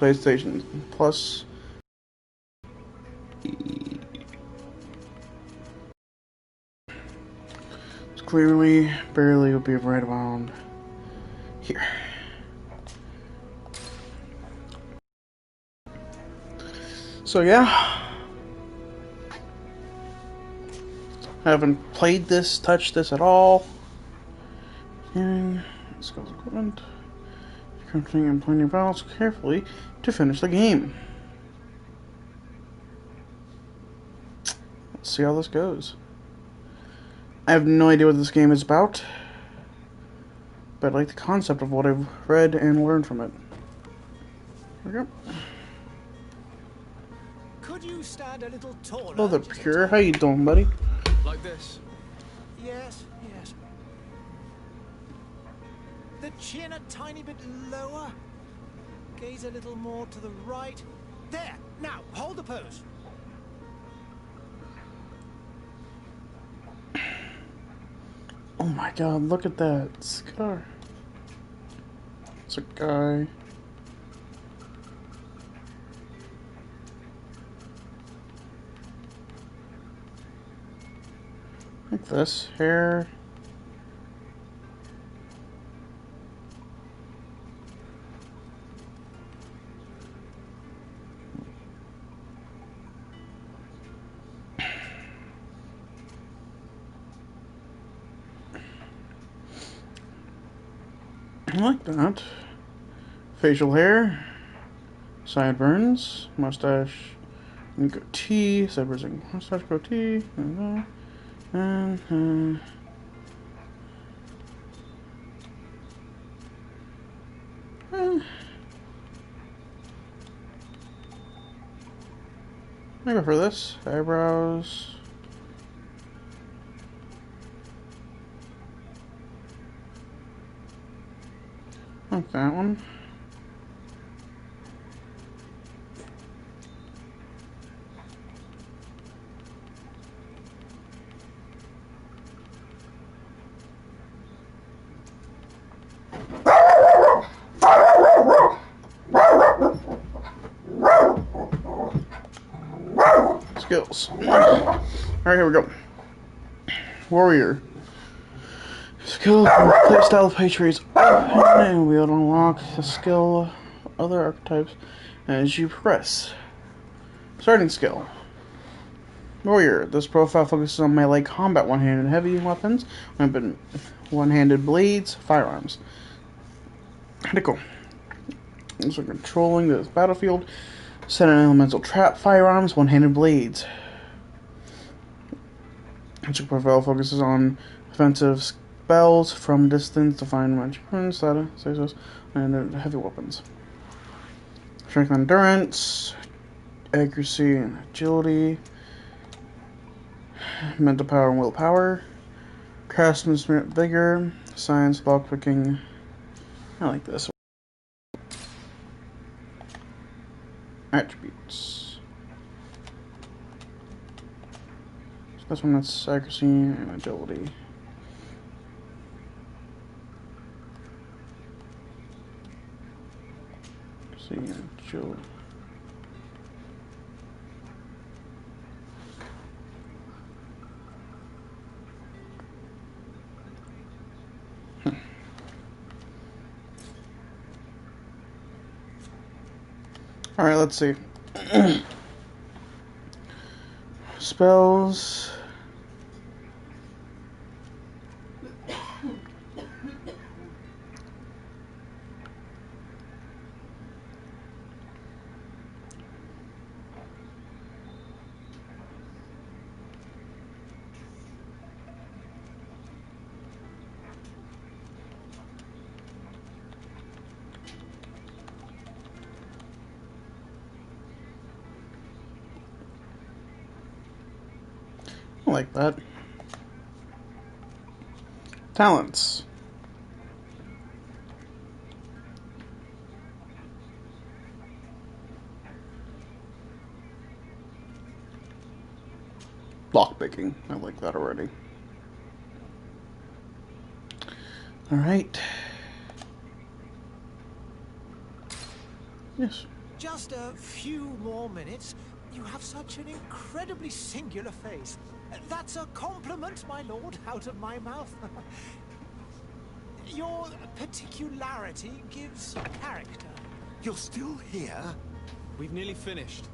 PlayStation Plus. It's clearly, barely will be right around here. So yeah, I haven't played this, touched this at all. Skills equipment. Counting and pointing battles carefully to finish the game. Let's see how this goes. I have no idea what this game is about, but I like the concept of what I've read and learned from it. There we go. Could you stand a little taller? Hello there, Pure. How you doing, buddy? Like this? Yes, yes. The chin a tiny bit lower. Gaze a little more to the right. There. Now, hold the pose. Oh my god, look at that scar. It's a guy. Like this. Hair. I like that. Facial hair, sideburns, mustache, and goatee. Sideburns and mustache, goatee, and I go for this. Eyebrows. Like that one. Skills. Alright, here we go. Warrior. Skill playstyle of Patriots open, and we'll unlock the skill other archetypes as you progress. Starting skill. Warrior. This profile focuses on melee combat, one-handed heavy weapons, one-handed blades, firearms. Critical. So controlling this battlefield. Set an elemental trap, firearms, one-handed blades. Magic profile focuses on offensive spells from distance to find magic runes, and heavy weapons. Strength and endurance, accuracy and agility, mental power and willpower, craftsmanship, vigor, science, lockpicking. I like this. Attributes. So this one, that's accuracy and agility. Agility. Alright, let's see. Spells. I like that. Talents. Lockpicking. I like that already. Alright. Yes. Just a few more minutes. You have such an incredibly singular face. That's a compliment, my lord, out of my mouth. Your particularity gives character. You're still here? We've nearly finished.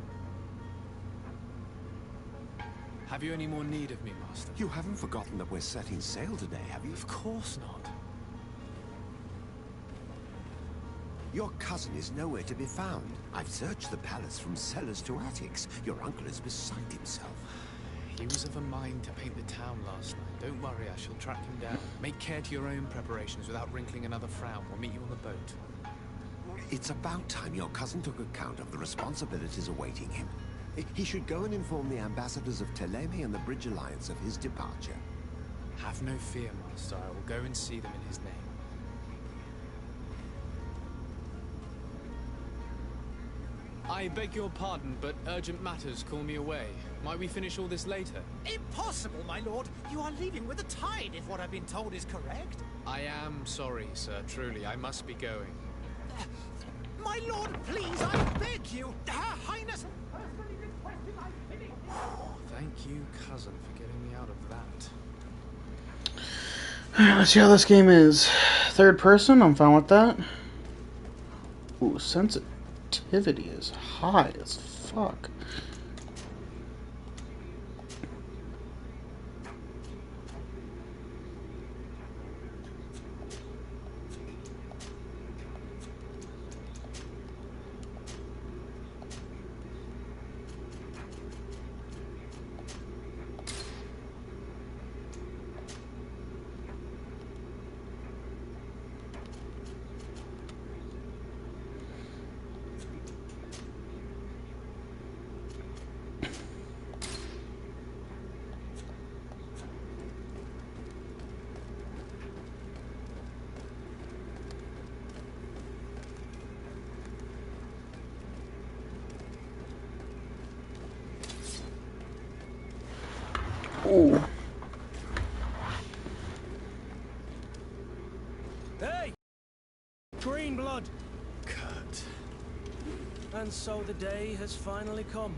Have you any more need of me, Master? You haven't forgotten that we're setting sail today, have you? Of course not. Your cousin is nowhere to be found. I've searched the palace from cellars to attics. Your uncle is beside himself. He was of a mind to paint the town last night. Don't worry, I shall track him down. Make care to your own preparations without wrinkling another frown. We'll meet you on the boat. It's about time your cousin took account of the responsibilities awaiting him. He should go and inform the ambassadors of Teleme and the Bridge Alliance of his departure. Have no fear, Master. I will go and see them in his name. I beg your pardon, but urgent matters call me away. Might we finish all this later? Impossible, my lord. You are leaving with the tide, if what I've been told is correct. I am sorry, sir. Truly, I must be going. My lord, please, I beg you. Her Highness personally requested my killing. Thank you, cousin, for getting me out of that. Alright, let's see how this game is. Third person, I'm fine with that. Ooh, sensitivity is high as fuck. Ooh. Hey! Green blood! Kurt. And so the day has finally come.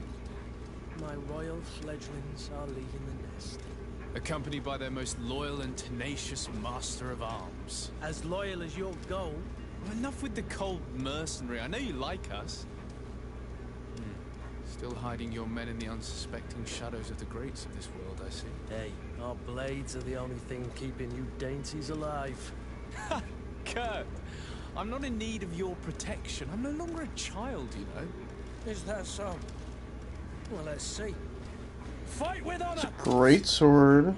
My royal fledglings are leaving the nest. Accompanied by their most loyal and tenacious master of arms. As loyal as your goal. Well, enough with the cold mercenary. I know you like us. Still hiding your men in the unsuspecting shadows of the greats of this world, I see. Hey, our blades are the only thing keeping you dainties alive. Kurt, I'm not in need of your protection. I'm no longer a child, you know. Is that so? Well, let's see. Fight with honor! Great sword.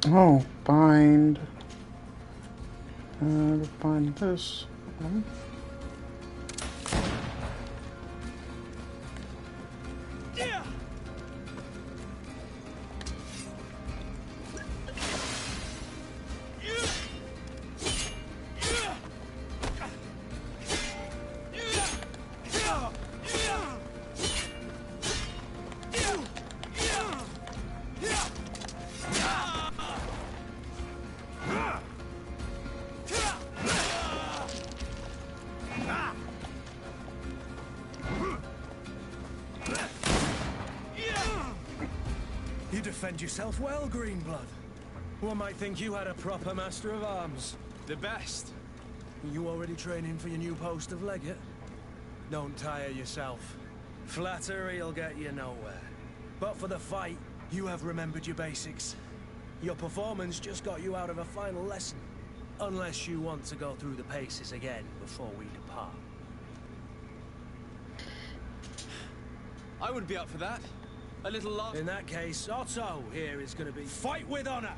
Oh, bind. Bind this. You defend yourself well, Greenblood. One might think you had a proper master of arms. The best. You already training for your new post of legate? Don't tire yourself. Flattery'll get you nowhere. But for the fight, you have remembered your basics. Your performance just got you out of a final lesson. Unless you want to go through the paces again before we depart. I would be up for that. A little laugh. In that case, Otto here is going to be fight with honor.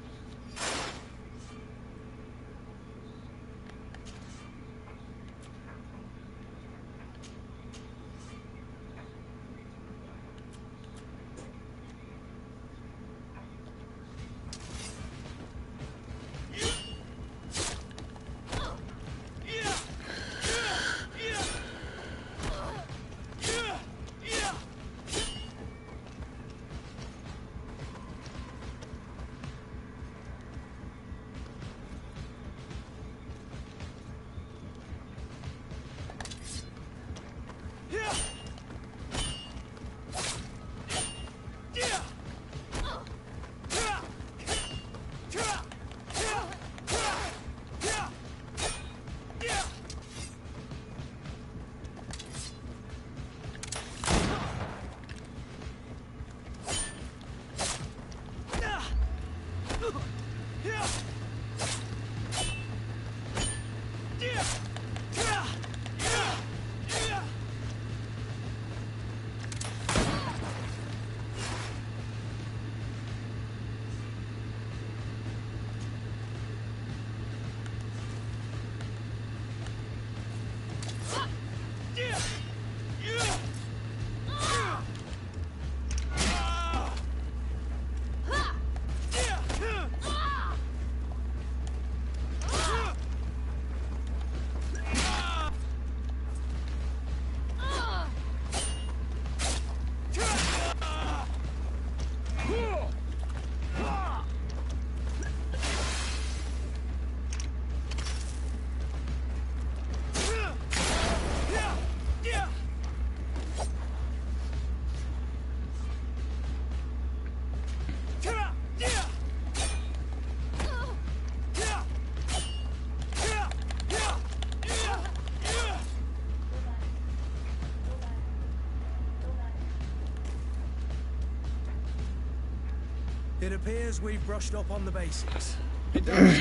It appears we've brushed up on the basics. It does,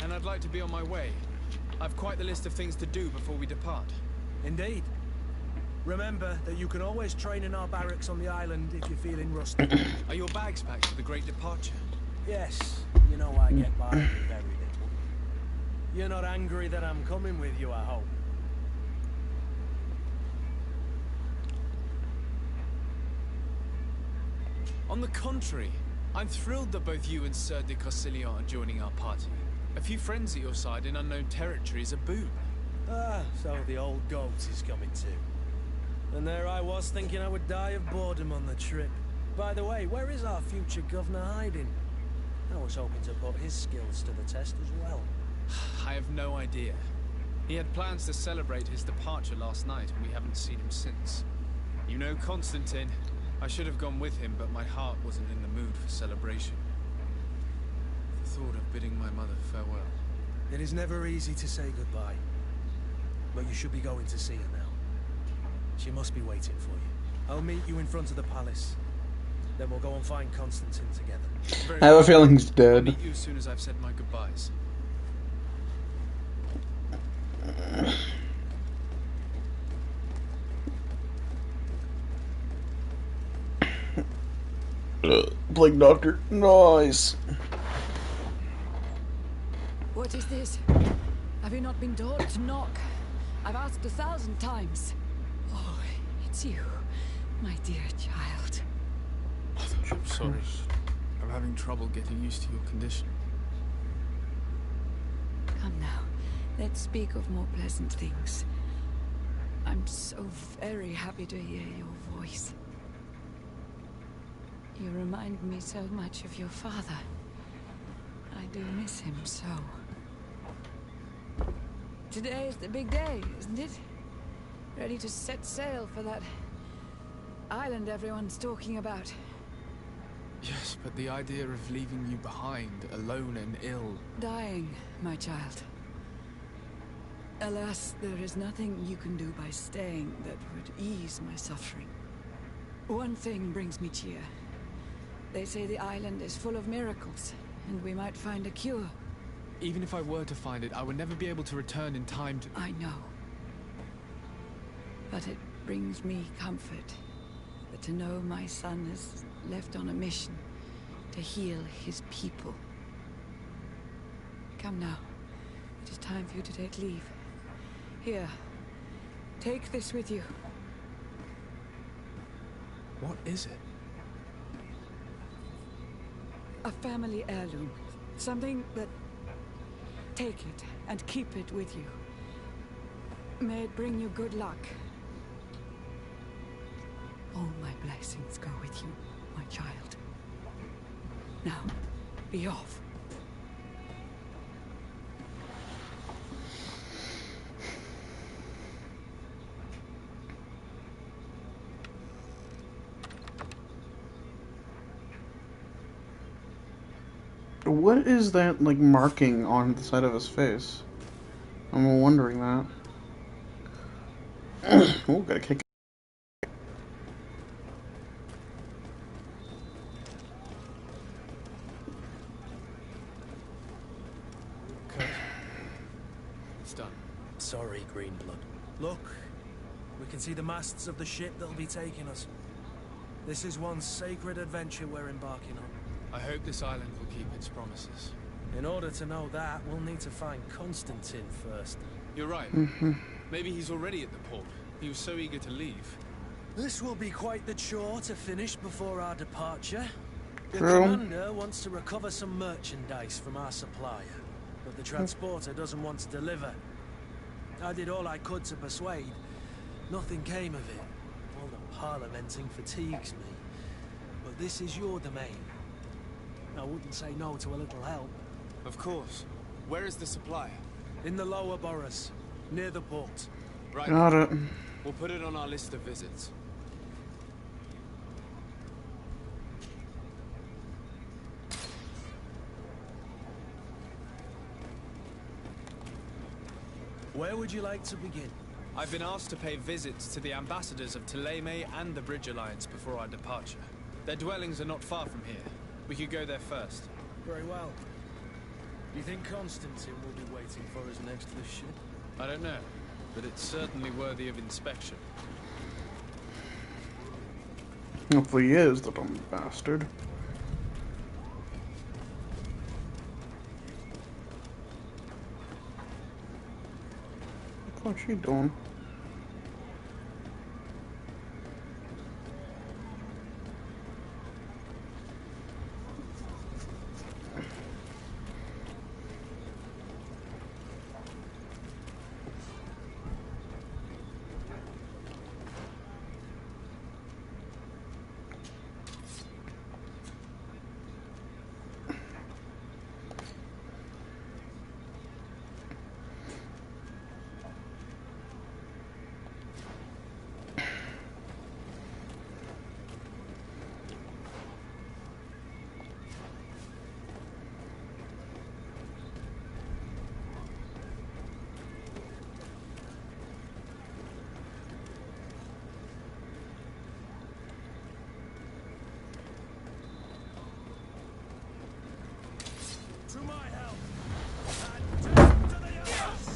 and I'd like to be on my way. I've quite the list of things to do before we depart. Indeed. Remember that you can always train in our barracks on the island if you're feeling rusty. Are your bags packed for the great departure? Yes, you know I get by with very little. You're not angry that I'm coming with you, I hope. On the contrary, I'm thrilled that both you and Sir de Corsilion are joining our party. A few friends at your side in unknown territory is a boon. Ah, so the old goat is coming too. And there I was thinking I would die of boredom on the trip. By the way, where is our future governor hiding? I was hoping to put his skills to the test as well. I have no idea. He had plans to celebrate his departure last night, and we haven't seen him since. You know Constantine. I should have gone with him, but my heart wasn't in the mood for celebration. The thought of bidding my mother farewell. It is never easy to say goodbye. But you should be going to see her now. She must be waiting for you. I'll meet you in front of the palace. Then we'll go and find Constantine together. I have a feeling he's I'll dead. meet you as soon as I've said my goodbyes. Plague Doctor. Nice. What is this? Have you not been told to knock? I've asked 1,000 times. Oh, it's you, my dear child. I'm sorry. I'm having trouble getting used to your condition. Come now, let's speak of more pleasant things. I'm so very happy to hear your voice. You remind me so much of your father. I do miss him so. Today is the big day, isn't it? Ready to set sail for that island everyone's talking about. Yes, but the idea of leaving you behind, alone and ill... Dying, my child. Alas, there is nothing you can do by staying that would ease my suffering. One thing brings me cheer. They say the island is full of miracles, and we might find a cure. Even if I were to find it, I would never be able to return in time to... I know. But it brings me comfort to know my son is left on a mission to heal his people. Come now. It is time for you to take leave. Here. Take this with you. What is it? A family heirloom. Something that... Take it and keep it with you. May it bring you good luck. All my blessings go with you, my child. Now, be off. What is that, like, marking on the side of his face? I'm wondering that. Oh, gotta kick. Kurt. It's done. Sorry, Greenblood. Look, we can see the masts of the ship that'll be taking us. This is one sacred adventure we're embarking on. I hope this island will keep its promises. In order to know that, we'll need to find Constantine first. You're right. Maybe he's already at the port. He was so eager to leave. This will be quite the chore to finish before our departure. The True. commander wants to recover some merchandise from our supplier, but the transporter doesn't want to deliver. I did all I could to persuade. Nothing came of it. All the parliamenting fatigues me. But this is your domain. I wouldn't say no to a little help. Of course. Where is the supplier? In the lower boroughs, near the port. Right. Got it. We'll put it on our list of visits. Where would you like to begin? I've been asked to pay visits to the ambassadors of Thélème and the Bridge Alliance before our departure. Their dwellings are not far from here. We could go there first. Very well. Do you think Constantine will be waiting for us next to the ship? I don't know, but it's certainly worthy of inspection. Hopefully he is, the dumb bastard. What's she doing? To my help! And death to the others!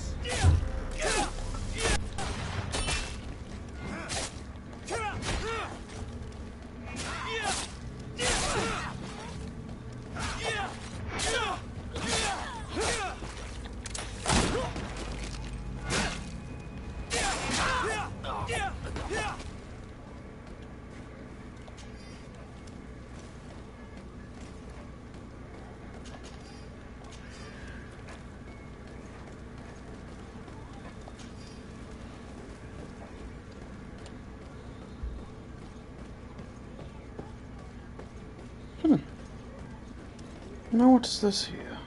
Now what's this here?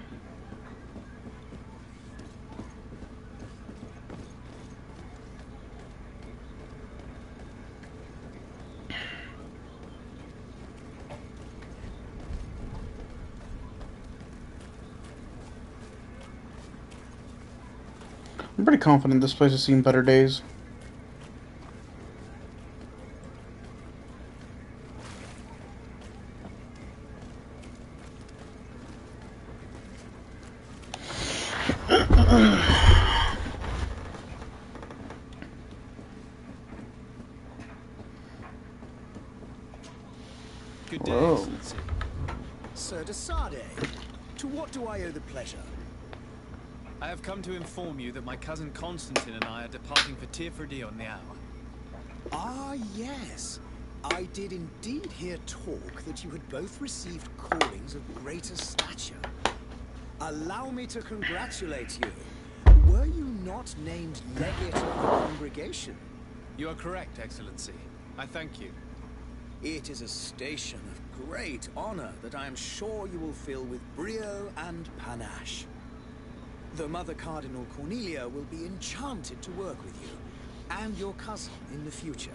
I'm pretty confident this place has seen better days. Good day, Whoa. Excellency. Sir de Sardet, to what do I owe the pleasure? I have come to inform you that my cousin Constantine and I are departing for Tirfredi on the hour. Ah, yes. I did indeed hear talk that you had both received callings of greater stature. Allow me to congratulate you. Were you not named legate of the congregation? You are correct, Excellency. I thank you. It is a station of great honor that I am sure you will fill with brio and panache. The Mother Cardinal Cornelia will be enchanted to work with you, and your cousin in the future.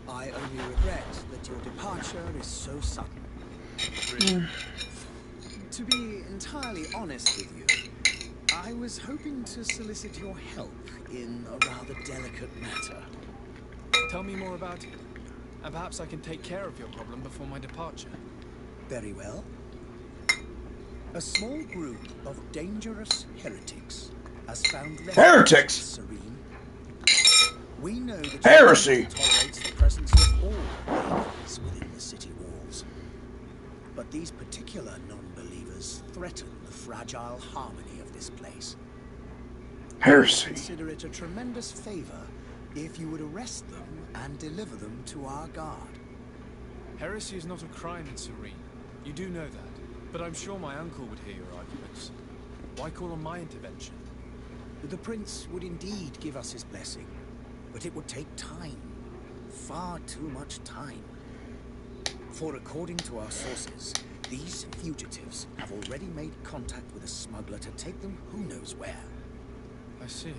I only regret that your departure is so sudden. To be entirely honest with you, I was hoping to solicit your help in a rather delicate matter. Tell me more about it, and perhaps I can take care of your problem before my departure. Very well. A small group of dangerous heretics has found refuge Heretics? in Serene. We know that Heresy! you tolerates the presence of all pagans within the city walls. But these particular non-believers threaten the fragile harmony of this place. I Heresy. consider it a tremendous favor if you would arrest them and deliver them to our guard. Heresy is not a crime in Serene. You do know that, but I'm sure my uncle would hear your arguments. Why call on my intervention? The prince would indeed give us his blessing, but it would take time. Far too much time. For according to our sources, these fugitives have already made contact with a smuggler to take them who knows where. I see.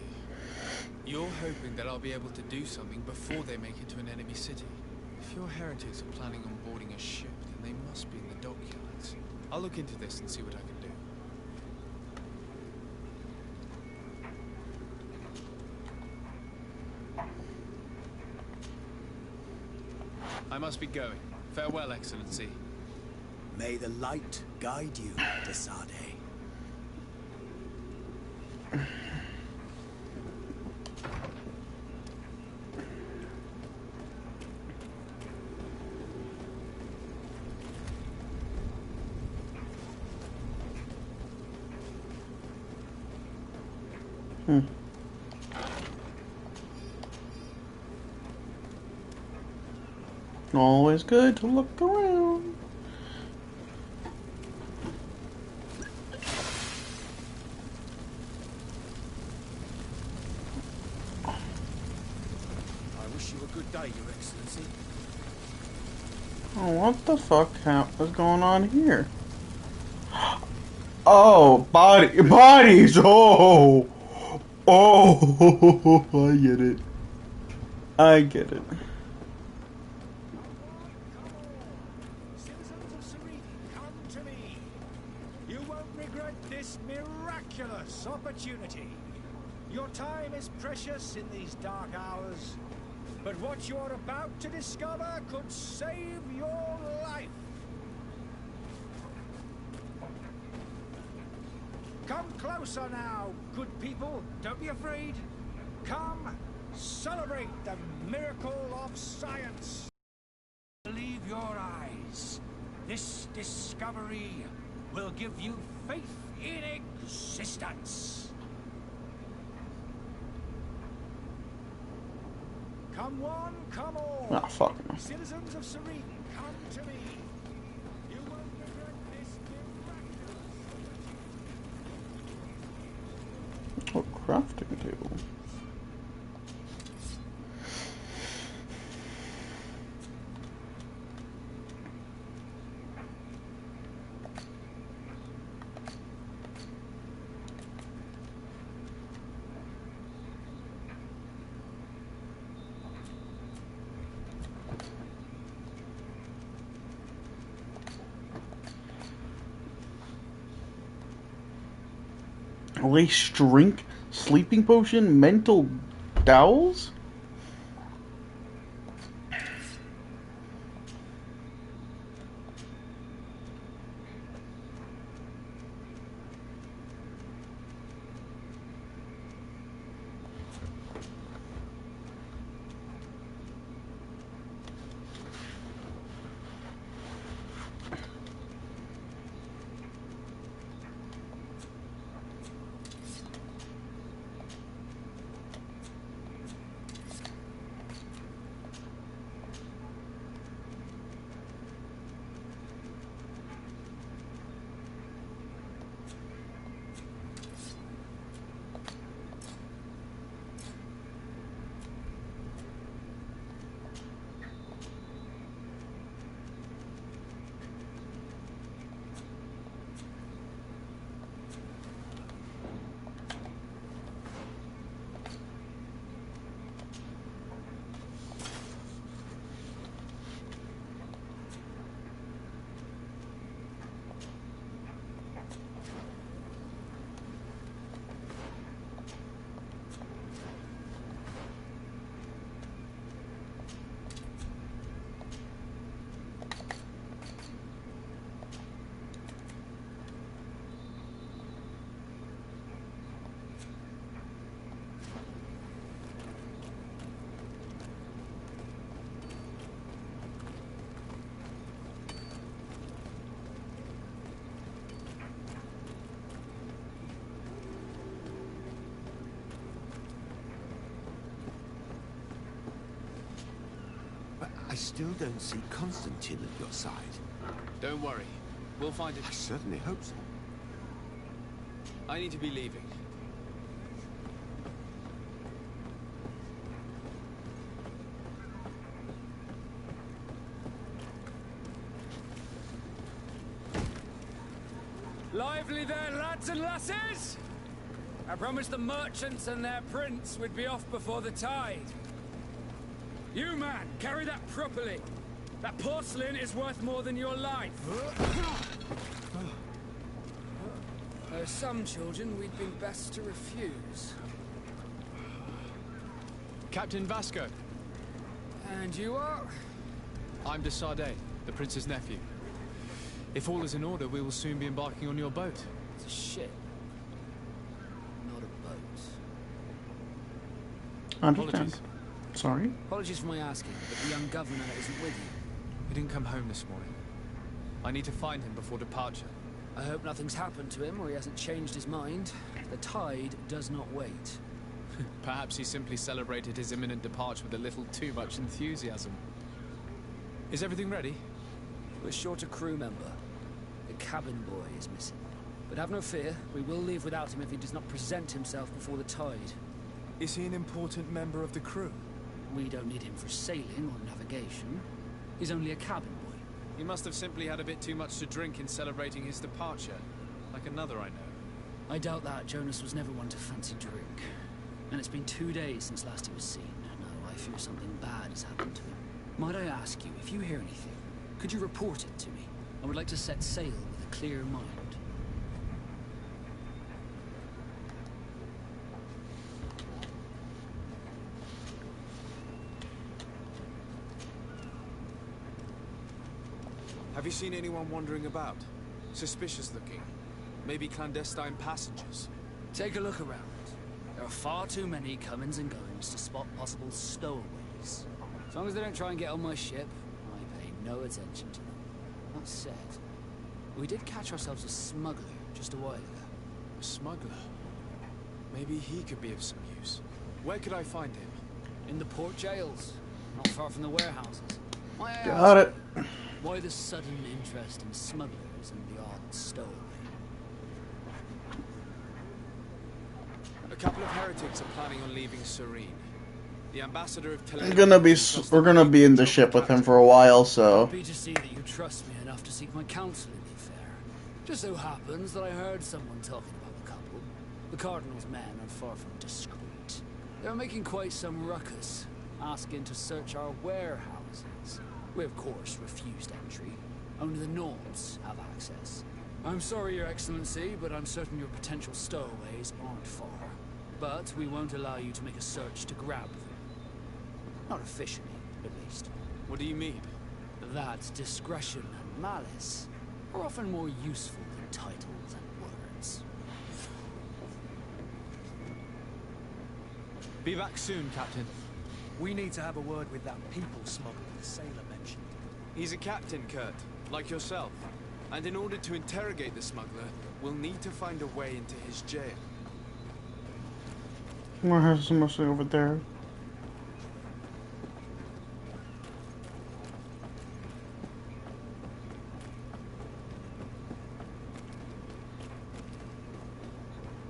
You're hoping that I'll be able to do something before they make it to an enemy city. If your heretics are planning on boarding a ship, then they must be in the dockyards. I'll look into this and see what I can do. I must be going. Farewell, Excellency. May the light guide you, de Sardet. Always good to look around. I wish you a good day, Your Excellency. Oh, what the fuck is going on here? Oh, bodies! Oh! Oh! I get it. I get it. Citizens of Serene, come to me. You won't regret this miraculous opportunity. Your time is precious in these dark hours, but what you're about to discover could save your life. Come closer now, good people. Don't be afraid. Come, celebrate the miracle of science. Believe your eyes. This discovery will give you faith in existence. Come one, come all. Ah, fuck. Citizens of Serene, come to me. You won't regret this miraculous. Oh, crafting table. At least drink Sleeping potion, mental dowels? But I still don't see Constantine at your side. Don't worry. We'll find it. I certainly hope so. I need to be leaving. Lively there, lads and lasses! I promised the merchants and their prince we'd be off before the tide. You, man, carry that properly. That porcelain is worth more than your life. There are some children we'd been best to refuse. Captain Vasco. And you are? I'm de Sardet, the prince's nephew. If all is in order, we will soon be embarking on your boat. It's a ship. Not a boat. Understand. Apologies. Sorry? Apologies for my asking, but the young governor isn't with you. He didn't come home this morning. I need to find him before departure. I hope nothing's happened to him or he hasn't changed his mind. The tide does not wait. Perhaps he simply celebrated his imminent departure with a little too much enthusiasm. Is everything ready? We're short a crew member. The cabin boy is missing. But have no fear, we will leave without him if he does not present himself before the tide. Is he an important member of the crew? We don't need him for sailing or navigation. He's only a cabin boy. He must have simply had a bit too much to drink in celebrating his departure, like another I know. I doubt that. Jonas was never one to fancy drink. And it's been 2 days since last he was seen. Now I fear something bad has happened to him. Might I ask you, if you hear anything, could you report it to me? I would like to set sail with a clear mind. Have you seen anyone wandering about? Suspicious looking? Maybe clandestine passengers? Take a look around. There are far too many comings and goings to spot possible stowaways. As long as they don't try and get on my ship, I pay no attention to them. That said, we did catch ourselves a smuggler just a while ago. A smuggler? Maybe he could be of some use. Where could I find him? In the port jails, not far from the warehouses. Got it. Why the sudden interest in smugglers and the odd stowaway? A couple of heretics are planning on leaving Serene. The ambassador of We're gonna be in the ship with him for a while, so. Happy to see that you trust me enough to seek my counsel in the affair. Just so happens that I heard someone talking about the couple. The Cardinal's men are far from discreet. They're making quite some ruckus, asking to search our warehouses. We, of course, refused entry. Only the Nords have access. I'm sorry, Your Excellency, but I'm certain your potential stowaways aren't far. But we won't allow you to make a search to grab them. Not officially, at least. What do you mean? That discretion and malice are often more useful than titles and words. Be back soon, Captain. We need to have a word with that people smuggler the sailor mentioned. He's a captain, Kurt, like yourself. And in order to interrogate the smuggler, we'll need to find a way into his jail. More houses mostly over there.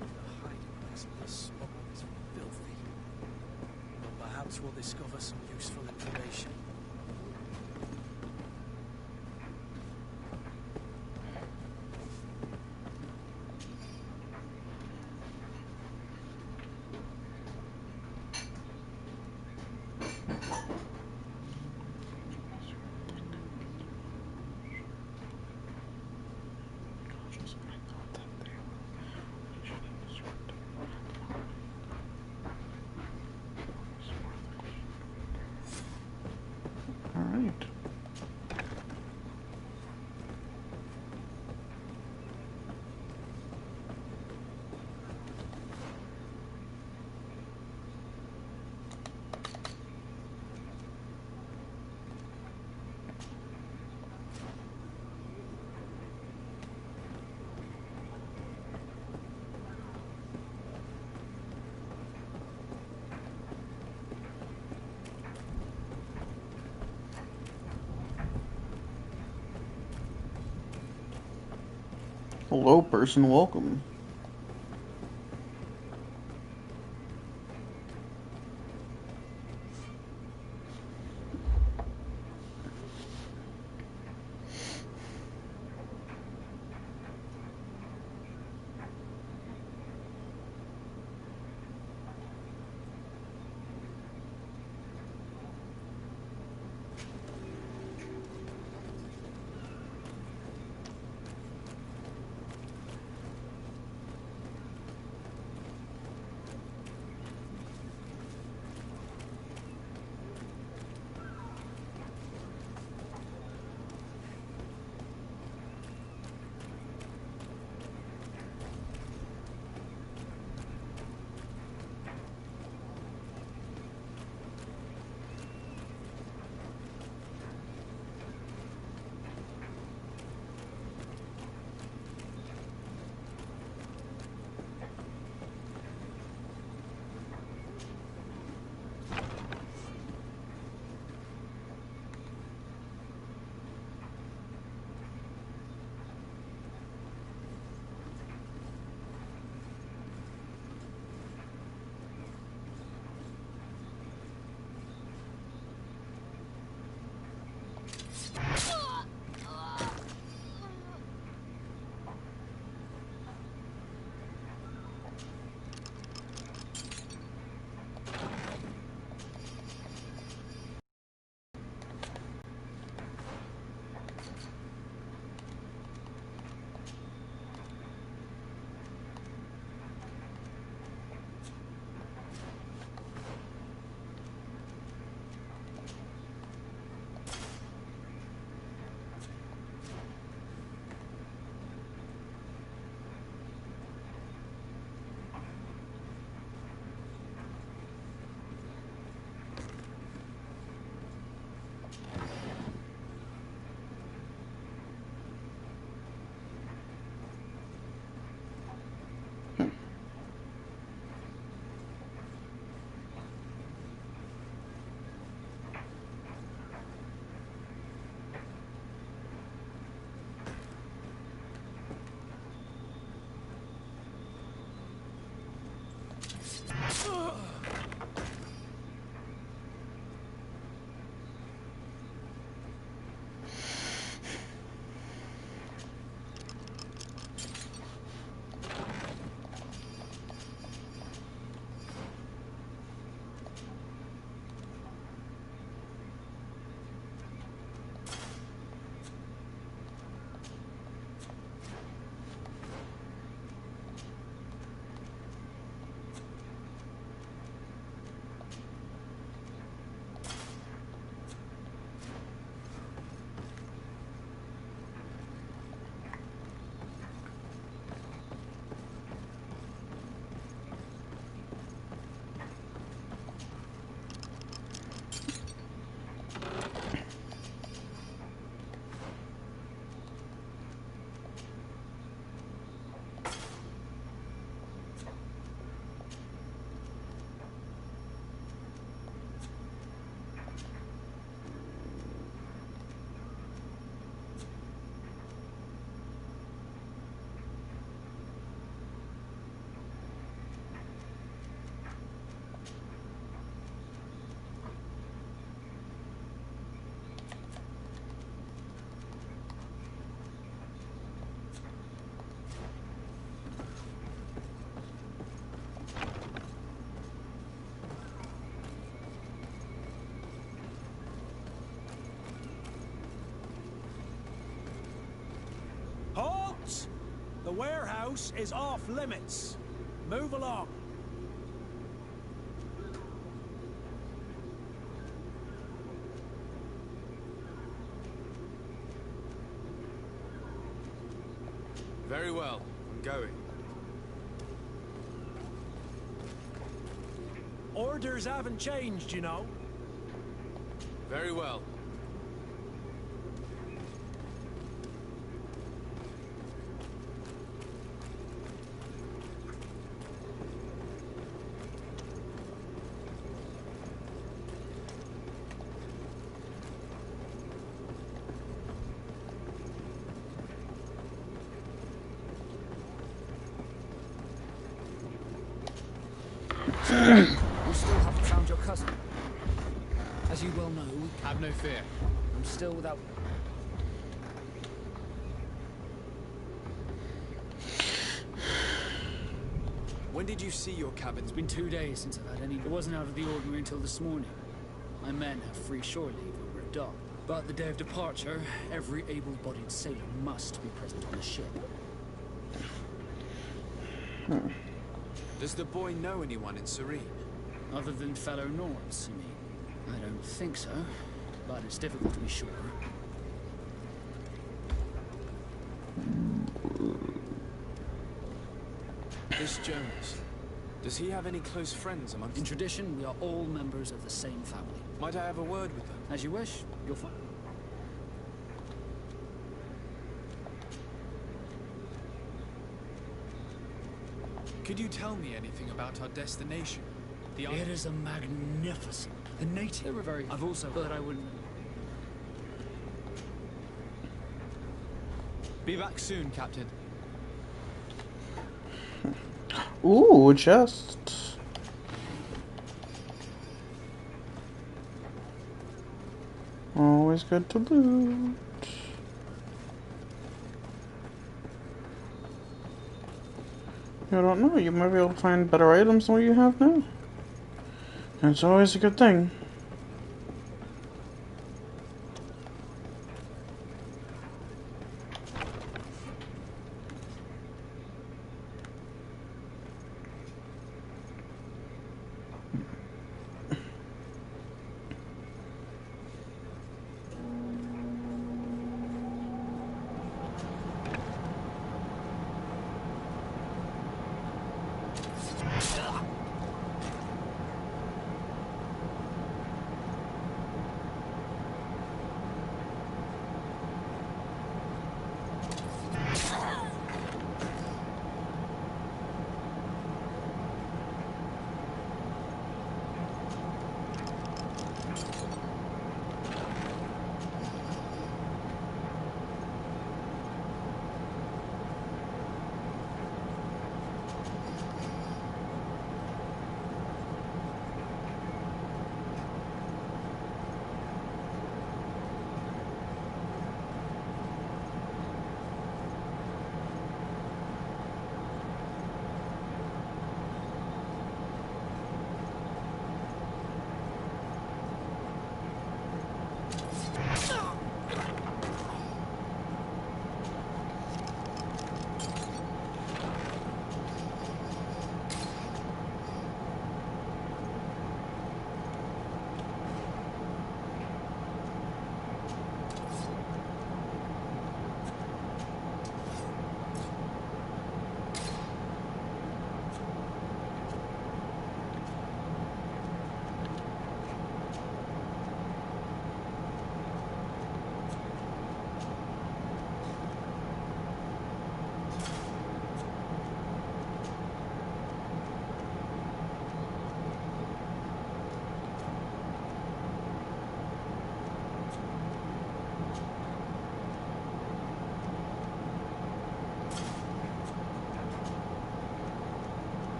The hiding place of this smuggler is filthy. But perhaps we'll discover some useful information. Alright. Hello, person, welcome. warehouse is off limits. Move along. Very well. I'm going. Orders haven't changed, you know. Very well. You still haven't found your cousin. As you well know, Have no fear. I'm still without... When did you see your cabin? It's been 2 days since I've had any... It wasn't out of the ordinary until this morning. My men have free shore leave over at dawn. But the day of departure, every able-bodied sailor must be present on the ship. Does the boy know anyone in Serene? Other than fellow Nords, you mean? I don't think so, but it's difficult to be sure. This Jonas, does he have any close friends amongst... In tradition, we are all members of the same family. Might I have a word with them? As you wish, you'll find... Could you tell me anything about our destination? The It island? is a magnificent... The natives... They were very... I've also heard I wouldn't... Be back soon, Captain. Ooh, chest. Always good to loot. I don't know, you might be able to find better items than what you have now. It's always a good thing.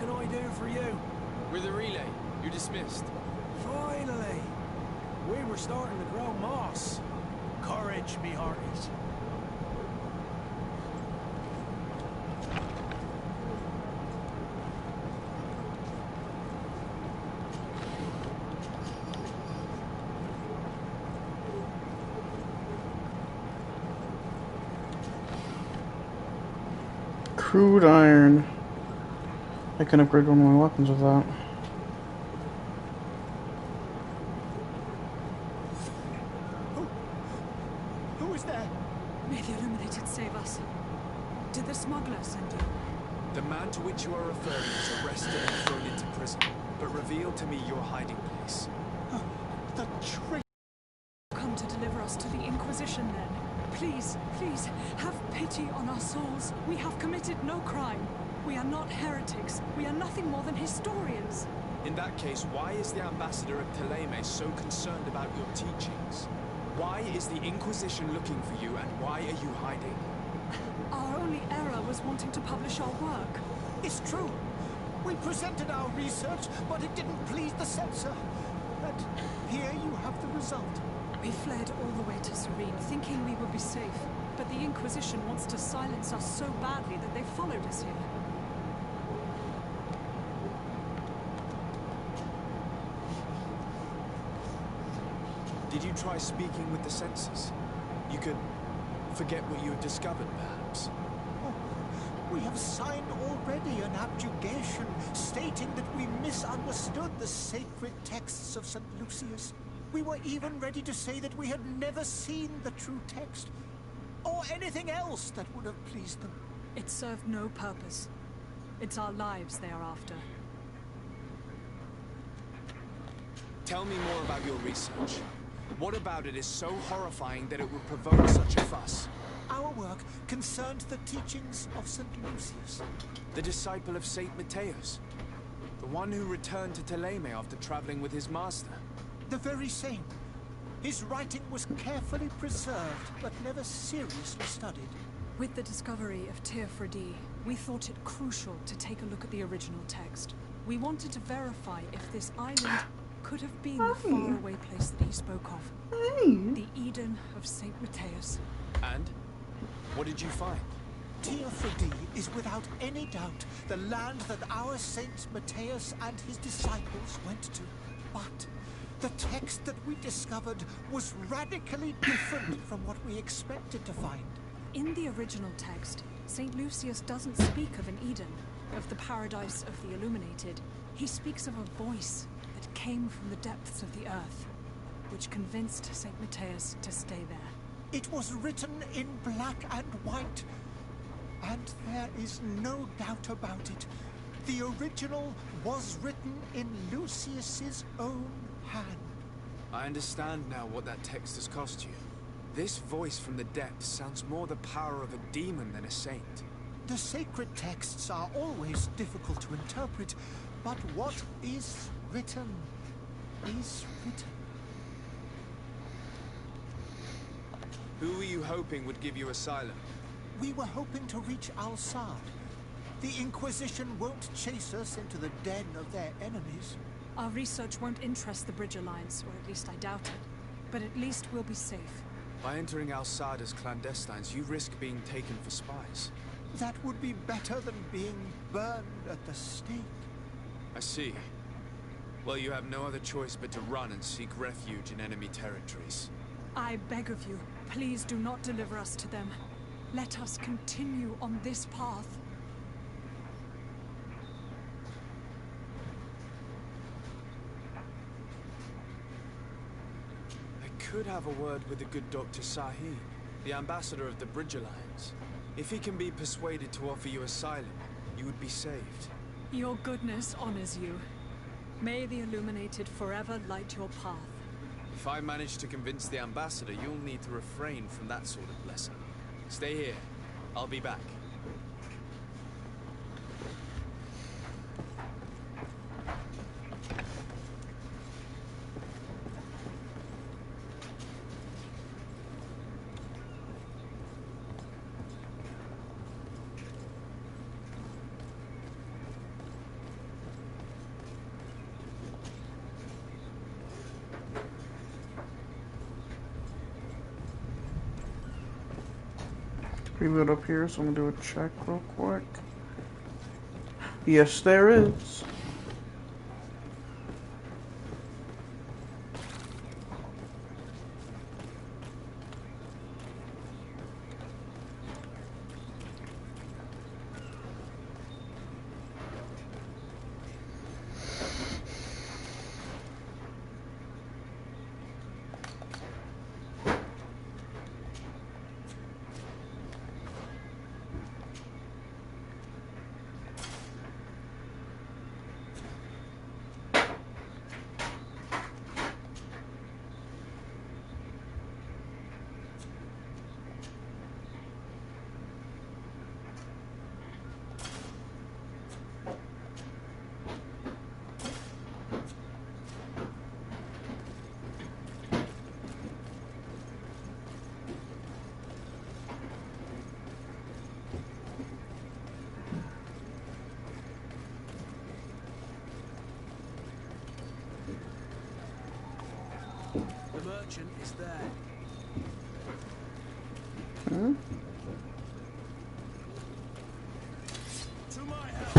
can I do for you? With a relay, you're dismissed. Finally! We were starting to grow moss. Courage, me hearties. Crude iron. I can upgrade one of my weapons with that. Who is there? May the Illuminated save us. Did the smuggler send you? The man to which you are referring was arrested and thrown into prison, but revealed to me your hiding place. The traitor! Come to deliver us to the Inquisition, then. Please, please, have pity on our souls. We have committed no crime. We are not heretics. We are nothing more than historians. In that case, why is the ambassador of Thélème so concerned about your teachings? Why is the Inquisition looking for you, and why are you hiding? Our only error was wanting to publish our work. It's true. We presented our research, but it didn't please the censor. And here you have the result. We fled all the way to Serene, thinking we would be safe. But the Inquisition wants to silence us so badly that they followed us here. Did you try speaking with the censors? You could forget what you had discovered, perhaps. Oh, we have signed already an abjugation stating that we misunderstood the sacred texts of St. Lucius. We were even ready to say that we had never seen the true text, or anything else that would have pleased them. It served no purpose. It's our lives they are after. Tell me more about your research. What about it is so horrifying that it would provoke such a fuss? Our work concerned the teachings of St. Lucius. The disciple of Saint Matthias. The one who returned to Thélème after traveling with his master. The very same. His writing was carefully preserved, but never seriously studied. With the discovery of Teofredi, we thought it crucial to take a look at the original text. We wanted to verify if this island could have been the faraway place that he spoke of. The Eden of Saint Matthias. And? What did you find? Teofredi is without any doubt the land that our Saint Matthias and his disciples went to. But the text that we discovered was radically different from what we expected to find. In the original text, St. Lucius doesn't speak of an Eden, of the paradise of the Illuminated. He speaks of a voice that came from the depths of the earth, which convinced St. Matthias to stay there. It was written in black and white, and there is no doubt about it. The original was written in Lucius's own hand. I understand now what that text has cost you. This voice from the depths sounds more the power of a demon than a saint. The sacred texts are always difficult to interpret, but what is written is written. Who were you hoping would give you asylum? We were hoping to reach Al-Sad. The Inquisition won't chase us into the den of their enemies. Our research won't interest the Bridge Alliance, or at least I doubt it. But at least we'll be safe. By entering Al-Sad as clandestines, you risk being taken for spies. That would be better than being burned at the stake. I see. Well, you have no other choice but to run and seek refuge in enemy territories. I beg of you, please do not deliver us to them. Let us continue on this path. I could have a word with the good Dr. Sahib, the ambassador of the Bridge Alliance. If he can be persuaded to offer you asylum, you would be saved. Your goodness honors you. May the Illuminated forever light your path. If I manage to convince the ambassador, you'll need to refrain from that sort of blessing. Stay here. I'll be back. Reload up here, so I'm gonna do a check real quick. Yes, there is. The merchant is there. Hmm? To my help!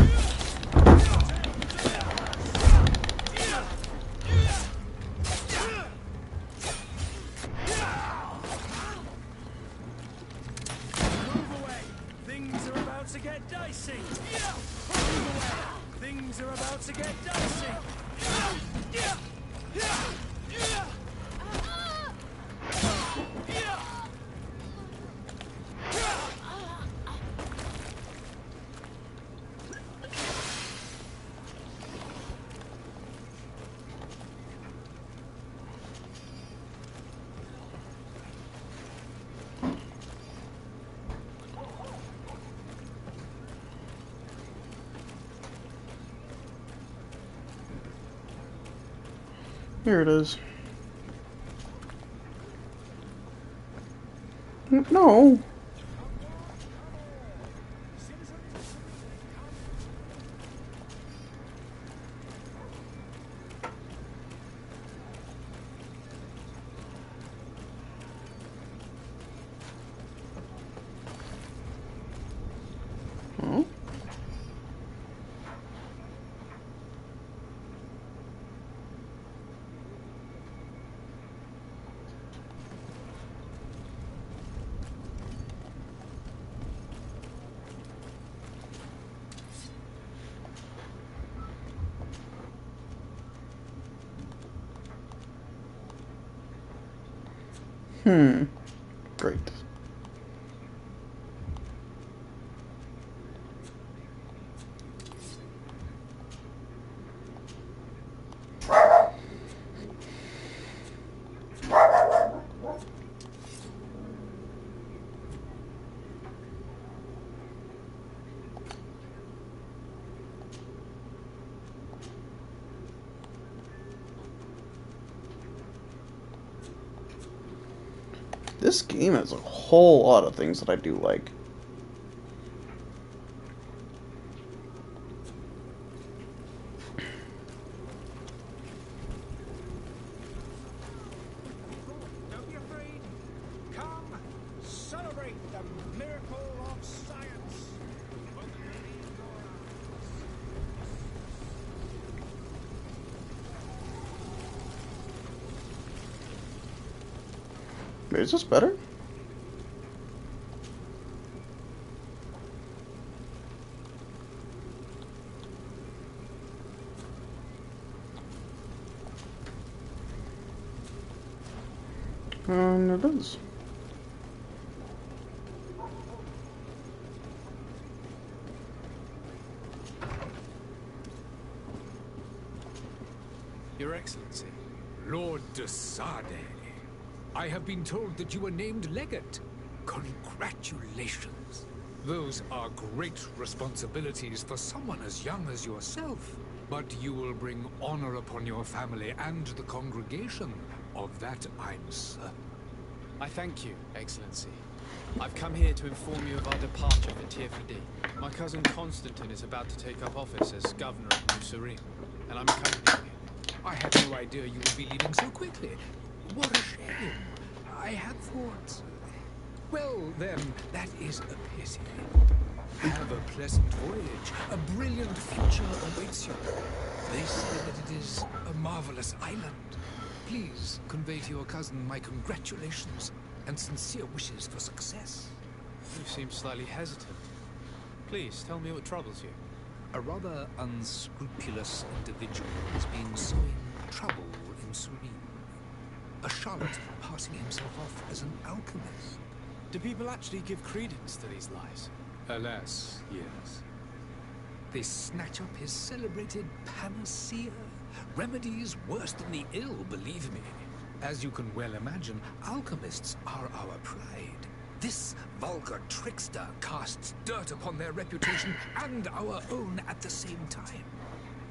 Move away! Things are about to get dicey! Move away! Things are about to get dicey! Here it is. No. Huh? Great. This game has a whole lot of things that I do like. Don't be afraid. Come, celebrate the miracle of science. Wait, is this better? It is. Your Excellency. Lord de Sade, I have been told that you were named legate. Congratulations. Those are great responsibilities for someone as young as yourself. But you will bring honor upon your family and the congregation. Of that I'm certain. I thank you, Excellency. I've come here to inform you of our departure for Tirfidi. My cousin Constantine is about to take up office as governor of New Serene, and I'm accompanying him. I had no idea you would be leaving so quickly. What a shame. I had thought... Well, then, that is a pity. Have a pleasant voyage. A brilliant future awaits you. They say that it is a marvelous island. Please convey to your cousin my congratulations and sincere wishes for success. You seem slightly hesitant. Please, tell me what troubles you. A rather unscrupulous individual has been sowing trouble in Serene. A charlatan passing himself off as an alchemist. Do people actually give credence to these lies? Alas, yes. They snatch up his celebrated panacea. Remedies worse than the ill, believe me. As you can well imagine, alchemists are our pride. This vulgar trickster casts dirt upon their reputation and our own at the same time.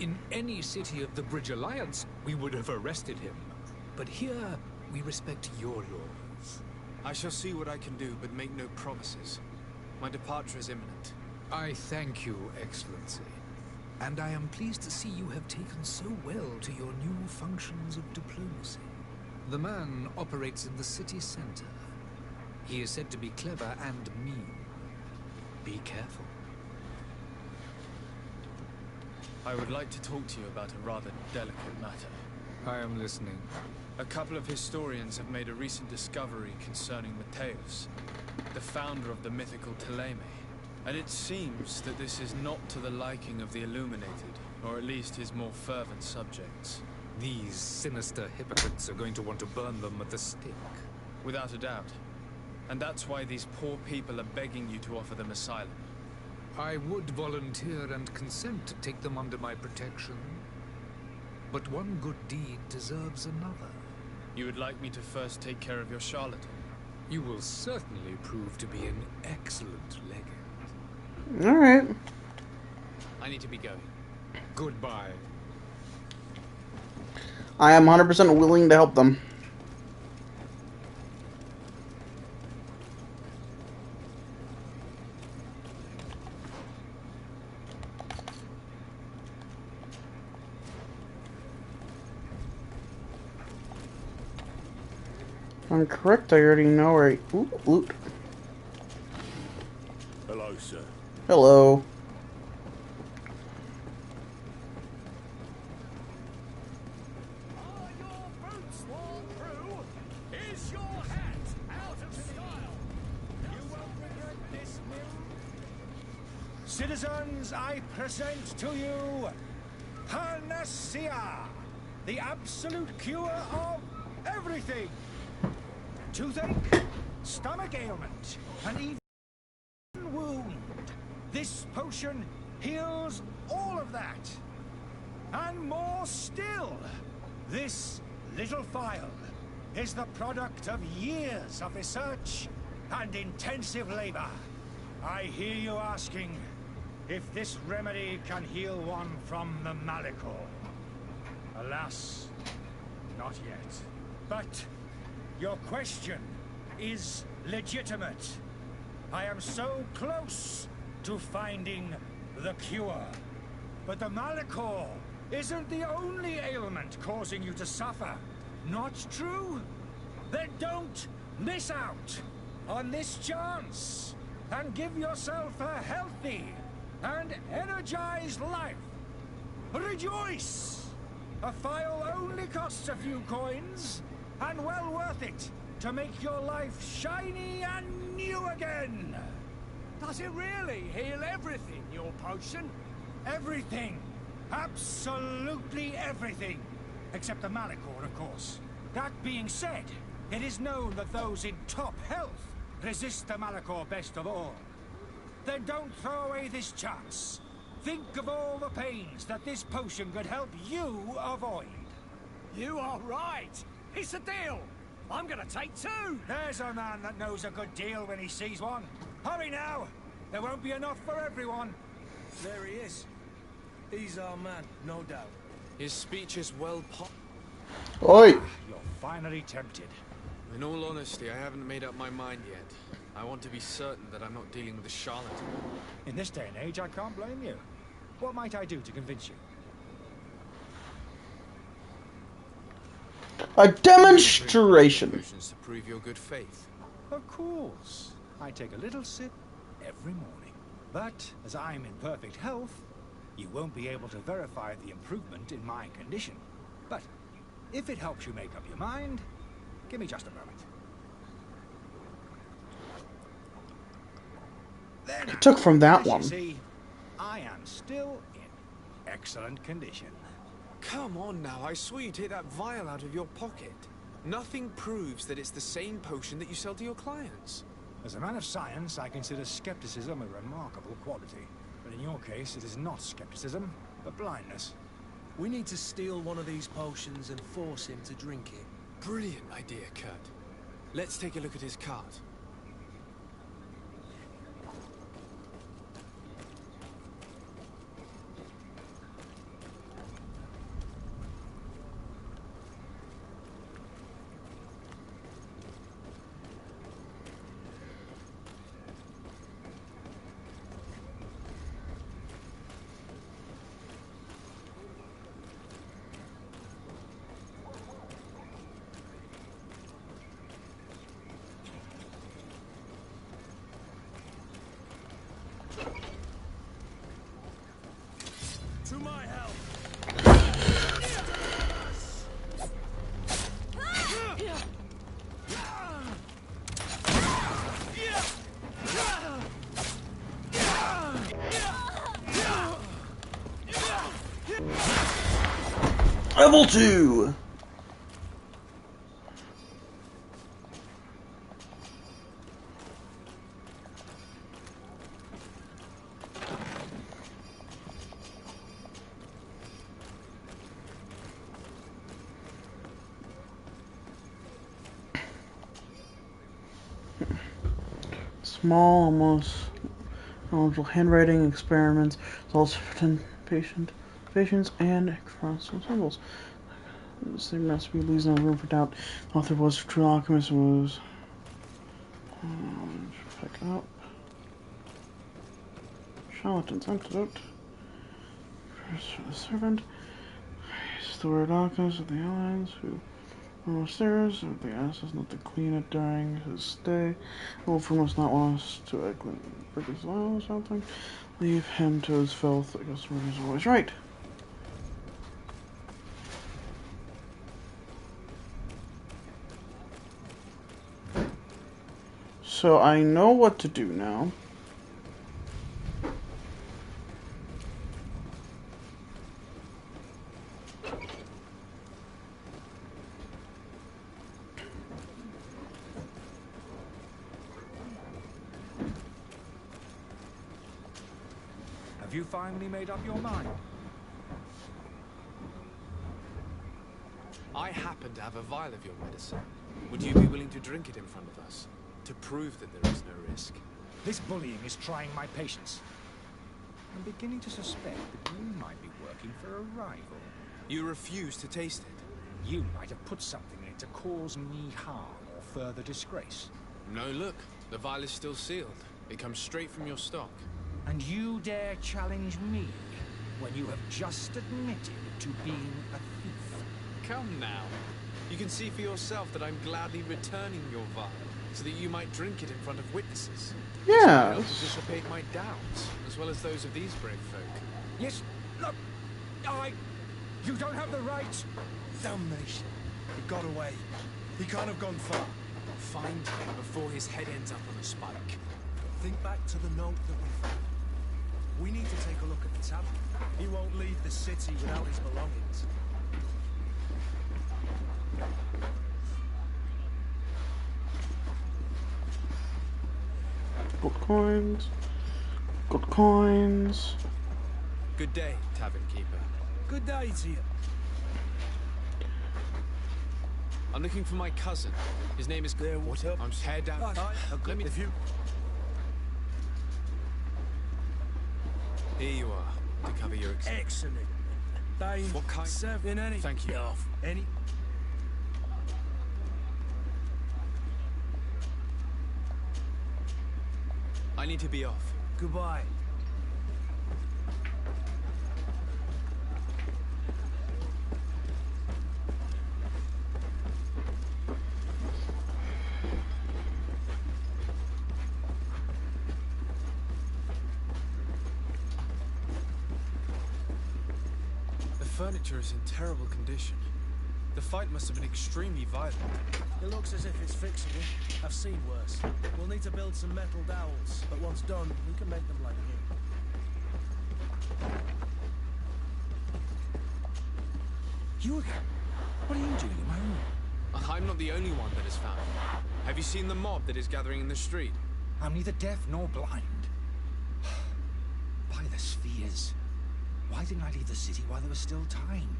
In any city of the Bridge Alliance, we would have arrested him. But here, we respect your laws. I shall see what I can do, but make no promises. My departure is imminent. I thank you, Excellency. And I am pleased to see you have taken so well to your new functions of diplomacy. The man operates in the city center. He is said to be clever and mean. Be careful. I would like to talk to you about a rather delicate matter. I am listening. A couple of historians have made a recent discovery concerning Mateus, the founder of the mythical Thélème. And it seems that this is not to the liking of the Illuminated, or at least his more fervent subjects. These sinister hypocrites are going to want to burn them at the stake. Without a doubt. And that's why these poor people are begging you to offer them asylum. I would volunteer and consent to take them under my protection. But one good deed deserves another. You would like me to first take care of your charlatan? You will certainly prove to be an excellent legate. Alright. I need to be going. Goodbye. I am 100% willing to help them. I'm correct, I already know where I... Ooh, loot. Hello, sir. Hello. Are your boots worn through? Is your hat out of style? You won't regret this, Mill. Citizens, I present to you Panacea, the absolute cure of everything. Toothache, stomach ailment, and even wound. This potion heals all of that. And more still. This little phial is the product of years of research and intensive labor. I hear you asking if this remedy can heal one from the Malachor. Alas, not yet. But your question is legitimate. I am so close to finding the cure. But the Malachor isn't the only ailment causing you to suffer. Not true? Then don't miss out on this chance and give yourself a healthy and energized life. Rejoice! A phial only costs a few coins, and well worth it to make your life shiny and new again. Does it really heal everything, your potion? Everything. Absolutely everything. Except the Malachor, of course. That being said, it is known that those in top health resist the Malachor best of all. Then don't throw away this chance. Think of all the pains that this potion could help you avoid. You are right. It's a deal. I'm gonna take two. There's a man that knows a good deal when he sees one. Hurry now. There won't be enough for everyone. There he is. He's our man, no doubt. His speech is well Oi! You're finally tempted. In all honesty, I haven't made up my mind yet. I want to be certain that I'm not dealing with a charlatan. In this day and age, I can't blame you. What might I do to convince you? A demonstration. Potions to prove your good faith. Of course. I take a little sip every morning. But as I'm in perfect health, you won't be able to verify the improvement in my condition. But if it helps you make up your mind, give me just a moment. There now. Took from that As one. you see, I am still in excellent condition. Come on now, I swear you take that vial out of your pocket. Nothing proves that it's the same potion that you sell to your clients. As a man of science, I consider skepticism a remarkable quality. But in your case, it is not skepticism, but blindness. We need to steal one of these potions and force him to drink it. Brilliant idea, Kurt. Let's take a look at his cart. To my help! Level 2! Small, almost handwriting experiments, results for patients, and cross symbols. This thing must be leaves no room for doubt. The author was a true alchemist and was. Pick up. Charlatan's antidote. First for the servant. The word alchemist of the allies who were upstairs. If they asked us not to clean it during his stay, Wolfer must not want us to break his law or something. Leave him to his filth. The customer is always right. So I know what to do now. Have you finally made up your mind? I happen to have a vial of your medicine. Would you be willing to drink it in front of us? To prove that there is no risk? This bullying is trying my patience. I'm beginning to suspect that you might be working for a rival. You refuse to taste it? You might have put something in it to cause me harm or further disgrace. No, look. The vial is still sealed. It comes straight from your stock. And you dare challenge me when you have just admitted to being a thief? Come now. You can see for yourself that I'm gladly returning your vial, so that you might drink it in front of witnesses. Yeah. To dissipate my doubts, as well as those of these brave folk. Yes, look, you don't have the right. Damnation. He got away. He can't have gone far. Find him before his head ends up on a spike. Think back to the note that we found. We need to take a look at the tavern. He won't leave the city without his belongings. Gold coins. Gold coins. Good day, tavern keeper. Good day to you. I'm looking for my cousin. His name is... What's up? I'm head down. Let me... If you... Here you are, to cover your expenses. Excellent. Dame, What kind? serving any? Thank you. Any? I need to be off. Goodbye. furniture is in terrible condition. The fight must have been extremely violent. It looks as if it's fixable. I've seen worse. We'll need to build some metal dowels, but once done, we can make them like new. You again? What are you doing in my room? I'm not the only one that has found him. Have you seen the mob that is gathering in the street? I'm neither deaf nor blind. By the spheres. Why didn't I leave the city while there was still time?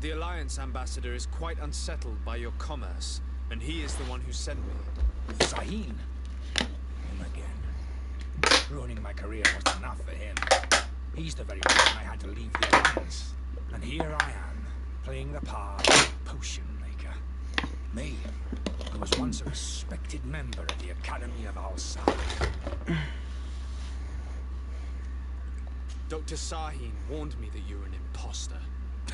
The Alliance ambassador is quite unsettled by your commerce, and he is the one who sent me. Sahin. Him again. Ruining my career was enough for him. He's the very reason I had to leave the Alliance. And here I am, playing the part of potion maker. Me, who was once a respected member of the Academy of Al-Sad. Dr. Sahin warned me that you were an imposter.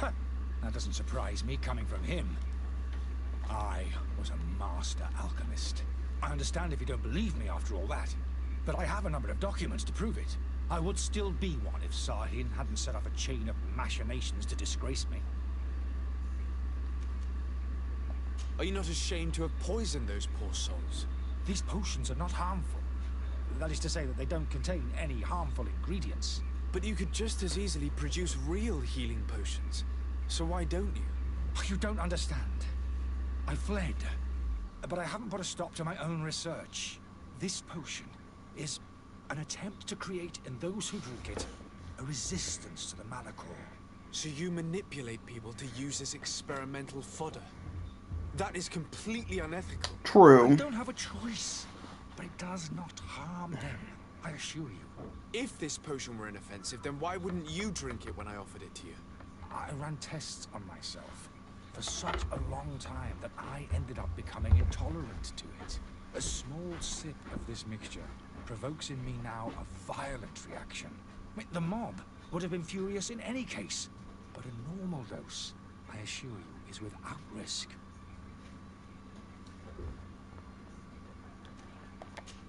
That doesn't surprise me, coming from him. I was a master alchemist. I understand if you don't believe me after all that, but I have a number of documents to prove it. I would still be one if Sahin hadn't set off a chain of machinations to disgrace me. Are you not ashamed to have poisoned those poor souls? These potions are not harmful. That is to say that they don't contain any harmful ingredients. But you could just as easily produce real healing potions. So why don't you? You don't understand. I fled, but I haven't put a stop to my own research. This potion is an attempt to create in those who drink it a resistance to the Malachor. So you manipulate people to use as experimental fodder? That is completely unethical. True. I don't have a choice, but it does not harm them, I assure you. If this potion were inoffensive, then why wouldn't you drink it when I offered it to you? I ran tests on myself for such a long time that I ended up becoming intolerant to it. A small sip of this mixture provokes in me now a violent reaction. I mean, the mob would have been furious in any case, but a normal dose, I assure you, is without risk.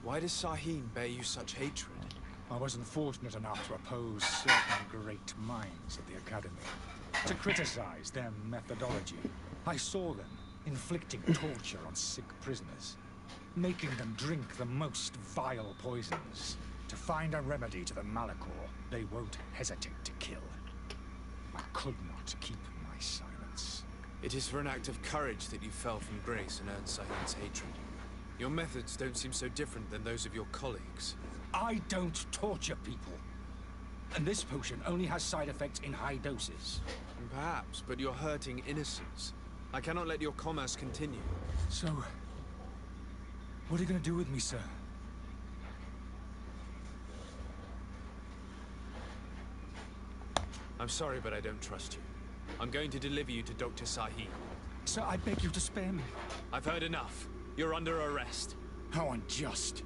Why does Sahin bear you such hatred? I wasn't fortunate enough to oppose certain great minds at the Academy, to criticize their methodology. I saw them inflicting torture on sick prisoners, making them drink the most vile poisons. To find a remedy to the Malachor, they won't hesitate to kill. I could not keep my silence. It is for an act of courage that you fell from grace and earned Sahin's hatred. Your methods don't seem so different than those of your colleagues. I don't torture people. And this potion only has side effects in high doses. Perhaps, but you're hurting innocents. I cannot let your commerce continue. So, what are you going to do with me, sir? I'm sorry, but I don't trust you. I'm going to deliver you to Dr. Sahin. Sir, I beg you to spare me. I've heard enough. You're under arrest. How unjust.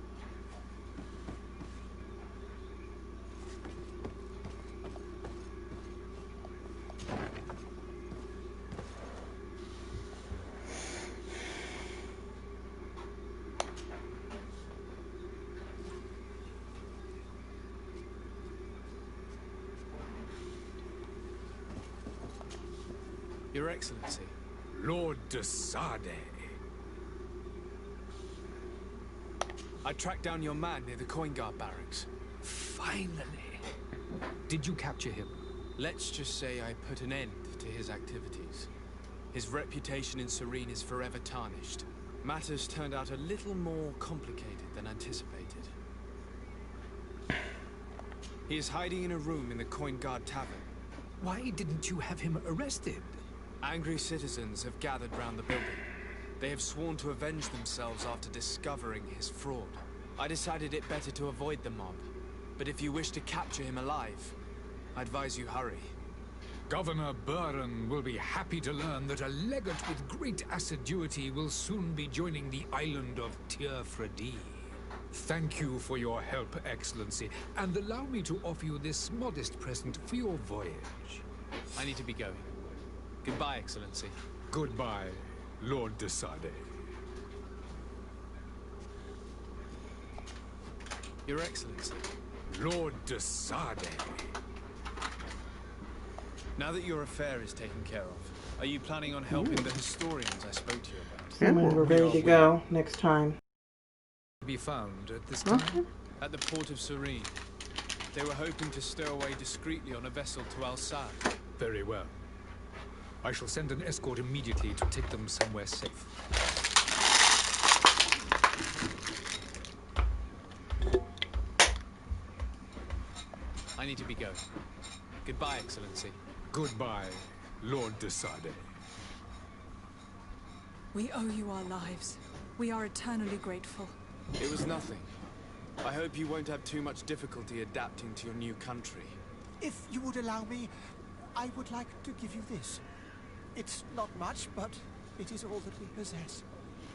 Your Excellency. Lord de Sade. I tracked down your man near the Coin Guard barracks. Finally. Did you capture him? Let's just say I put an end to his activities. His reputation in Serene is forever tarnished. Matters turned out a little more complicated than anticipated. He is hiding in a room in the Coin Guard Tavern. Why didn't you have him arrested? Angry citizens have gathered round the building. They have sworn to avenge themselves after discovering his fraud. I decided it better to avoid the mob. But if you wish to capture him alive, I advise you hurry. Governor Buren will be happy to learn that a legate with great assiduity will soon be joining the island of Tir-Fredi. Thank you for your help, Excellency, and allow me to offer you this modest present for your voyage. I need to be going. Goodbye, Excellency. Goodbye, Lord de Sade. Your Excellency. Lord de Sade. Now that your affair is taken care of, are you planning on helping the historians I spoke to you about? And When we're we ready to go next time. Be found at this time? At the port of Serene. They were hoping to stow away discreetly on a vessel to Al-Sad. Very well. I shall send an escort immediately to take them somewhere safe. I need to be going. Goodbye, Excellency. Goodbye, Lord de Sade. We owe you our lives. We are eternally grateful. It was nothing. I hope you won't have too much difficulty adapting to your new country. If you would allow me, I would like to give you this. It's not much, but it is all that we possess.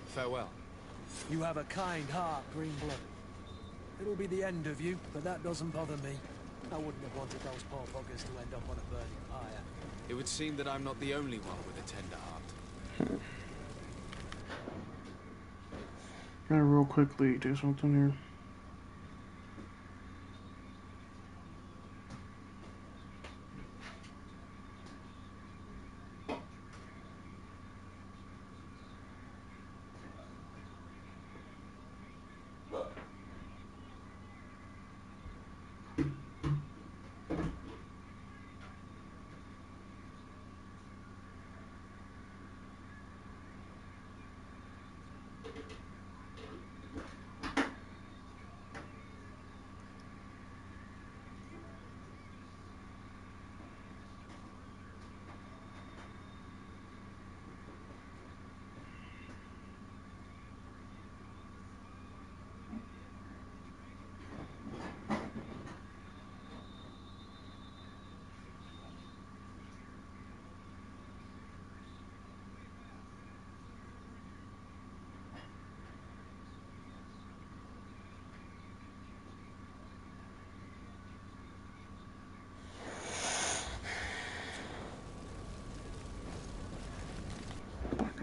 Farewell. You have a kind heart, Greenblood. It'll be the end of you, but that doesn't bother me. I wouldn't have wanted those poor buggers to end up on a burning pyre. It would seem that I'm not the only one with a tender heart. Gotta real quickly do something here.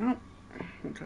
Oh, okay.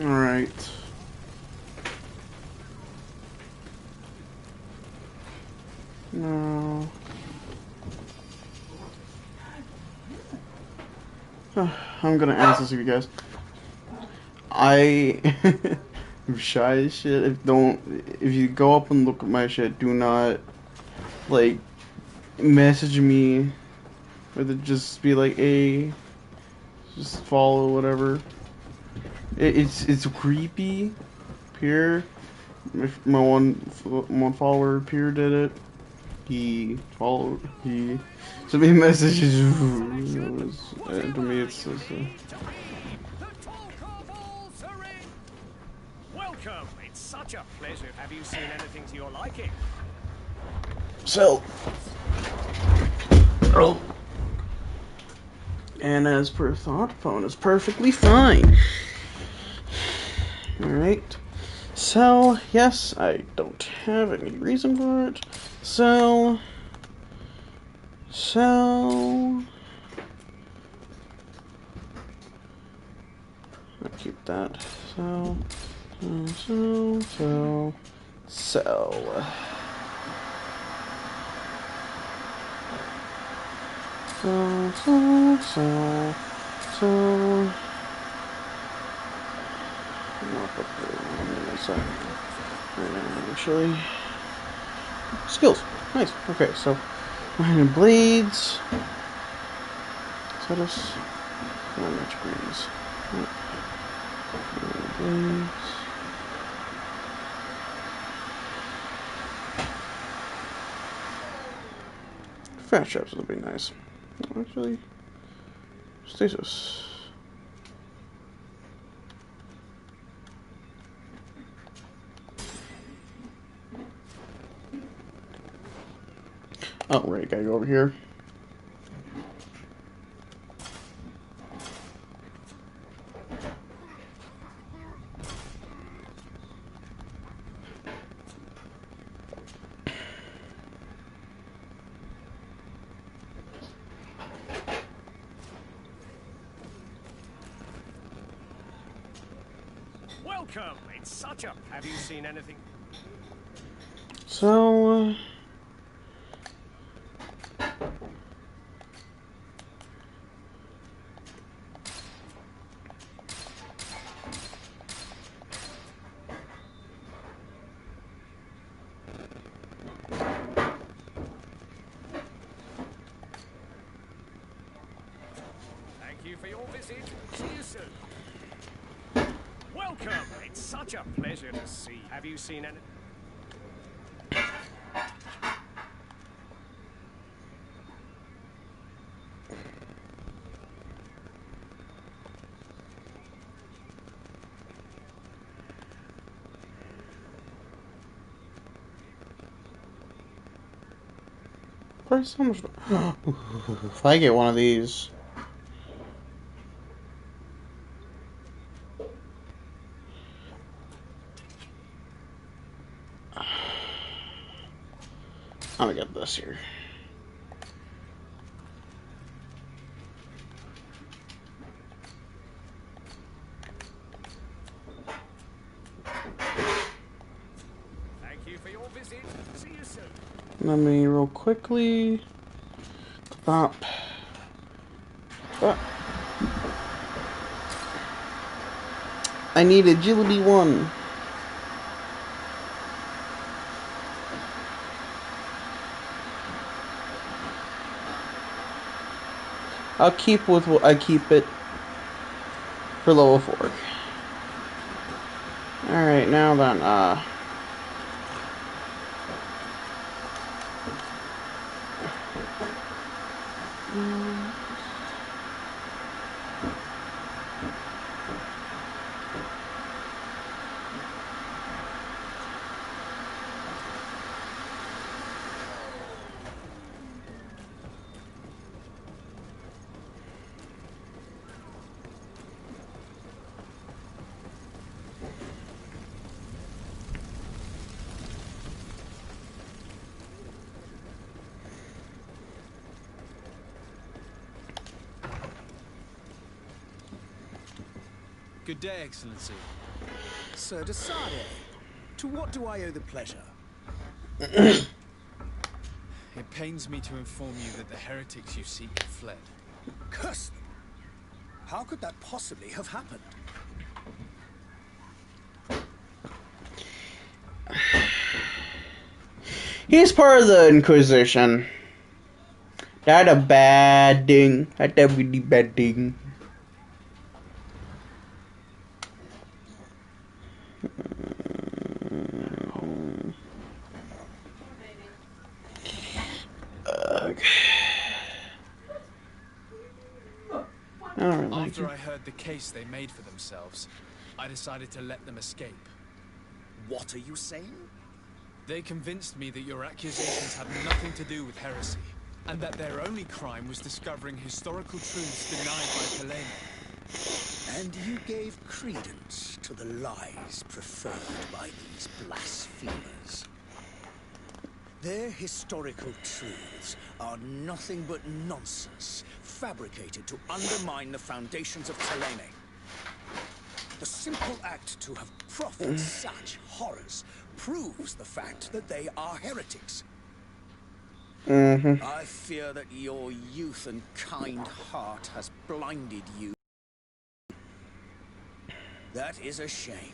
Alright. No. I'm gonna ask this of you guys. I'm shy as shit. If you go up and look at my shit, do not, like, message me. Or just be like, hey, just follow, whatever. It's creepy. Pierre, my one follower, Pierre did it. He sent me messages. To me, it's Welcome. It's such a pleasure. Have you seen anything to your liking? So. Oh. And as per thought, phone is perfectly fine. Alright. So, yes, I don't have any reason for it. So. I'll keep that. So. Actually, skills. Nice. Okay, so blades. Status. Magic rings. Blades. Fast traps would be nice. Actually, stasis. Oh, right, gotta go over here. Welcome. It's such a... Have you seen anything? So, Thank you for your visit. See you soon. Welcome. It's such a pleasure to see. Have you seen any... price how much? If I get one of these. I'm gonna get this here. Thank you for your visit. See you soon. Let me real quickly. Stop. I need agility 1. I'll keep with what I keep it for level 4. Alright, now then, Good day, Excellency. Sir Desade, to what do I owe the pleasure? It pains me to inform you that the heretics you seek have fled. Curse them! How could that possibly have happened? He's part of the Inquisition. That's a bad thing. That's a really bad thing. After I heard the case they made for themselves, I decided to let them escape. What are you saying? They convinced me that your accusations had nothing to do with heresy, and that their only crime was discovering historical truths denied by Ptolemy. And you gave credence to the lies preferred by these blasphemers. Their historical truths are nothing but nonsense, fabricated to undermine the foundations of Ptolemy. The simple act to have proffered such horrors proves the fact that they are heretics. I fear that your youth and kind heart has blinded you. That is a shame.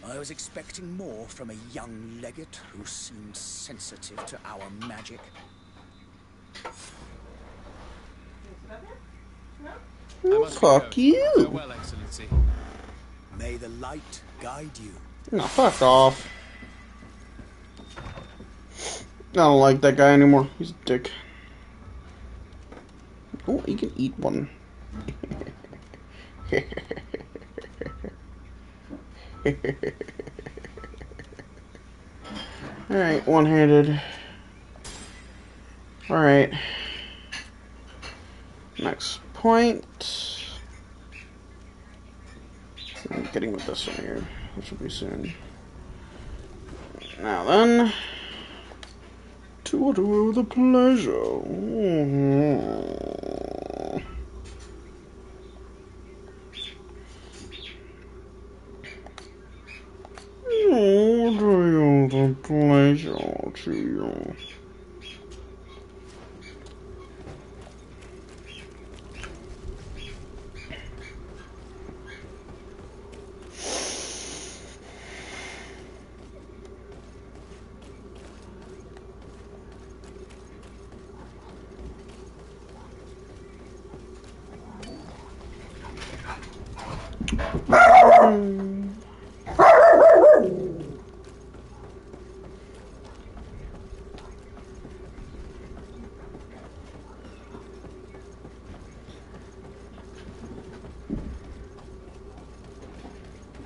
I was expecting more from a young legate who seemed sensitive to our magic. Fuck you. Farewell, Excellency. May the light guide you. No, fuck off. I don't like that guy anymore. He's a dick. Oh, you can eat one. Alright, one-handed. Alright. Next point. I'm getting with this one here. This will be soon. Now then. To do the pleasure. The pleasure to you.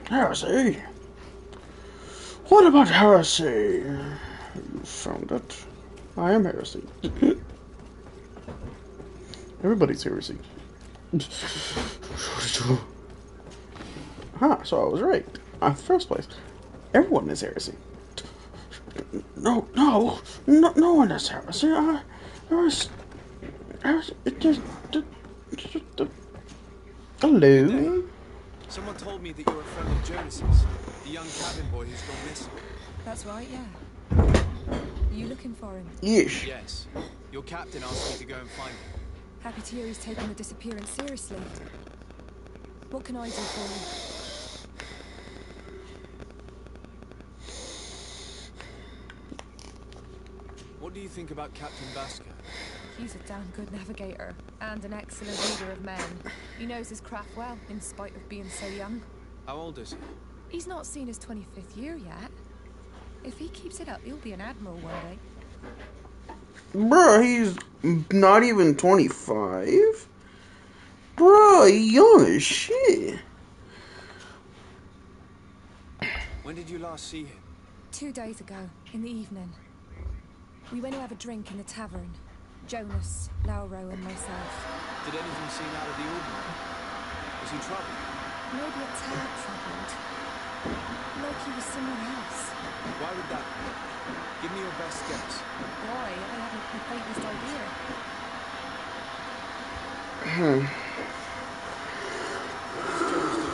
Heresy? What about heresy? You found it. I am heresy. Everybody's heresy. So I was right. In the first place, everyone is heresy. No one is heresy. Hello? Someone told me that you're a friend of Jonas's, the young cabin boy who's gone missing. That's right, yeah. You looking for him? Yes. Yes. Your captain asked me to go and find him. Happy to hear he's taken the disappearance seriously. What can I do for you? What do you think about Captain Vasco? He's a damn good navigator, and an excellent leader of men. He knows his craft well, in spite of being so young. How old is he? He's not seen his 25th year yet. If he keeps it up, he'll be an admiral one day. Bruh, he's not even 25. Bruh, he's young as shit. When did you last see him? 2 days ago, in the evening. We went to have a drink in the tavern. Jonas, Lauro, and myself. Did anything seem out of the ordinary? Was he troubled? Maybe a tad troubled. Like he was somewhere else. Why would that be? Give me your best guess. Why? I haven't the faintest idea. What does Jonas do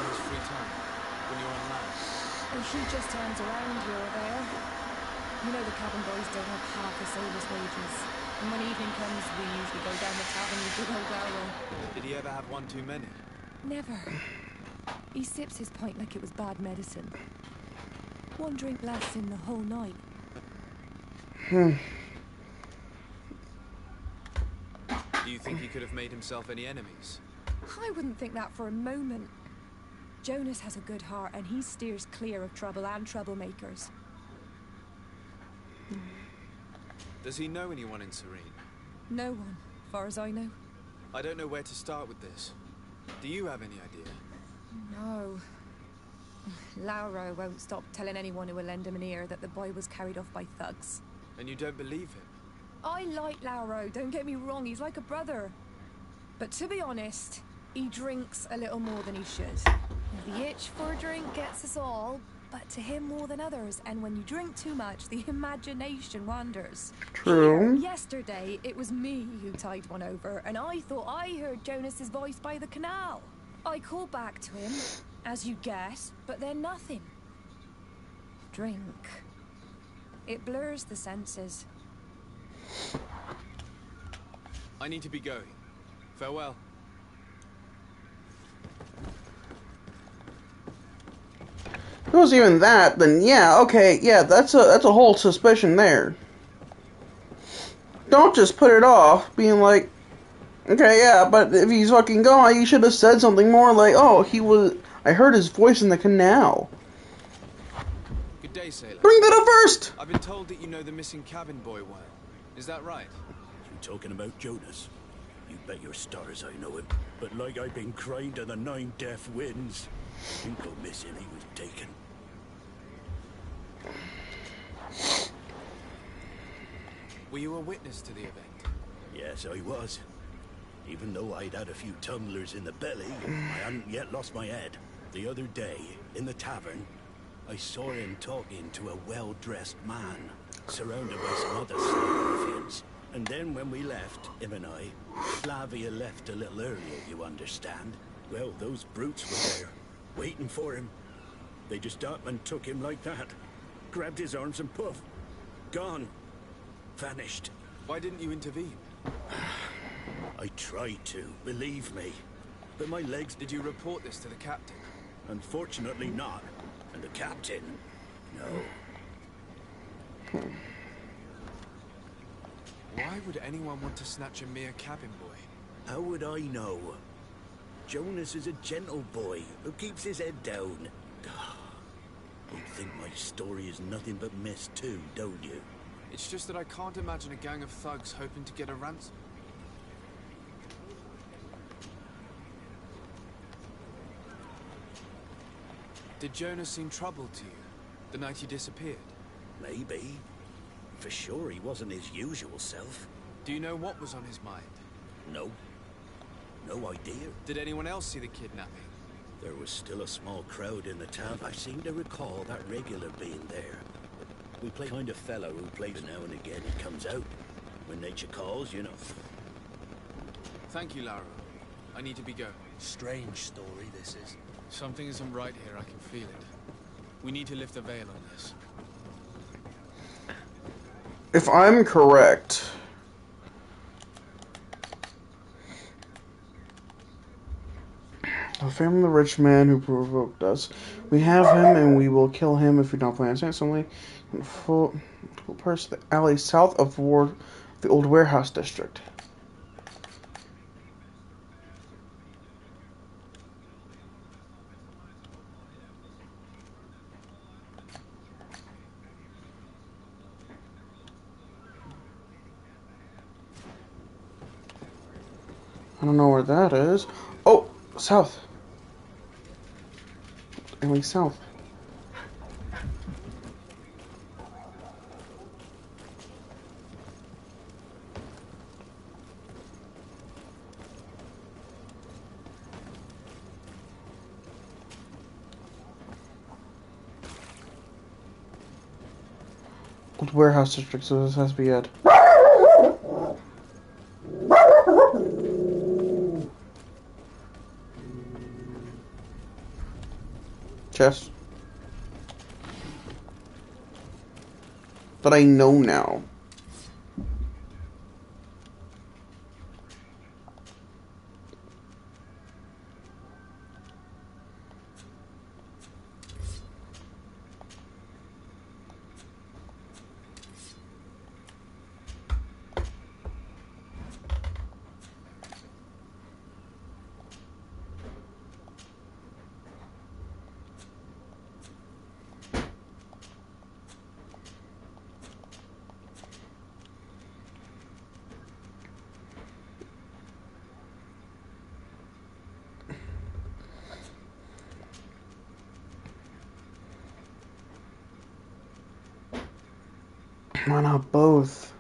She just turns around, you're there. You know the cabin boys don't have half a sailor's wages. And when evening comes, we usually go down the tavern with good old Lauro. Did he ever have one too many? Never. He sips his pint like it was bad medicine. One drink lasts him the whole night. Do you think he could have made himself any enemies? I wouldn't think that for a moment. Jonas has a good heart and he steers clear of trouble and troublemakers. Does he know anyone in Serene? No one, far as I know. I don't know where to start with this. Do you have any idea? No. Lauro won't stop telling anyone who will lend him an ear that the boy was carried off by thugs. And you don't believe him? I like Lauro, don't get me wrong, he's like a brother. But to be honest, he drinks a little more than he should. The itch for a drink gets us all, but to him more than others, and when you drink too much, the imagination wanders. True. Yesterday, it was me who tied one over, and I thought I heard Jonas's voice by the canal. I called back to him, as you guessed, but then nothing. Drink. It blurs the senses. I need to be going. Farewell. If it was even that, then yeah, okay, yeah, that's a whole suspicion there. Don't just put it off, being like, okay, yeah, but if he's fucking gone, you should have said something more like, oh, I heard his voice in the canal. Good day, sailor. Bring that up first! I've been told that you know the missing cabin boy well. Is that right? You talking about Jonas? You bet your stars I know him. But like I've been crying to the 9 deaf winds. Ain't go missing, he was taken. Were you a witness to the event? Yes, I was. Even though I'd had a few tumblers in the belly, I hadn't yet lost my head. The other day, in the tavern, I saw him talking to a well-dressed man, surrounded by some other Slavians. And then when we left, him and I, Slavia left a little earlier, you understand. Well, those brutes were there, waiting for him. They just up and took him like that. Grabbed his arms and poof. Gone. Vanished. Why didn't you intervene? I tried to, believe me. But my legs... Did you report this to the captain? Unfortunately not. And the captain? No. Why would anyone want to snatch a mere cabin boy? How would I know? Jonas is a gentle boy who keeps his head down. You think my story is nothing but mist too, don't you? It's just that I can't imagine a gang of thugs hoping to get a ransom. Did Jonas seem troubled to you the night he disappeared? Maybe. For sure he wasn't his usual self. Do you know what was on his mind? No. No idea. Did anyone else see the kidnapping? There was still a small crowd in the town. I seem to recall that regular being there. We play kind of fellow who plays now and again. He comes out. When nature calls, you know. Thank you, Lauro. I need to be going. Strange story, this is. Something isn't right here, I can feel it. We need to lift the veil on this. If I'm correct, the family of the rich man who provoked us. We have him, and we will kill him if we don't plan handsomely. Full person, the alley south of the old warehouse district. I don't know where that is. Oh, south. Alley south. Old warehouse district, so this has to be it. Chest. that I know now. Why not both?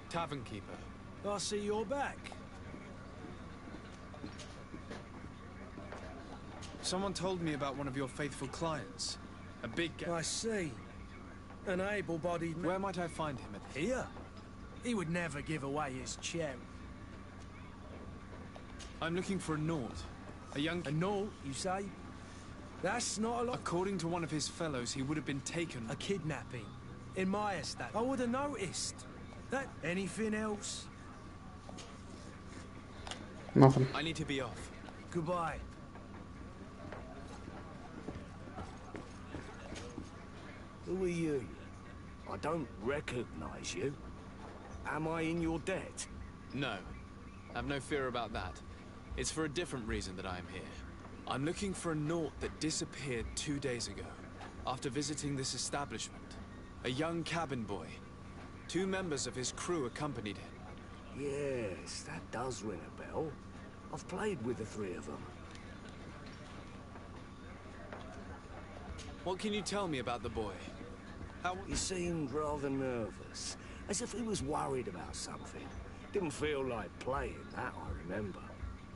Tavern keeper. I see you're back. Someone told me about one of your faithful clients. A big guy. I see. An able-bodied man. Where might I find him? Here? He would never give away his chair. I'm looking for a Nord. A young... A Nord, you say? That's not a lot. According to one of his fellows, he would have been taken. A kidnapping. In my estate. I would have noticed. That... Anything else? Nothing. I need to be off. Goodbye. Who are you? I don't recognize you. Am I in your debt? No. Have no fear about that. It's for a different reason that I am here. I'm looking for a Naut that disappeared 2 days ago, after visiting this establishment. A young cabin boy. 2 members of his crew accompanied him. Yes, that does ring a bell. I've played with the 3 of them. What can you tell me about the boy? He seemed rather nervous, as if he was worried about something. Didn't feel like playing, that I remember.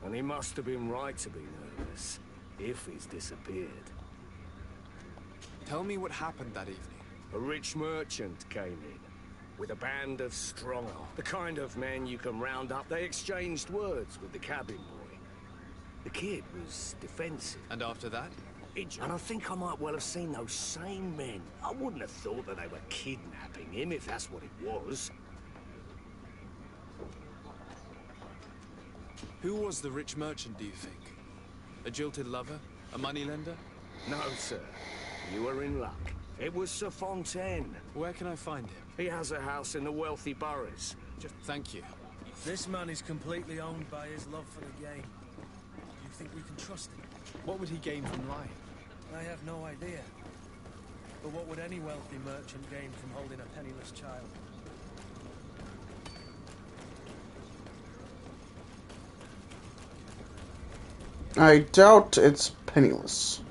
And he must have been right to be nervous, if he's disappeared. Tell me what happened that evening. A rich merchant came in, with a band of stronger, the kind of men you can round up. They exchanged words with the cabin boy. The kid was defensive. And after that? And I think I might well have seen those same men. I wouldn't have thought that they were kidnapping him, if that's what it was. Who was the rich merchant, do you think? A jilted lover? A moneylender? No, sir. You were in luck. It was Sir Fontaine. Where can I find him? He has a house in the wealthy boroughs. Thank you. This man is completely owned by his love for the game. You think we can trust him? What would he gain from lying? I have no idea. But what would any wealthy merchant gain from holding a penniless child? I doubt it's penniless.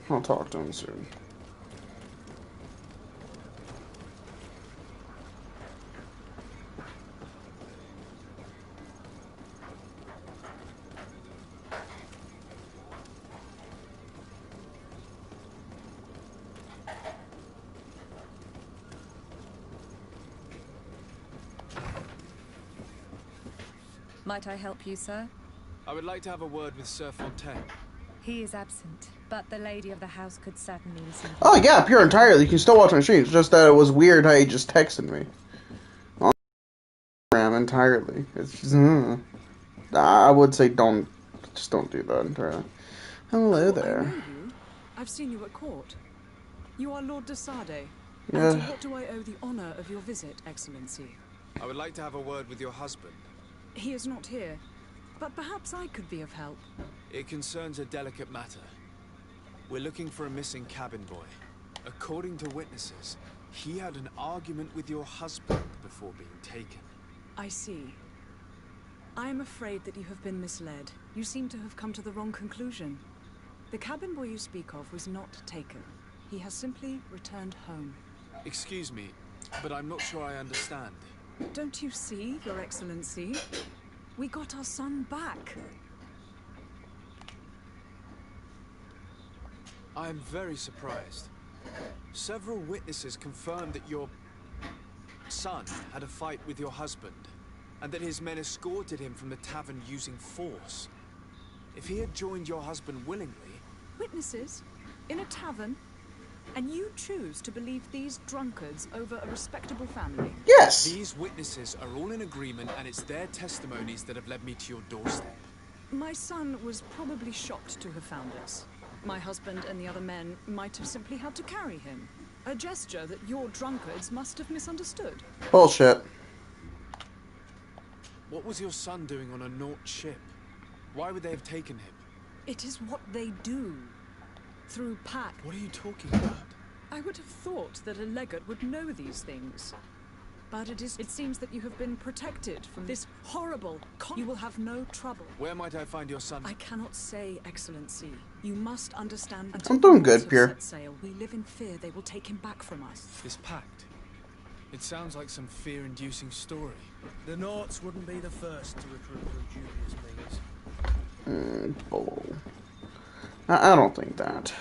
I'll talk to him soon. Might I help you, sir? I would like to have a word with Sir Fontaine. He is absent, but the lady of the house could certainly receive him. Oh yeah, pure entirely. You can still watch my streams. Just that it was weird how he just texted me. On Instagram entirely. It's just, I would say just don't do that entirely. Hello there. I know you. I've seen you at court. You are Lord de Sade. Yeah. And to what do I owe the honor of your visit, Excellency? I would like to have a word with your husband. He is not here, but perhaps I could be of help. It concerns a delicate matter. We're looking for a missing cabin boy. According to witnesses, he had an argument with your husband before being taken. I see. I am afraid that you have been misled. You seem to have come to the wrong conclusion. The cabin boy you speak of was not taken. He has simply returned home. Excuse me, but I'm not sure I understand. Don't you see, Your Excellency? We got our son back. I am very surprised. Several witnesses confirmed that your son had a fight with your husband, and that his men escorted him from the tavern using force. If he had joined your husband willingly... Witnesses? In a tavern? And you choose to believe these drunkards over a respectable family? Yes! These witnesses are all in agreement, and it's their testimonies that have led me to your doorstep. My son was probably shocked to have found us. My husband and the other men might have simply had to carry him. A gesture that your drunkards must have misunderstood. Bullshit. What was your son doing on a Naut ship? Why would they have taken him? It is what they do. Through pact. What are you talking about? I would have thought that a legate would know these things. But it seems that you have been protected from this horrible You will have no trouble. Where might I find your son? I cannot say, Excellency. You must understand. I'm doing good, Pierre. Set sail, we live in fear they will take him back from us. This pact? It sounds like some fear-inducing story. The Nauts wouldn't be the first to recruit through dubious means. Bull. I don't think that.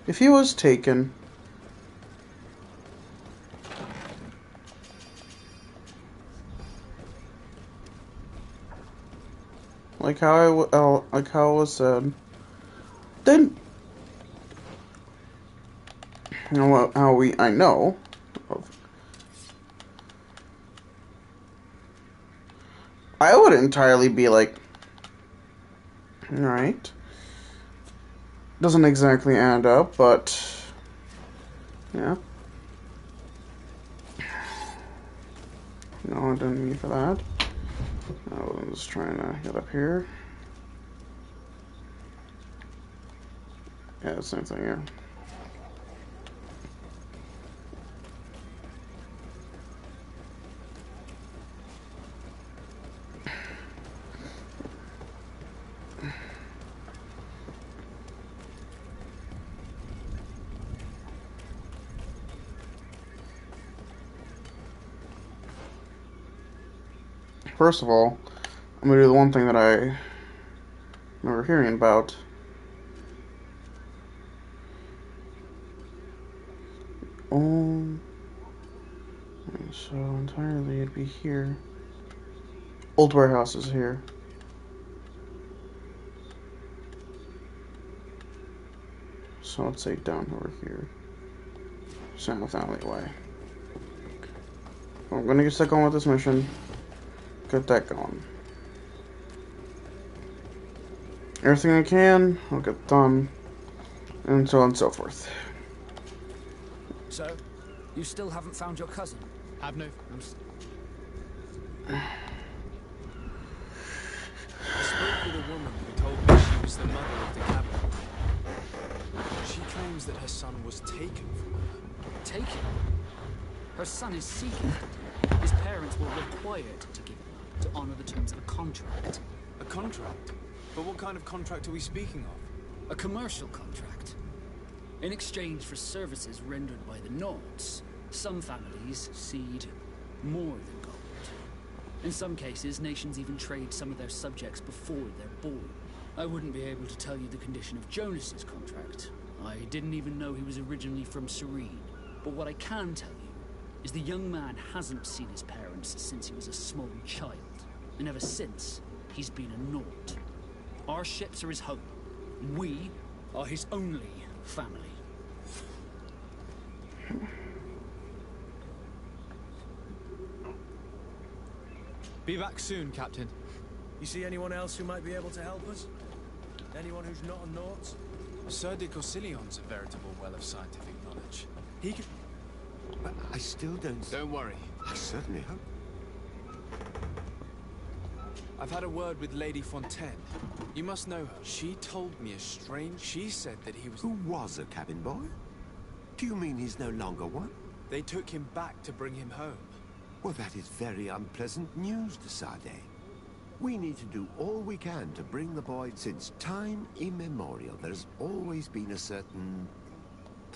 If he was taken... like how it was said, then I know of, I would entirely be like, alright, doesn't exactly add up, but yeah, no, I didn't mean for that. I was just trying to get up here. Yeah, same thing here. First of all, I'm gonna do the one thing that I remember hearing about. So entirely it'd be here. Old warehouse is here. So let's say down over here. South alleyway. I'm gonna get stuck on with this mission. Get that going. Everything I can, I'll get done. And so on and so forth. So, you still haven't found your cousin? Have no... I spoke with a woman who told me she was the mother of the cabin. She claims that her son was taken from her. Taken? Her son is seeking. His parents were required to give him up to honor the terms of a contract. A contract? But what kind of contract are we speaking of? A commercial contract. In exchange for services rendered by the Nauts, some families cede more than gold. In some cases, nations even trade some of their subjects before they're born. I wouldn't be able to tell you the condition of Jonas's contract. I didn't even know he was originally from Serene. But what I can tell you is the young man hasn't seen his parents since he was a small child. And ever since, he's been a Naut. Our ships are his home. We are his only family. Be back soon, Captain. You see anyone else who might be able to help us? Anyone who's not a Naut? Sir de Corsillion's a veritable well of scientific knowledge. He can... But I still don't... Don't worry. I certainly hope. I've had a word with Lady Fontaine. You must know her. She told me a strange... She said that he was... Who was a cabin boy? Do you mean he's no longer one? They took him back to bring him home. Well, that is very unpleasant news, de Sade. We need to do all we can to bring the boy. Since time immemorial, there's always been a certain...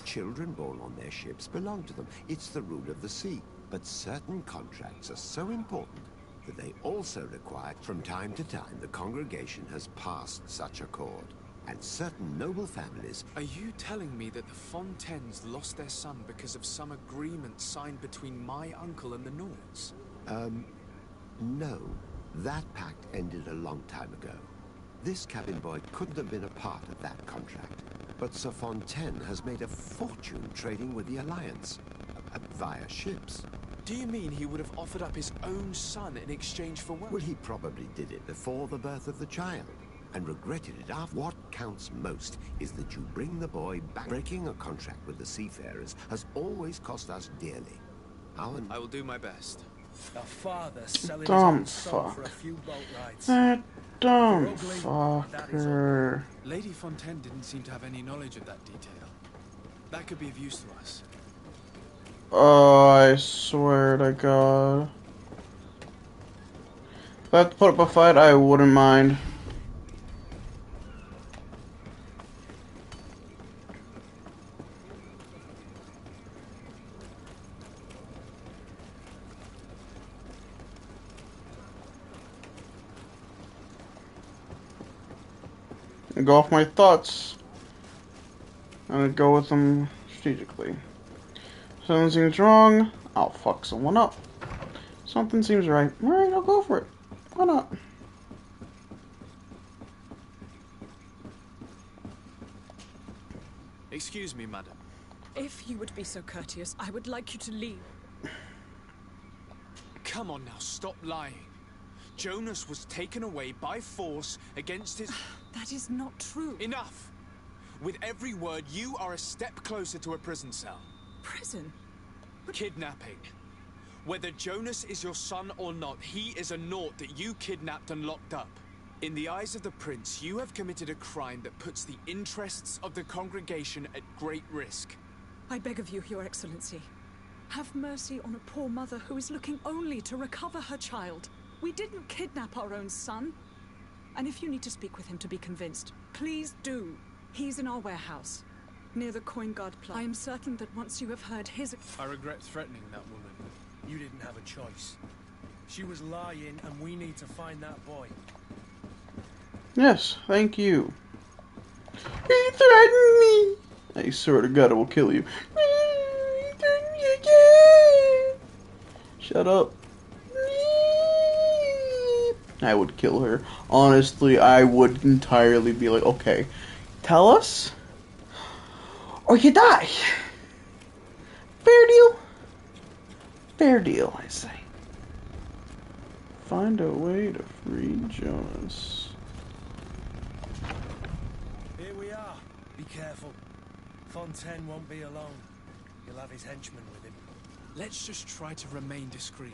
Children born on their ships belong to them. It's the rule of the sea. But certain contracts are so important that they also require, from time to time, the congregation has passed such accord. And certain noble families... Are you telling me that the Fontaines lost their son because of some agreement signed between my uncle and the Nords? No. That pact ended a long time ago. This cabin boy couldn't have been a part of that contract. But Sir Fontaine has made a fortune trading with the Alliance. Via ships. Do you mean he would have offered up his own son in exchange for wealth? Well, he probably did it before the birth of the child, and regretted it after. What counts most is that you bring the boy back. Breaking a contract with the seafarers has always cost us dearly. I will do my best. A father selling Dumb his own son fuck. for a few boat rides. That dumb Ugly, fucker. Lady Fontaine didn't seem to have any knowledge of that detail. That could be of use to us. Oh, I swear to God. If I had to put up a fight, I wouldn't mind. And go off my thoughts. And I'd go with them strategically. Something seems wrong, I'll fuck someone up. Something seems right, alright, I'll go for it. Why not? Excuse me, madam. If you would be so courteous, I would like you to leave. Come on now, stop lying. Jonas was taken away by force against his... That is not true. Enough! With every word, you are a step closer to a prison cell. Prison? Kidnapping. Whether Jonas is your son or not, he is a naught that you kidnapped and locked up. In the eyes of the prince, you have committed a crime that puts the interests of the congregation at great risk. I beg of you, Your Excellency. Have mercy on a poor mother who is looking only to recover her child. We didn't kidnap our own son. And if you need to speak with him to be convinced, please do. He's in our warehouse, near the Coin Guard Plaza. I am certain that once you have heard his... I regret threatening that woman. You didn't have a choice. She was lying, and we need to find that boy. Yes, thank you. He threatened me! I swear to God, I will kill you. He threatened me again! Shut up. I would kill her. Honestly, I would entirely be like, okay, tell us, or you die. Fair deal? Fair deal, I say. Find a way to free Jonas. Here we are. Be careful. Fontaine won't be alone. He'll have his henchmen with him. Let's just try to remain discreet.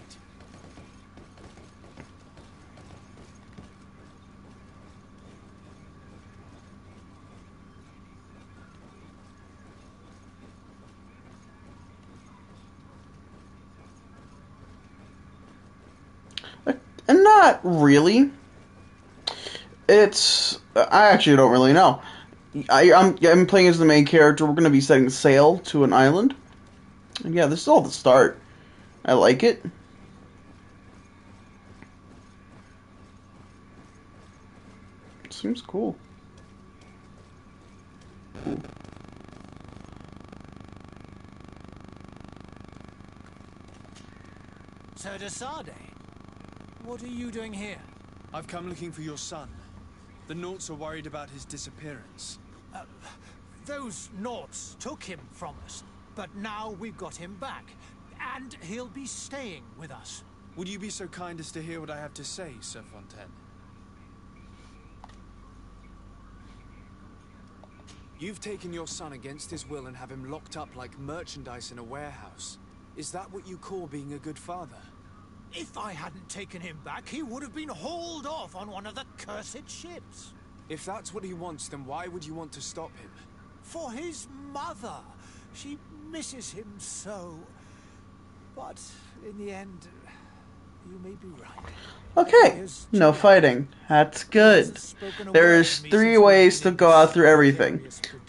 Not really. It's... I actually don't really know. I'm playing as the main character. We're going to be setting sail to an island. And yeah, this is all the start. I like it. Seems cool. Ooh. Sir de Sade, what are you doing here? I've come looking for your son. The Naughts are worried about his disappearance. Those Naughts took him from us, but now we've got him back, and he'll be staying with us. Would you be so kind as to hear what I have to say, Sir Fontaine? You've taken your son against his will and have him locked up like merchandise in a warehouse. Is that what you call being a good father? If I hadn't taken him back, he would have been hauled off on one of the cursed ships. If that's what he wants, then why would you want to stop him? For his mother. She misses him so. But in the end, you may be right. Okay, no fighting. That's good. There's 3 ways to go out through everything.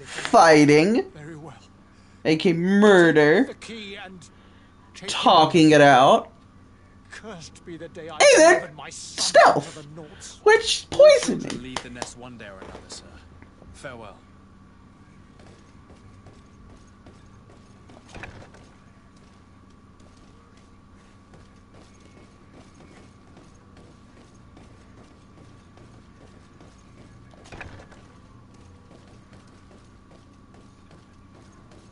Fighting, Very well. aka murder, The key and talking it out, cursed be the day I and then delivered my son stealth, to the Nauts. which We'll poisoning. leave the nest one day or another, sir. Farewell.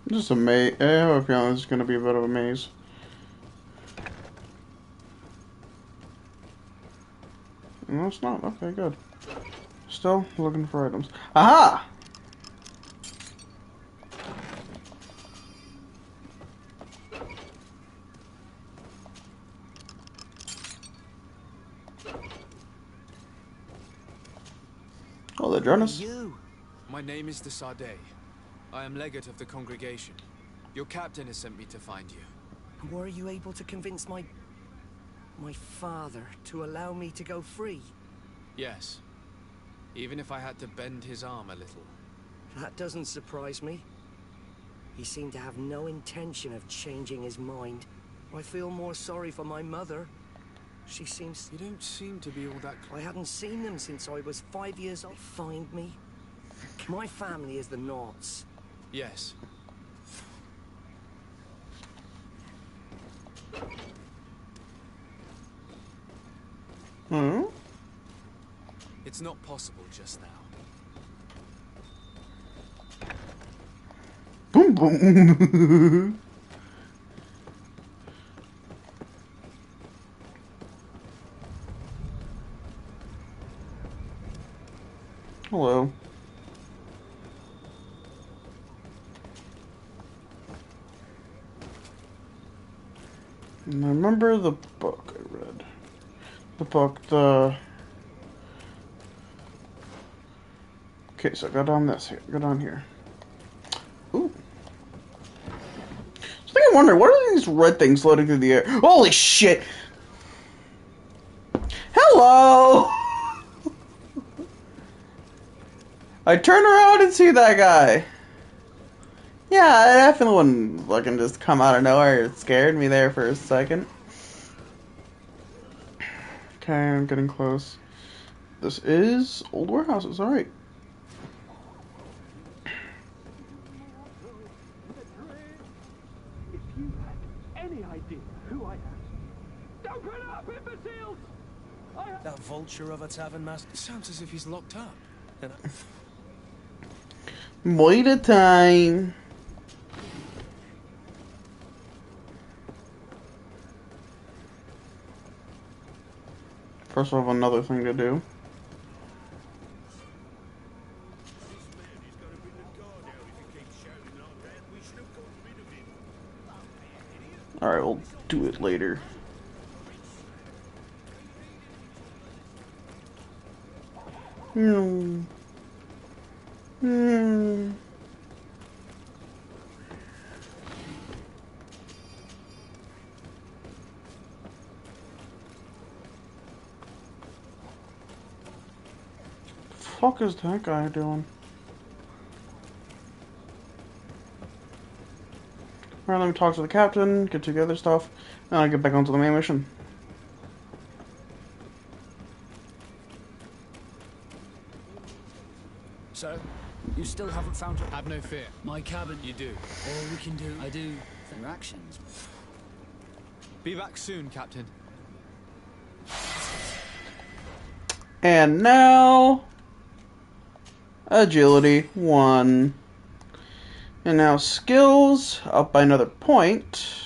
Just a maze. I have a feeling this is going to be a bit of a maze. No, it's not. Okay, good. Still looking for items. Aha! Oh, they're Jonas. You. My name is de Sardet. I am legate of the congregation. Your captain has sent me to find you. And were you able to convince my father to allow me to go free? Yes. Even if I had to bend his arm a little. That doesn't surprise me. He seemed to have no intention of changing his mind. I feel more sorry for my mother. She seems... You don't seem to be all that... I hadn't seen them since I was 5 years old. Find me. My family is the Nauts. Yes. Hmm? It's not possible just now. Boom boom. Hello. I remember the book I read. Okay, so go down this here. Go down here. Ooh. So I wonder, what are these red things floating through the air? Holy shit! Hello! I turn around and see that guy. Yeah, I definitely wouldn't fucking just come out of nowhere. It scared me there for a second. Okay, I'm getting close. This is old warehouses, alright. If you had any idea who I am, don't put up, imbeciles! That vulture of a tavern master Sounds as if he's locked up. Wait a time. First, I have another thing to do. Alright, we'll do it later. Hmm. Hmm. Fuck is that guy doing? Alright, let me talk to the captain, get together stuff, and I'll get back onto the main mission. So, you still haven't found her? Have no fear. My cabin. You do. All we can do. I do. Their actions. Be back soon, Captain. And now... Agility 1. And now skills, up by another point.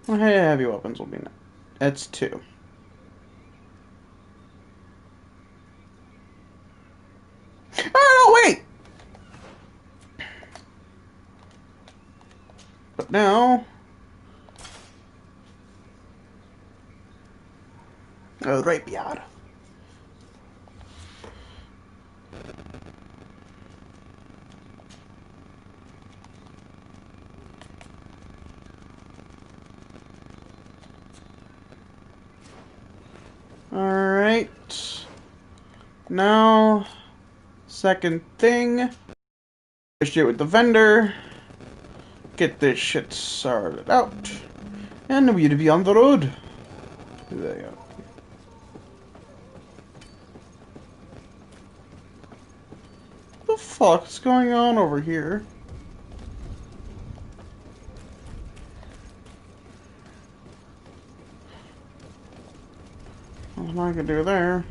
Well, hey, heavy weapons will be... That's 2. Oh, no, wait! But now... a rapier. Alright. Now, second thing. Negotiate with the vendor. Get this shit sorted out. And we'll be on the road. There you go. What the fuck's going on over here? What I can do there?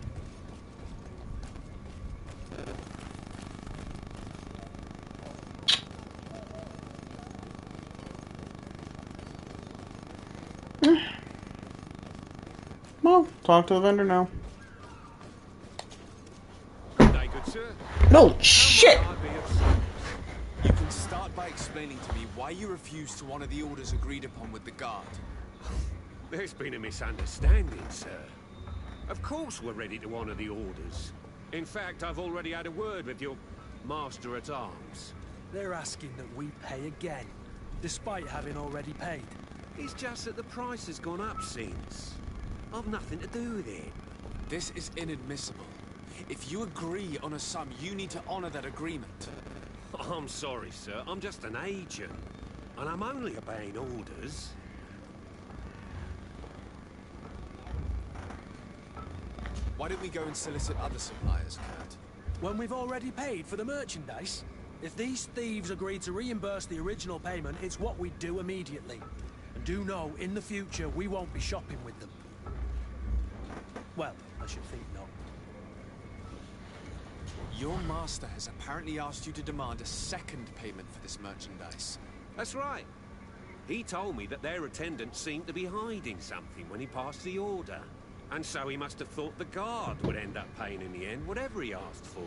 Well, talk to the vendor now. Good day, good sir. No shit! You can start by explaining to me why you refuse to honor the orders agreed upon with the guard. There's been a misunderstanding, sir. Of course we're ready to honor the orders. In fact, I've already had a word with your master-at-arms. They're asking that we pay again, despite having already paid. It's just that the price has gone up since. I've nothing to do with it. This is inadmissible. If you agree on a sum, you need to honor that agreement. I'm sorry, sir. I'm just an agent. And I'm only obeying orders. Why don't we go and solicit other suppliers, Kurt? When we've already paid for the merchandise? If these thieves agree to reimburse the original payment, it's what we do immediately. And do know, in the future, we won't be shopping with them. Well, I should think not. Your master has apparently asked you to demand a second payment for this merchandise. That's right. He told me that their attendant seemed to be hiding something when he passed the order. And so he must have thought the guard would end up paying in the end, whatever he asked for.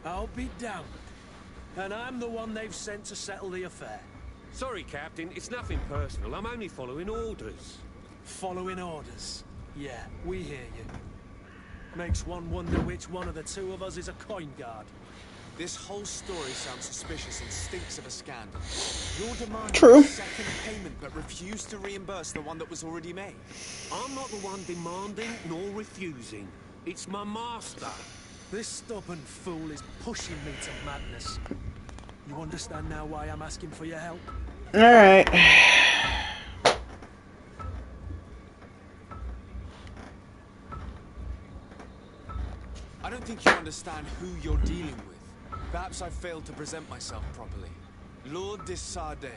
I'll be damned. And I'm the one they've sent to settle the affair. Sorry, Captain. It's nothing personal. I'm only following orders. Following orders? Yeah, we hear you. Makes one wonder which one of the two of us is a coin guard. This whole story sounds suspicious and stinks of a scandal. You're demanding a second payment but refuse to reimburse the one that was already made. I'm not the one demanding nor refusing. It's my master. This stubborn fool is pushing me to madness. You understand now why I'm asking for your help? Alright. I don't think you understand who you're dealing with. Perhaps I failed to present myself properly. Lord de Sardet,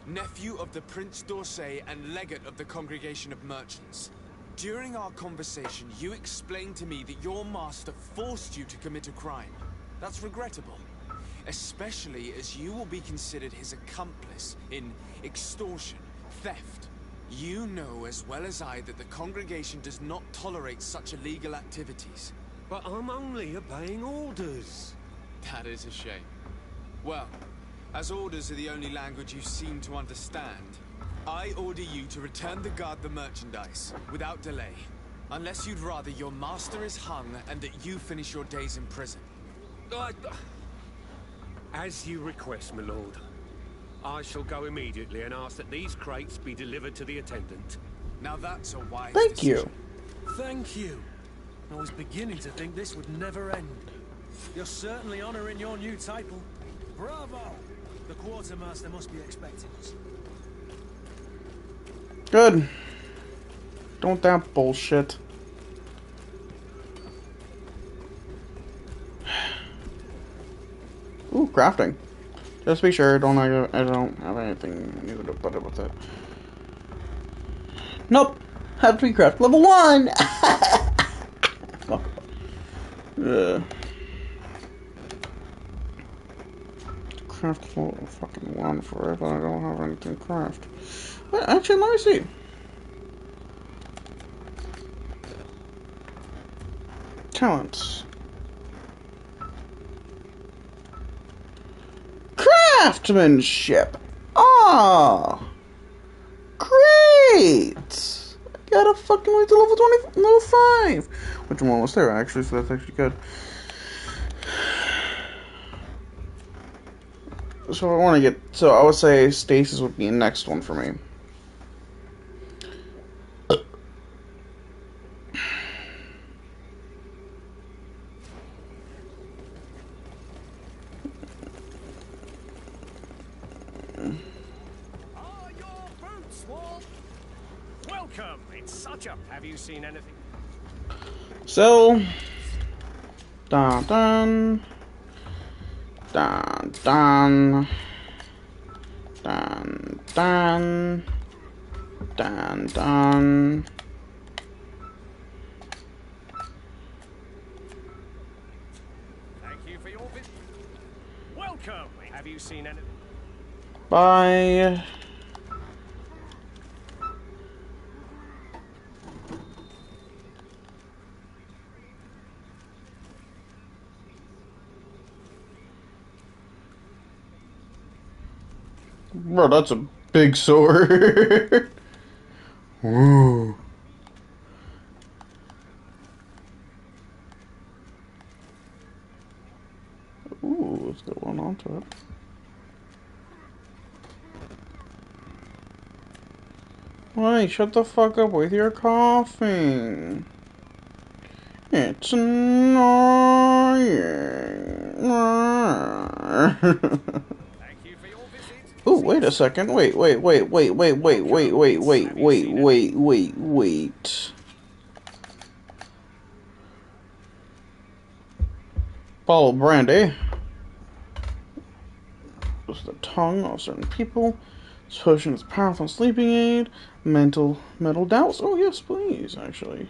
nephew of the Prince d'Orsay and legate of the Congregation of Merchants. During our conversation, you explained to me that your master forced you to commit a crime. That's regrettable, especially as you will be considered his accomplice in extortion, theft. You know as well as I that the Congregation does not tolerate such illegal activities. But I'm only obeying orders. That is a shame. Well, as orders are the only language you seem to understand, I order you to return the guard the merchandise, without delay. Unless you'd rather your master is hung and that you finish your days in prison. As you request, my lord. I shall go immediately and ask that these crates be delivered to the attendant. Now that's a wise Thank you. Thank you. I was beginning to think this would never end. You're certainly honoring your new title. Bravo! The quartermaster must be expecting us. Good. Don't that bullshit. Ooh, crafting. Just to be sure, I don't have anything new to put up with it. Nope. Have to be craft level 1. Craft level fucking 1 for it, but I don't have anything craft. Wait, actually, let me see. Talents. Craftsmanship. Ah. great! I gotta fucking wait till level 20, level 5! Which I'm almost there, actually, so that's actually good. So I want to get... So I would say Stasis would be the next one for me. Welcome. It's such a... Have you seen anything? So... Dun dun... Dun dun... Dun dun... Dun dun... Thank you for your visit. Welcome. Have you seen anything? Bye... Bro, that's a big sword. Whoa. Ooh, let's go on onto it. Wait, shut the fuck up with your coughing. It's annoying. Ooh, wait a second. Wait. Bottle of brandy. This is the tongue of certain people. This potion is powerful sleeping aid. Metal doubts. Oh yes, please, actually.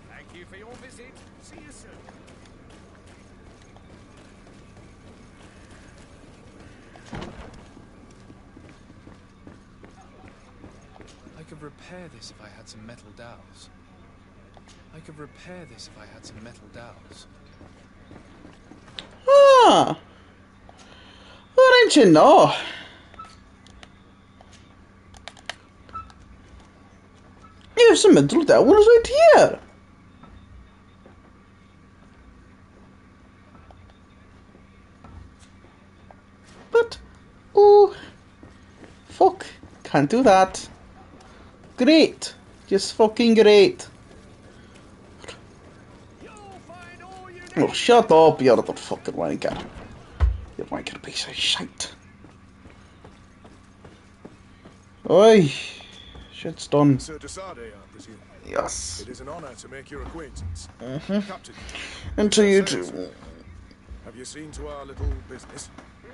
Thank you for your visit. See you soon. I could repair this if I had some metal dowels. Ah! Why didn't you know? You have some metal dowels right here. But, oh, fuck, can't do that. Great, just fucking great. Oh, shut up, you little fucking wanker. You wanker piece of shit. Oi, shit's done. Sir Desade, I presume. Yes. It is an honor to make your acquaintance. Captain. And to you too. Have you seen to our little business?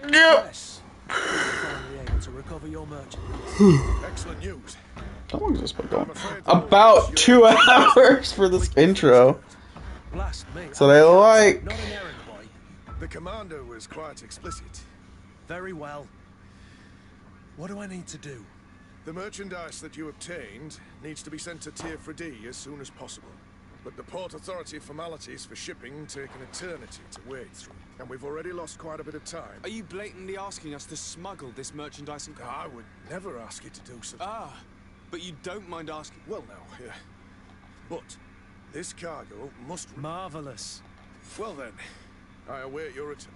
Yes. We're finally able to recover your merchandise. Excellent news. How long has this been going? About 2 hours for this intro. Blast me. So they like. Not an errand boy. The commander was quite explicit. Very well. What do I need to do? The merchandise that you obtained needs to be sent to Tier 4D as soon as possible. But the Port Authority formalities for shipping take an eternity to wade through. And we've already lost quite a bit of time. Are you blatantly asking us to smuggle this merchandise and... I would never ask you to do such... Ah, but you don't mind asking... Well, no, yeah. But this cargo must... Marvelous. Well then, I await your return.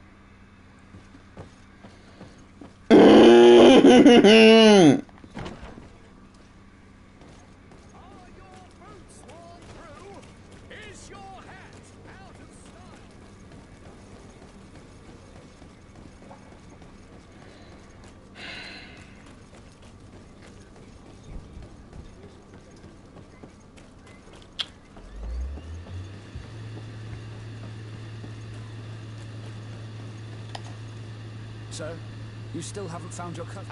So, you still haven't found your cut?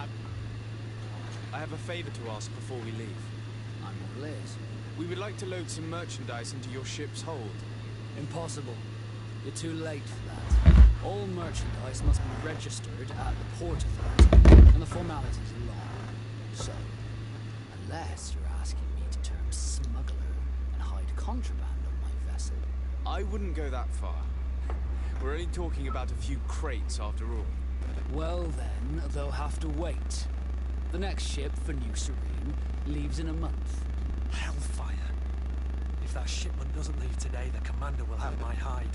I have a favor to ask before we leave. I'm all ears. We would like to load some merchandise into your ship's hold. Impossible. You're too late for that. All merchandise must be registered at the Port Authority, and the formalities are long. So, unless you're asking me to turn smuggler and hide contraband on my vessel... I wouldn't go that far. We're only talking about a few crates after all. Well then, they'll have to wait. The next ship for New Serene leaves in a month. Hellfire. If that shipment doesn't leave today, the commander will have my hide.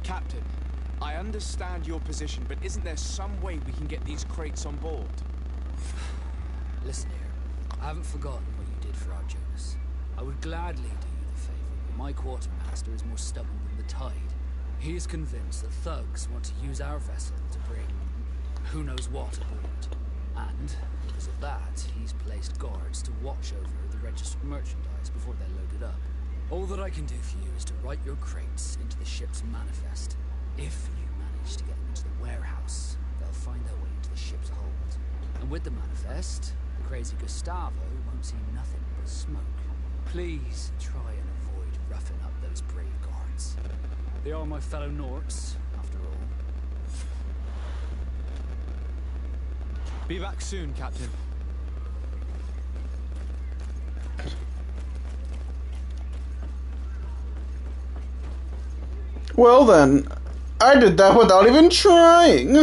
Captain, I understand your position, but isn't there some way we can get these crates on board? Listen here, I haven't forgotten what you did for our Jonas. I would gladly do you the favor, but my quartermaster is more stubborn than the tide. He is convinced that thugs want to use our vessel to bring who knows what aboard. And, because of that, he's placed guards to watch over the registered merchandise before they're loaded up. All that I can do for you is to write your crates into the ship's manifest. If you manage to get them into the warehouse, they'll find their way into the ship's hold. And with the manifest, the crazy Gustavo won't see nothing but smoke. Please try and avoid roughing up those brave guards. They are my fellow Norts, after all. Be back soon, Captain. Well then, I did that without even trying.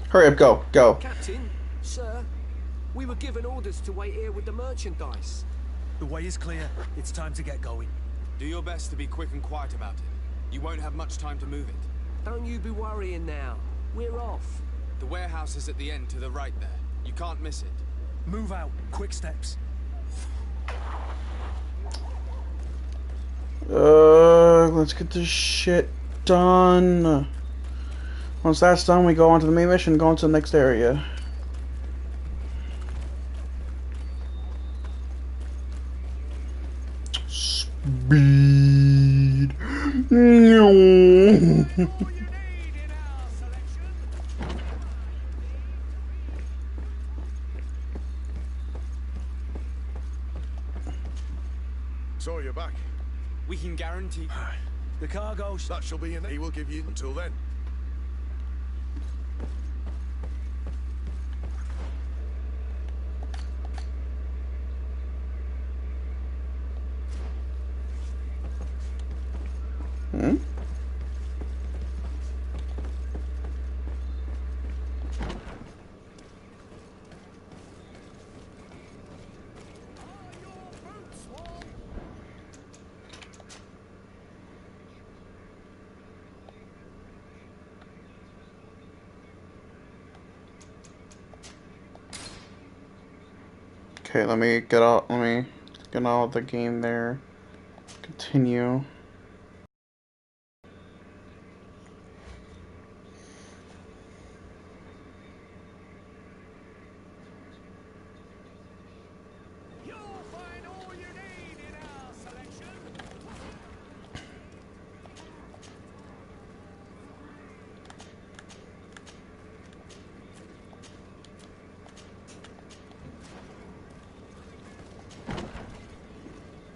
Hurry up, go. Captain, sir, we were given orders to wait here with the merchandise. The way is clear. It's time to get going. Do your best to be quick and quiet about it. You won't have much time to move it. Don't you be worrying now. We're off. The warehouse is at the end to the right there. You can't miss it. Move out. Quick steps. Let's get this shit done. Once that's done, we go on to the main mission, go on to the next area. Speed. So you're back. We can guarantee... The cargo... That shall be enough. He will give you until then. Hmm? Okay, let me get out of the game there. Continue.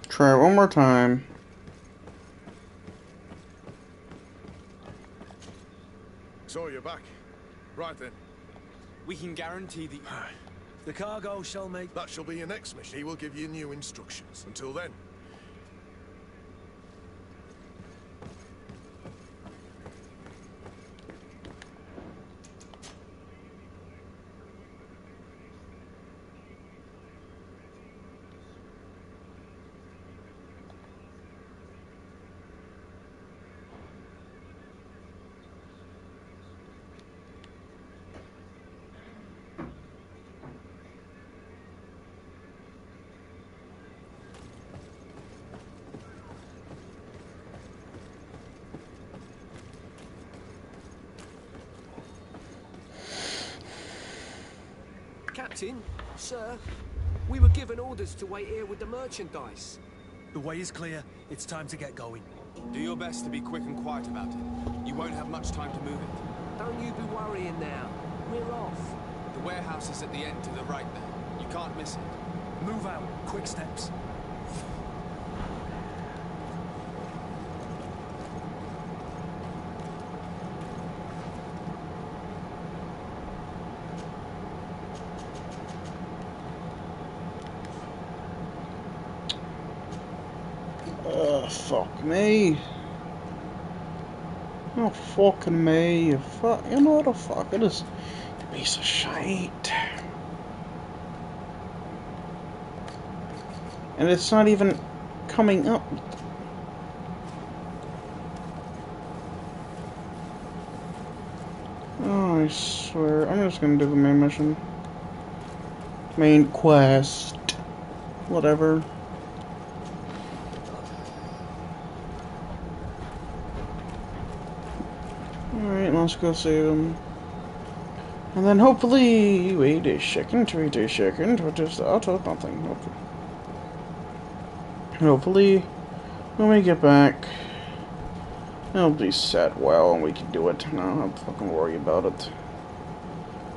Try it one more time. So you're back. Right then. We can guarantee the... The cargo shall make... That shall be your next mission. He will give you new instructions. Until then. Captain, sir, we were given orders to wait here with the merchandise. The way is clear. It's time to get going. Do your best to be quick and quiet about it. You won't have much time to move it. Don't you be worrying now. We're off. The warehouse is at the end to the right there. You can't miss it. Move out. Quick steps. Fuck me. Oh, fucking me. Fuck, you know what the fuck it is? You piece of shit. And it's not even coming up. Oh, I swear. I'm just gonna do the main mission. Main quest. Whatever. Alright, let's go save him. And then hopefully... Wait a second. What is that? Oh, nothing. Okay. Hopefully, when we get back, it'll be set well and we can do it. No, I don't have to fucking worry about it.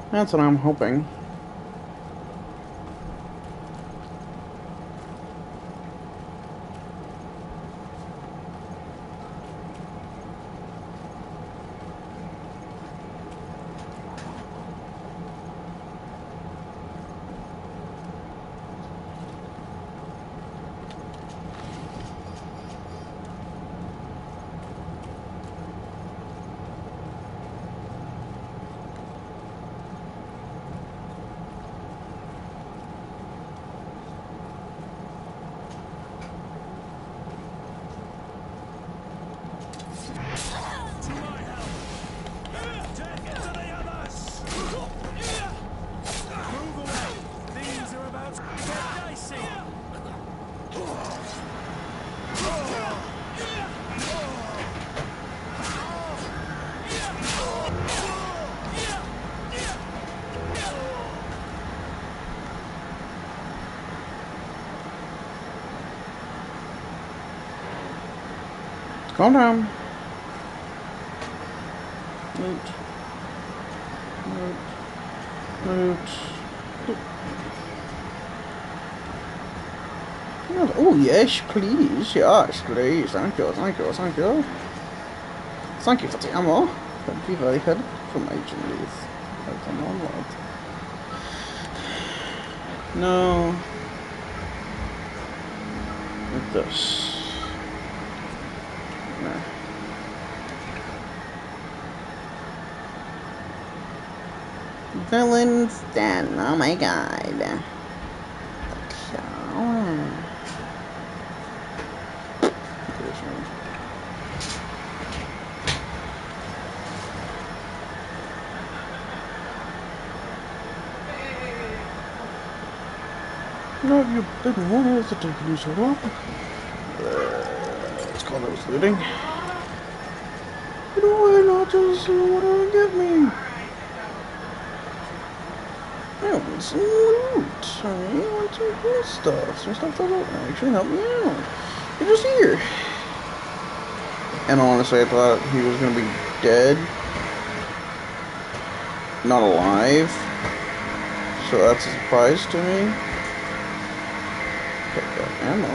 That's what I'm hoping. Calm down. Oh, yes, please. Yes, please. Thank you. Thank you for the ammo. That'd be very helpful for my please. Come on, what? No. Like this. No. Villains den. Oh my god. No, you didn't want to take you so long. Let's call those looting. You know why not just whatever get me? I want some loot. I want some cool stuff. Some stuff that'll actually help me out. You're just here. And honestly, I thought he was gonna be dead. Not alive. So that's a surprise to me. Pick up ammo.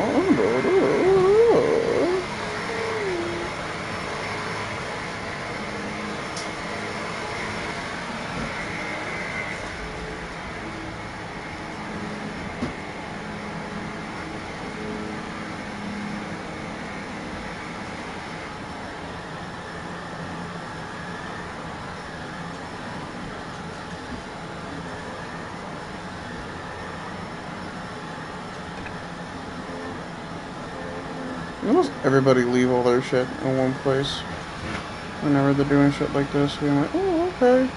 Almost everybody leave all their shit in one place whenever they're doing shit like this. Being like, oh, okay,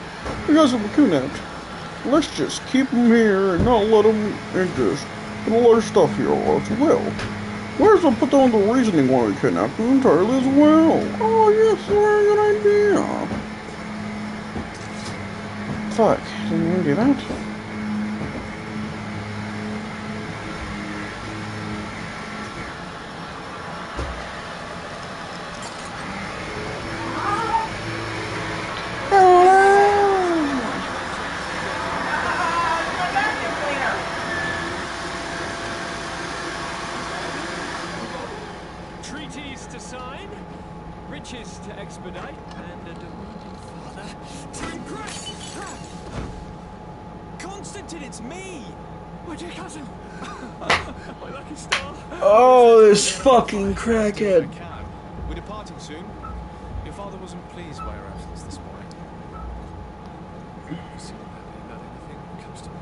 you guys have been kidnapped. Let's just keep them here and not let them and just put a lot of stuff here as well. Where's I put down the reasoning why we kidnapped them entirely as well? Oh, yes, very good idea. Fuck, didn't even do that. Treaties to sign, riches to expedite, and a demanding father to impress. Constantine, it's me! My dear cousin! My lucky star! Oh, this fucking crackhead. We're departing soon. Your father wasn't pleased by our absence this morning. You seem happy about anything that comes to me.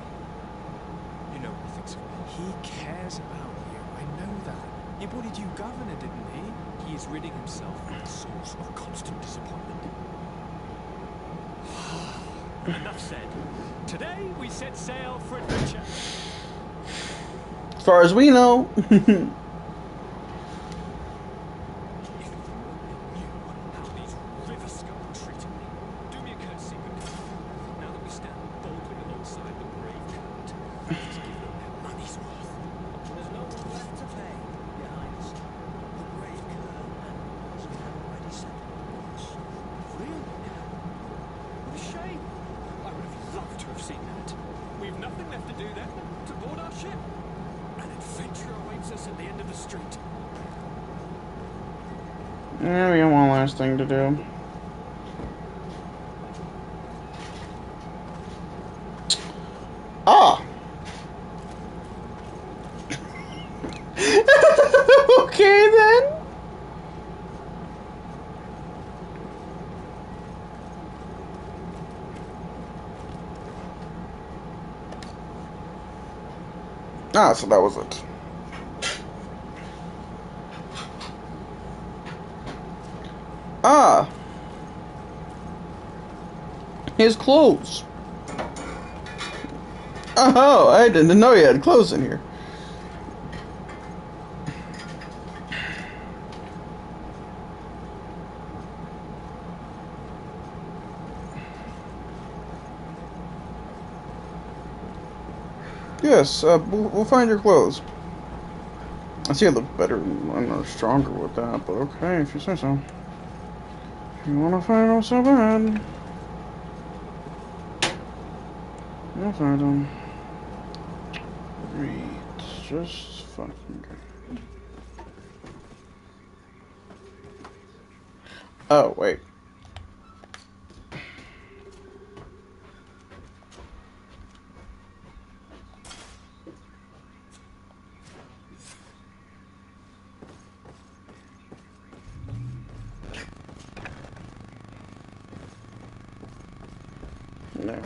You know what he thinks of me. He cares about you I know that. He appointed you governor, didn't he? He is ridding himself of a source of constant disappointment. Enough said. Today we set sail for adventure. As far as we know. Yeah, we have one last thing to do. Ah! Okay then. Ah, so that was it. Ah! His clothes. Oh, I didn't know he had clothes in here. Yes, we'll find your clothes. I see I look better and stronger with that, but okay, if you say so. If you wanna find them so bad, I'll find them. Read. Just fucking go. Oh, wait. No.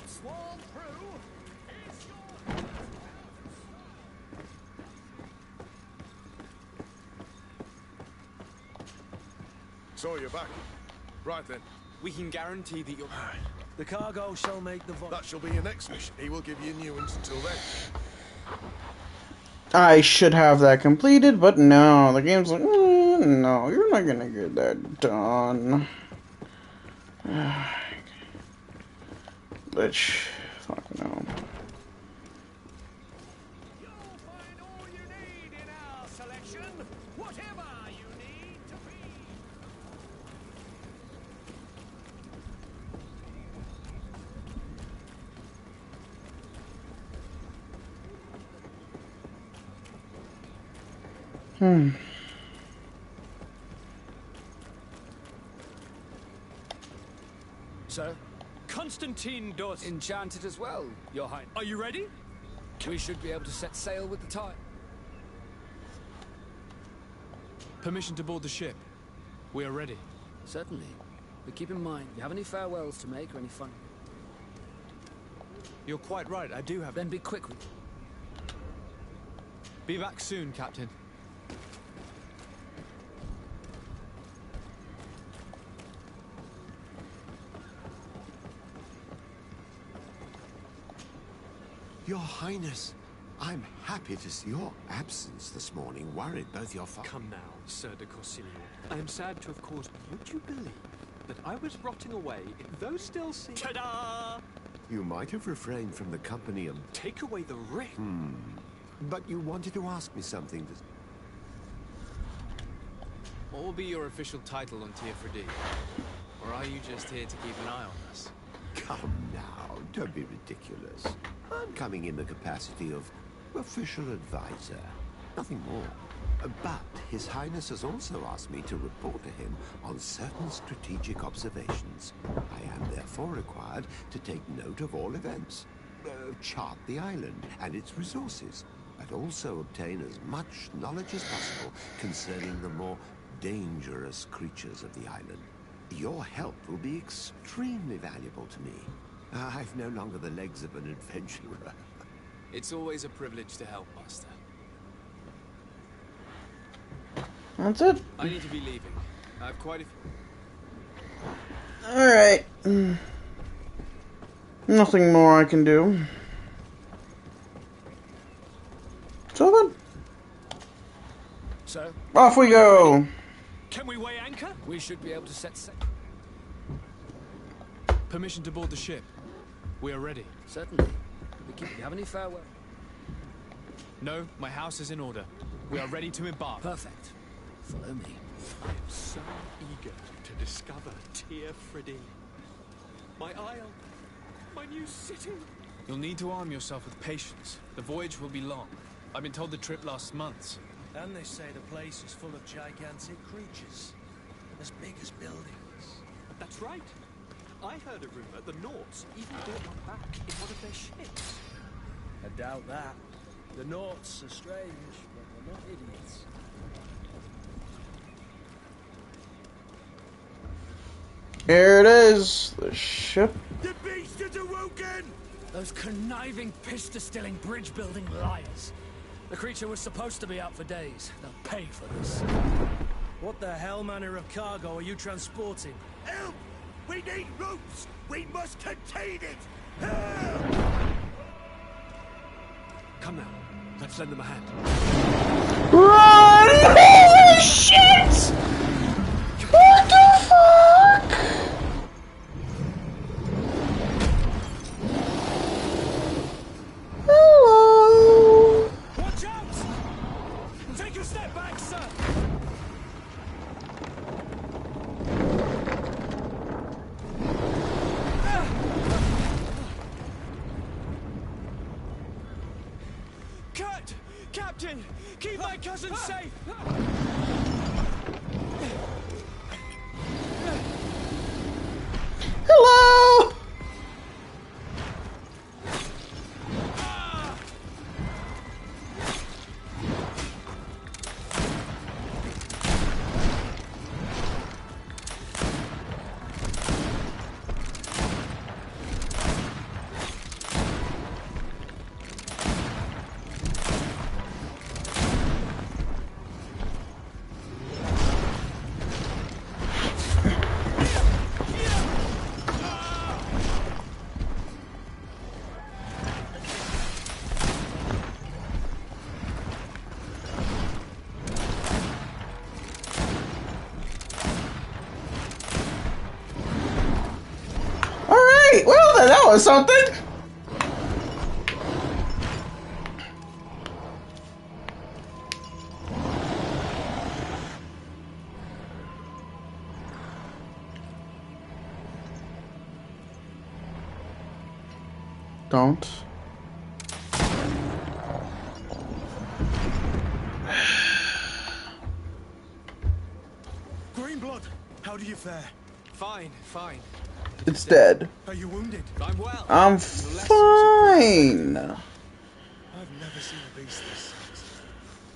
Swarm through. So you're back. Right then. We can guarantee that you're... The cargo shall make the voyage. That shall be your next mission. He will give you new ones until then. I should have that completed, but no. The game's like, no, you're not gonna get that done. Which, fuck no. Sir? Constantine does... Enchanted as well, Your Highness. Are you ready? We should be able to set sail with the tide. Permission to board the ship. We are ready. Certainly. But keep in mind, you have any farewells to make or any fun? You're quite right, I do have... Then be quick with it. Be back soon, Captain. Your Highness, I'm happy to see your absence this morning worried both your Come now, Sir de Corsilio. I am sad to have caused... Would you believe that I was rotting away in those still scenes? Ta-da! You might have refrained from the company of... Take away the ring. But you wanted to ask me something that... What will be your official title on Tier Or are you just here to keep an eye on us? Come now, don't be ridiculous. I'm coming in the capacity of official advisor, nothing more. But His Highness has also asked me to report to him on certain strategic observations. I am therefore required to take note of all events, chart the island and its resources, but also obtain as much knowledge as possible concerning the more dangerous creatures of the island. Your help will be extremely valuable to me. I've no longer the legs of an adventurer. It's always a privilege to help, Master. That's it. I need to be leaving. I have quite a few... Alright. Nothing more I can do. So then. So? Off we go! Can we weigh anchor? We should be able to set sail. Permission to board the ship. We are ready. Certainly. Do you have any farewell? No, my house is in order. We are ready to embark. Perfect. Follow me. I am so eager to discover Tier My isle. My new city. You'll need to arm yourself with patience. The voyage will be long. I've been told the trip lasts months. And they say the place is full of gigantic creatures. As big as buildings. That's right. I heard a rumor the Nauts even brought one back in one of their ships. I doubt that. The Nauts are strange, but they're not idiots. Here it is, the ship. The beast is awoken! Those conniving, pista-stilling, bridge-building liars. The creature was supposed to be out for days. They'll pay for this. What the hell manner of cargo are you transporting? Help! We need ropes! We must contain it! Help! Come now, let's lend them a hand. Run! Holy shit! What the fuck? Hello? Watch out! Take a step back, sir! Kurt! Captain! Keep my cousin safe! Hello? Alright, well then that was something. Don't. Greenblood, how do you fare? Fine, fine. It's dead. Are you wounded? I'm well. I'm fine. I've never seen a beast this size.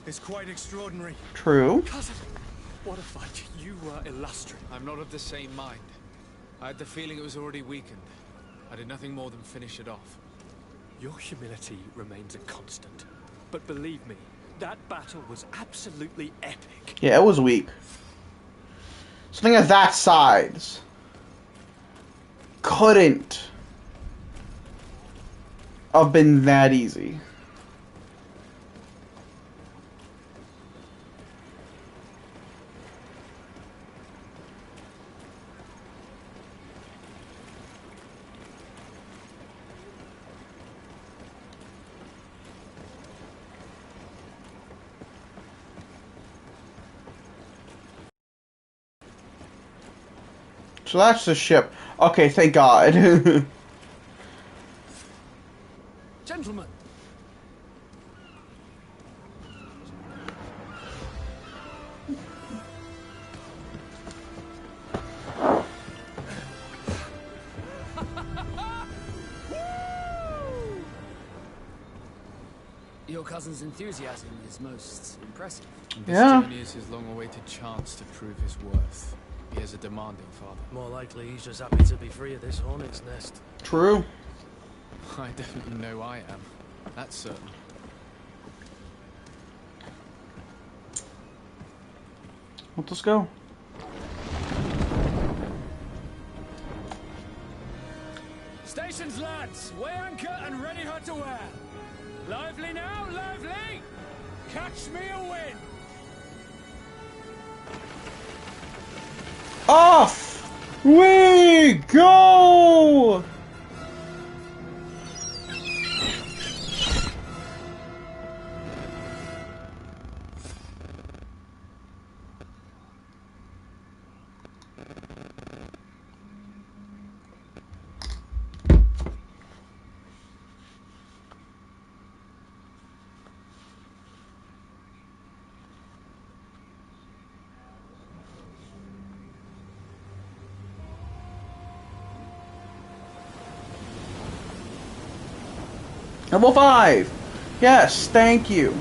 It's quite extraordinary. True. Cousin, what a fight. You were illustrious. I'm not of the same mind. I had the feeling it was already weakened. I did nothing more than finish it off. Your humility remains a constant. But believe me, that battle was absolutely epic. Yeah, it was weak. Something of that size couldn't have been that easy. So that's the ship. Okay, thank God. Gentlemen. Your cousin's enthusiasm is most impressive. This journey is his long-awaited chance to prove his worth. He is a demanding father. More likely he's just happy to be free of this hornet's nest. True. I definitely know I am. That's certain. Let's go. Stations, lads! Weigh anchor and ready her to wear. Lively now, lively! Catch me a wind! Off we go! Level 5! Yes, thank you.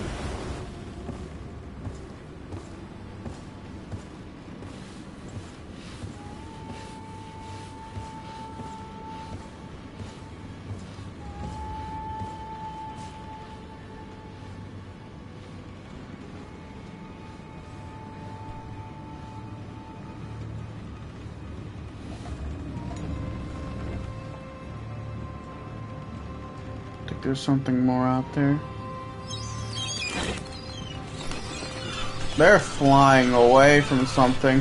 There's something more out there. They're flying away from something.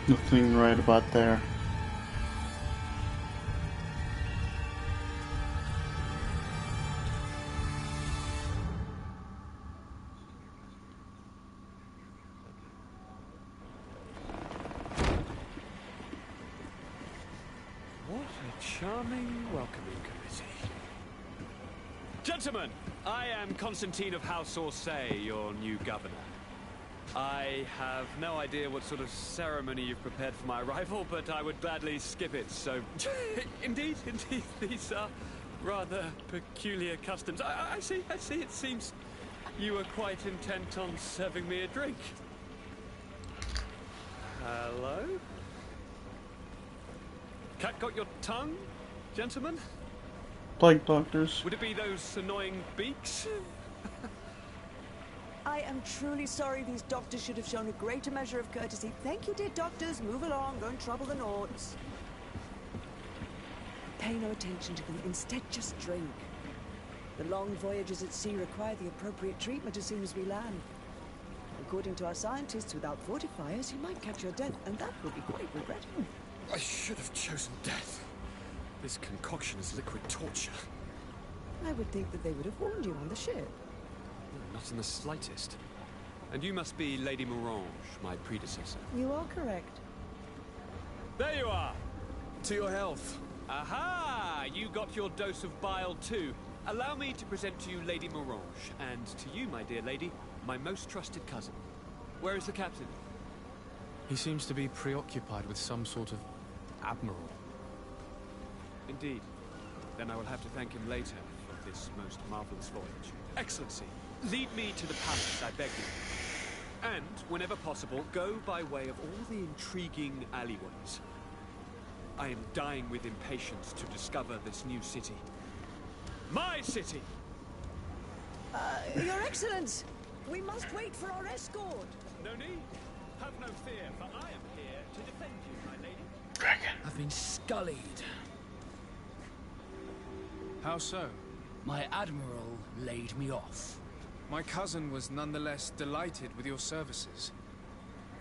Nothing right about there. Charming welcoming committee. Gentlemen, I am Constantine of House Orsay, your new governor. I have no idea what sort of ceremony you've prepared for my arrival, but I would gladly skip it, so... Indeed, these are rather peculiar customs. I see, it seems you were quite intent on serving me a drink. Hello? Cat got your tongue, gentlemen? Plague doctors. Would it be those annoying beaks? I am truly sorry. These doctors should have shown a greater measure of courtesy. Thank you, dear doctors. Move along. Don't trouble the Nords. Pay no attention to them. Instead, just drink. The long voyages at sea require the appropriate treatment as soon as we land. According to our scientists, without fortifiers, you might catch your death, and that would be quite regrettable. I should have chosen death. This concoction is liquid torture. I would think that they would have warned you on the ship. Not in the slightest. And you must be Lady Morange, my predecessor. You are correct. There you are! To your health. Aha! You got your dose of bile too. Allow me to present to you Lady Morange, and to you, my dear lady, my most trusted cousin. Where is the captain? He seems to be preoccupied with some sort of admiral. Indeed. Then I will have to thank him later for this most marvelous voyage. Excellency, lead me to the palace, I beg you. And, whenever possible, go by way of all the intriguing alleyways. I am dying with impatience to discover this new city. My city! Your Excellence! We must wait for our escort! No need. Have no fear, for I am here to defend you, my lady. I've been scullied. How so? My admiral laid me off. My cousin was nonetheless delighted with your services.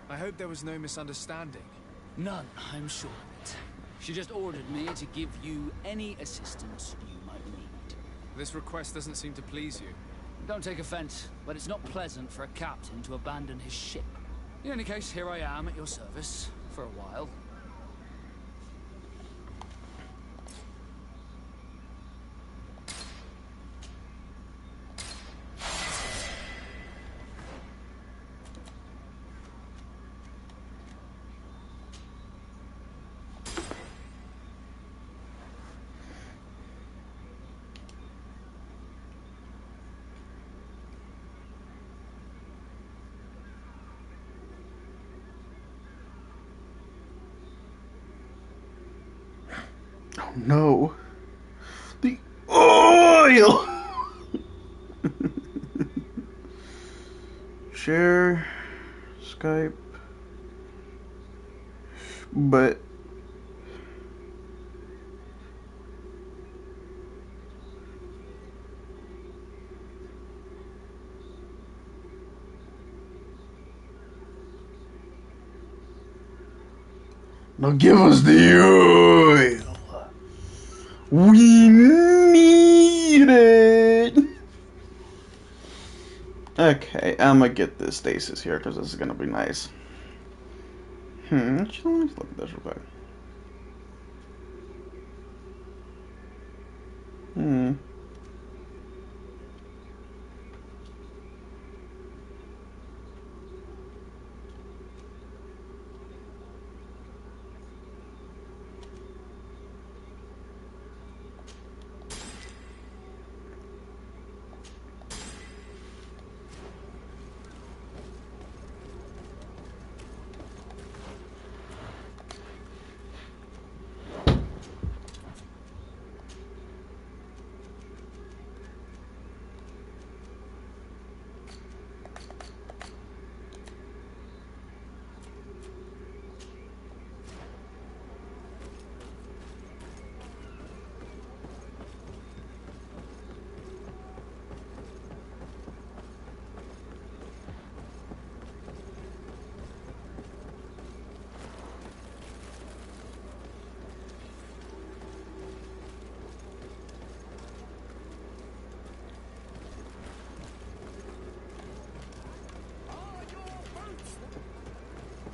I hope there was no misunderstanding. None, I'm sure of it. She just ordered me to give you any assistance you might need. This request doesn't seem to please you. Don't take offense, but it's not pleasant for a captain to abandon his ship. In any case, here I am at your service, for a while. Oh no. The oil! Share Skype. But now give us the oil. We need it. Okay, I'm gonna get this stasis here because this is gonna be nice. Actually, let's look at this real quick.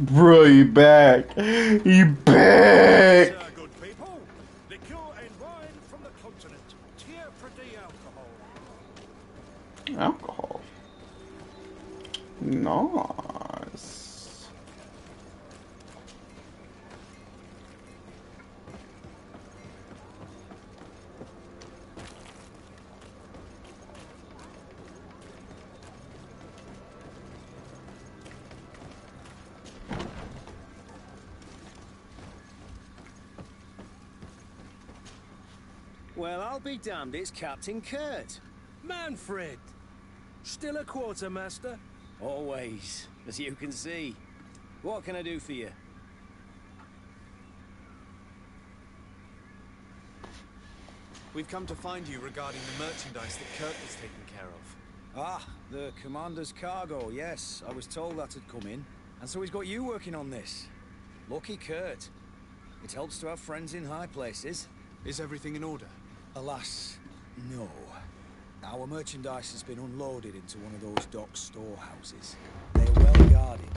Bro, he back. He back. Good people. Liqueur and wine from the continent. Tier for the alcohol. Alcohol. Nice. Well, I'll be damned, it's Captain Kurt. Manfred! Still a quartermaster? Always, as you can see. What can I do for you? We've come to find you regarding the merchandise that Kurt was taking care of. Ah, the commander's cargo, yes. I was told that had come in. And so he's got you working on this. Lucky Kurt. It helps to have friends in high places. Is everything in order? Alas, no. Our merchandise has been unloaded into one of those dock storehouses. They're well guarded.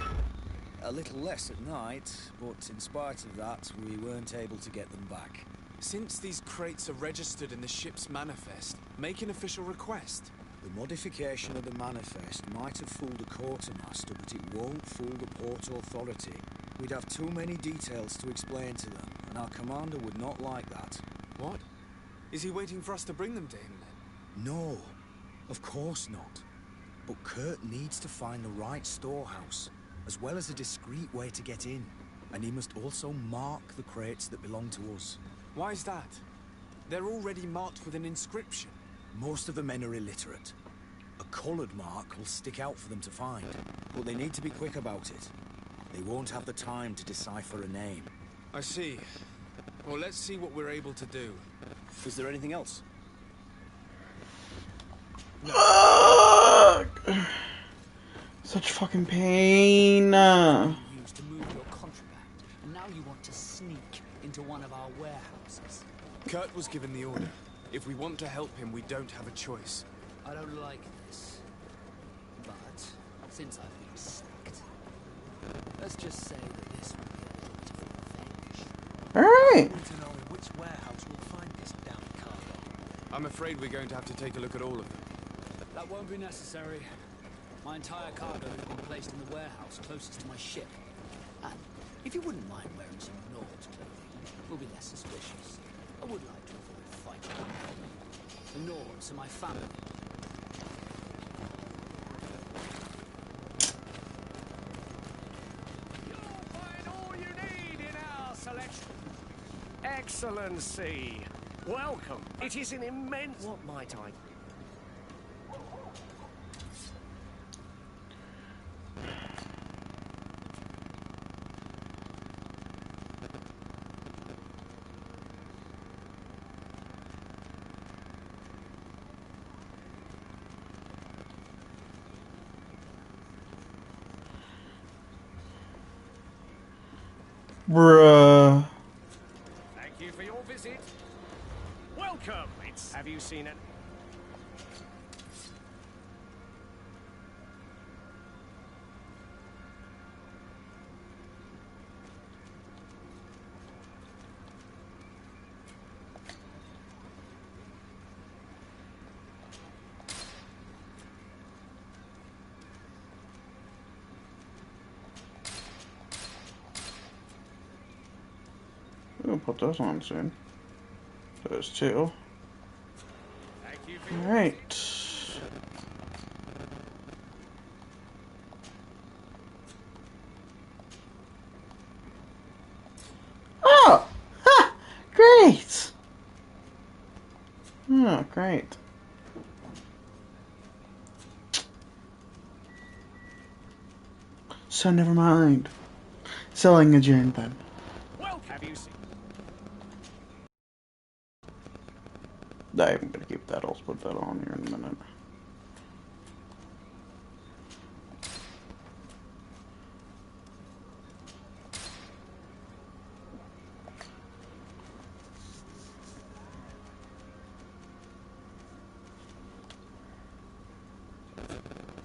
A little less at night, but in spite of that, we weren't able to get them back. Since these crates are registered in the ship's manifest, make an official request. The modification of the manifest might have fooled a quartermaster, but it won't fool the Port Authority. We'd have too many details to explain to them, and our commander would not like that. What? Is he waiting for us to bring them to him then? No, of course not. But Kurt needs to find the right storehouse, as well as a discreet way to get in. And he must also mark the crates that belong to us. Why's that? They're already marked with an inscription. Most of the men are illiterate. A coloured mark will stick out for them to find, but they need to be quick about it. They won't have the time to decipher a name. I see. Well, let's see what we're able to do. Is there anything else? Fuck! Such fucking pain. Used to move your contraband, and now you want to sneak into one of our warehouses. Kurt was given the order. If we want to help him, we don't have a choice. I don't like this. But since I've been sacked, let's just say that this will be a little bit of revenge. Alright. We need to know in which warehouse we'll find this damn cargo. I'm afraid we're going to have to take a look at all of them. That won't be necessary. My entire cargo has been placed in the warehouse closest to my ship. And if you wouldn't mind wearing some Nord's clothing, we'll be less suspicious. I would like to avoid fighting. The Nords are my family. You'll find all you need in our selection. Excellency, welcome. It is an immense... What might I... Bruh. Thank you for your visit. Welcome. Have you seen it? We'll put those on soon. Those two. Alright. Oh! Ha! Great! Oh, great. So never mind. Selling agent then. Have you seen? I'm gonna keep that. I'll put that on here in a minute.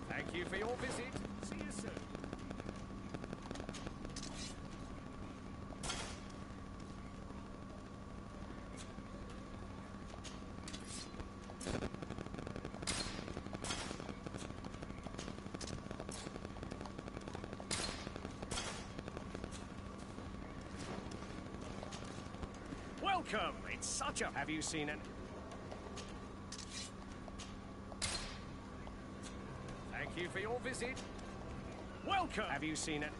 Thank you for your visit. See you soon. Welcome. It's such a... Have you seen it? Thank you for your visit. Welcome. Have you seen it?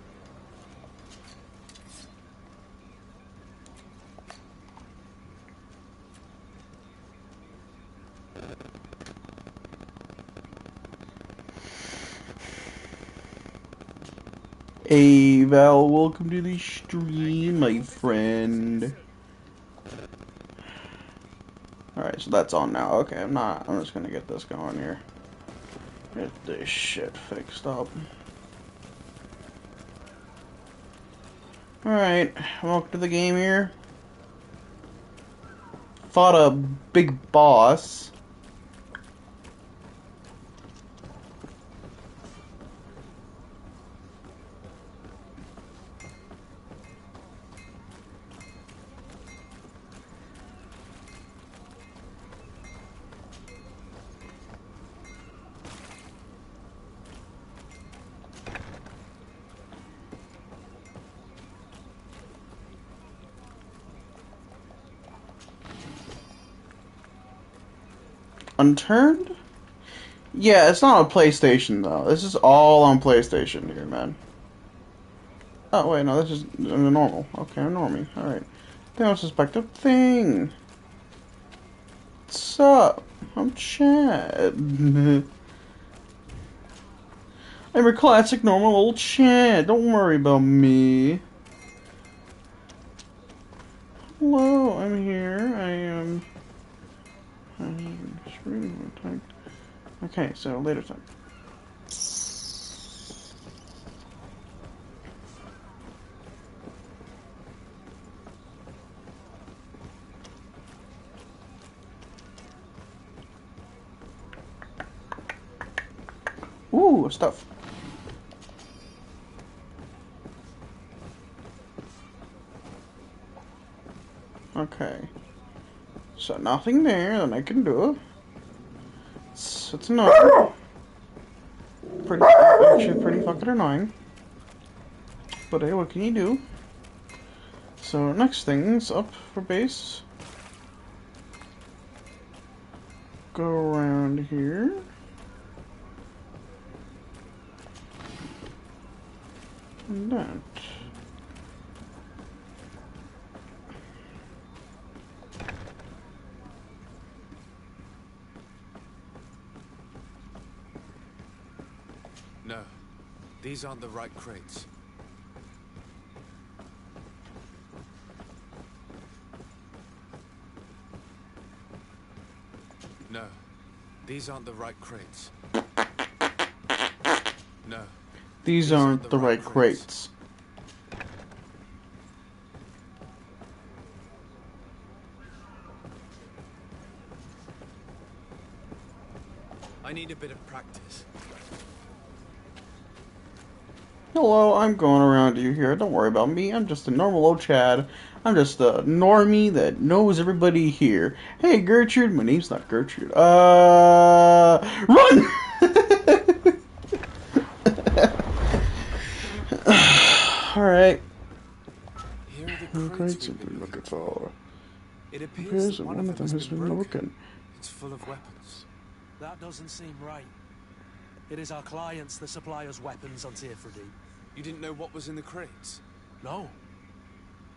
Hey Val, welcome to the stream, my friend. Alright, so that's on now. Okay, I'm just gonna get this going here. Get this shit fixed up. Alright, welcome to the game here. Fought a big boss. Unturned? Yeah, it's not on PlayStation though. This is all on PlayStation here, man. Oh wait, no, this is normal. Okay, normie. Alright. They don't suspect a thing. What's up? I'm Chad. I'm your classic normal old Chad. Don't worry about me. Hello, I'm here. I am. Okay, so later time. Ooh, stuff. Okay. So nothing there that I can do. It's annoying. Actually pretty fucking annoying. But hey, what can you do? So next thing's up for base. Go around here. And that. No, these aren't the right crates. No, these aren't the right crates. No. These aren't the right crates. I need a bit of practice. Hello, I'm going around you here. Don't worry about me. I'm just a normal old Chad. I'm just a normie that knows everybody here. Hey, Gertrude. My name's not Gertrude. Run! Alright. Here are the crates we've been looking for. It appears that one of them has been broken. It's full of weapons. That doesn't seem right. It is our clients that supply us weapons on Tier 3D. You didn't know what was in the crates? No.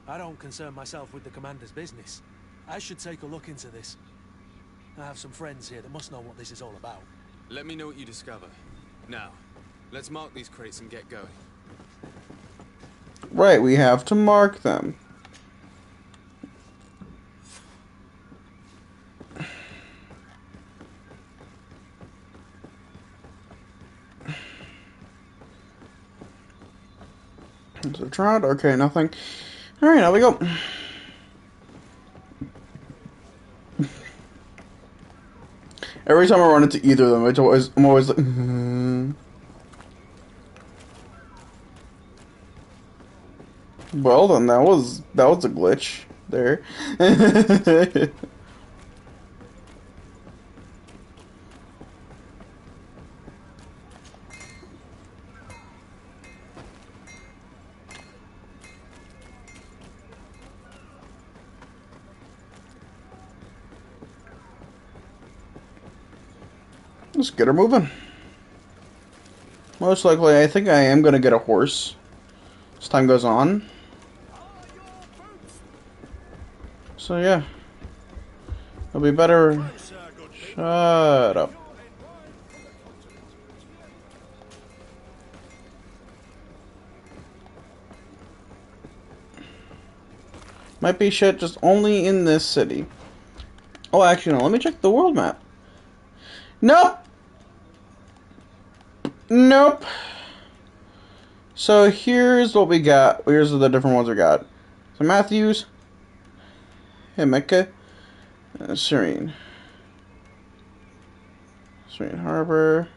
I don't concern myself with the commander's business. I should take a look into this. I have some friends here that must know what this is all about. Let me know what you discover. Now, let's mark these crates and get going. Right, we have to mark them. Is it tried? Okay, nothing. Alright, now we go. Every time I run into either of them, I'm always like, Well then, that was a glitch there. Let's get her moving. Most likely, I think I am gonna get a horse as time goes on. So yeah, it'll be better. Shut up. Might be shit just only in this city. Oh, actually, no. Let me check the world map. Nope. Nope. So here's what we got. Here's the different ones we got. So Matthews, Himeka, Serene. Serene Harbor,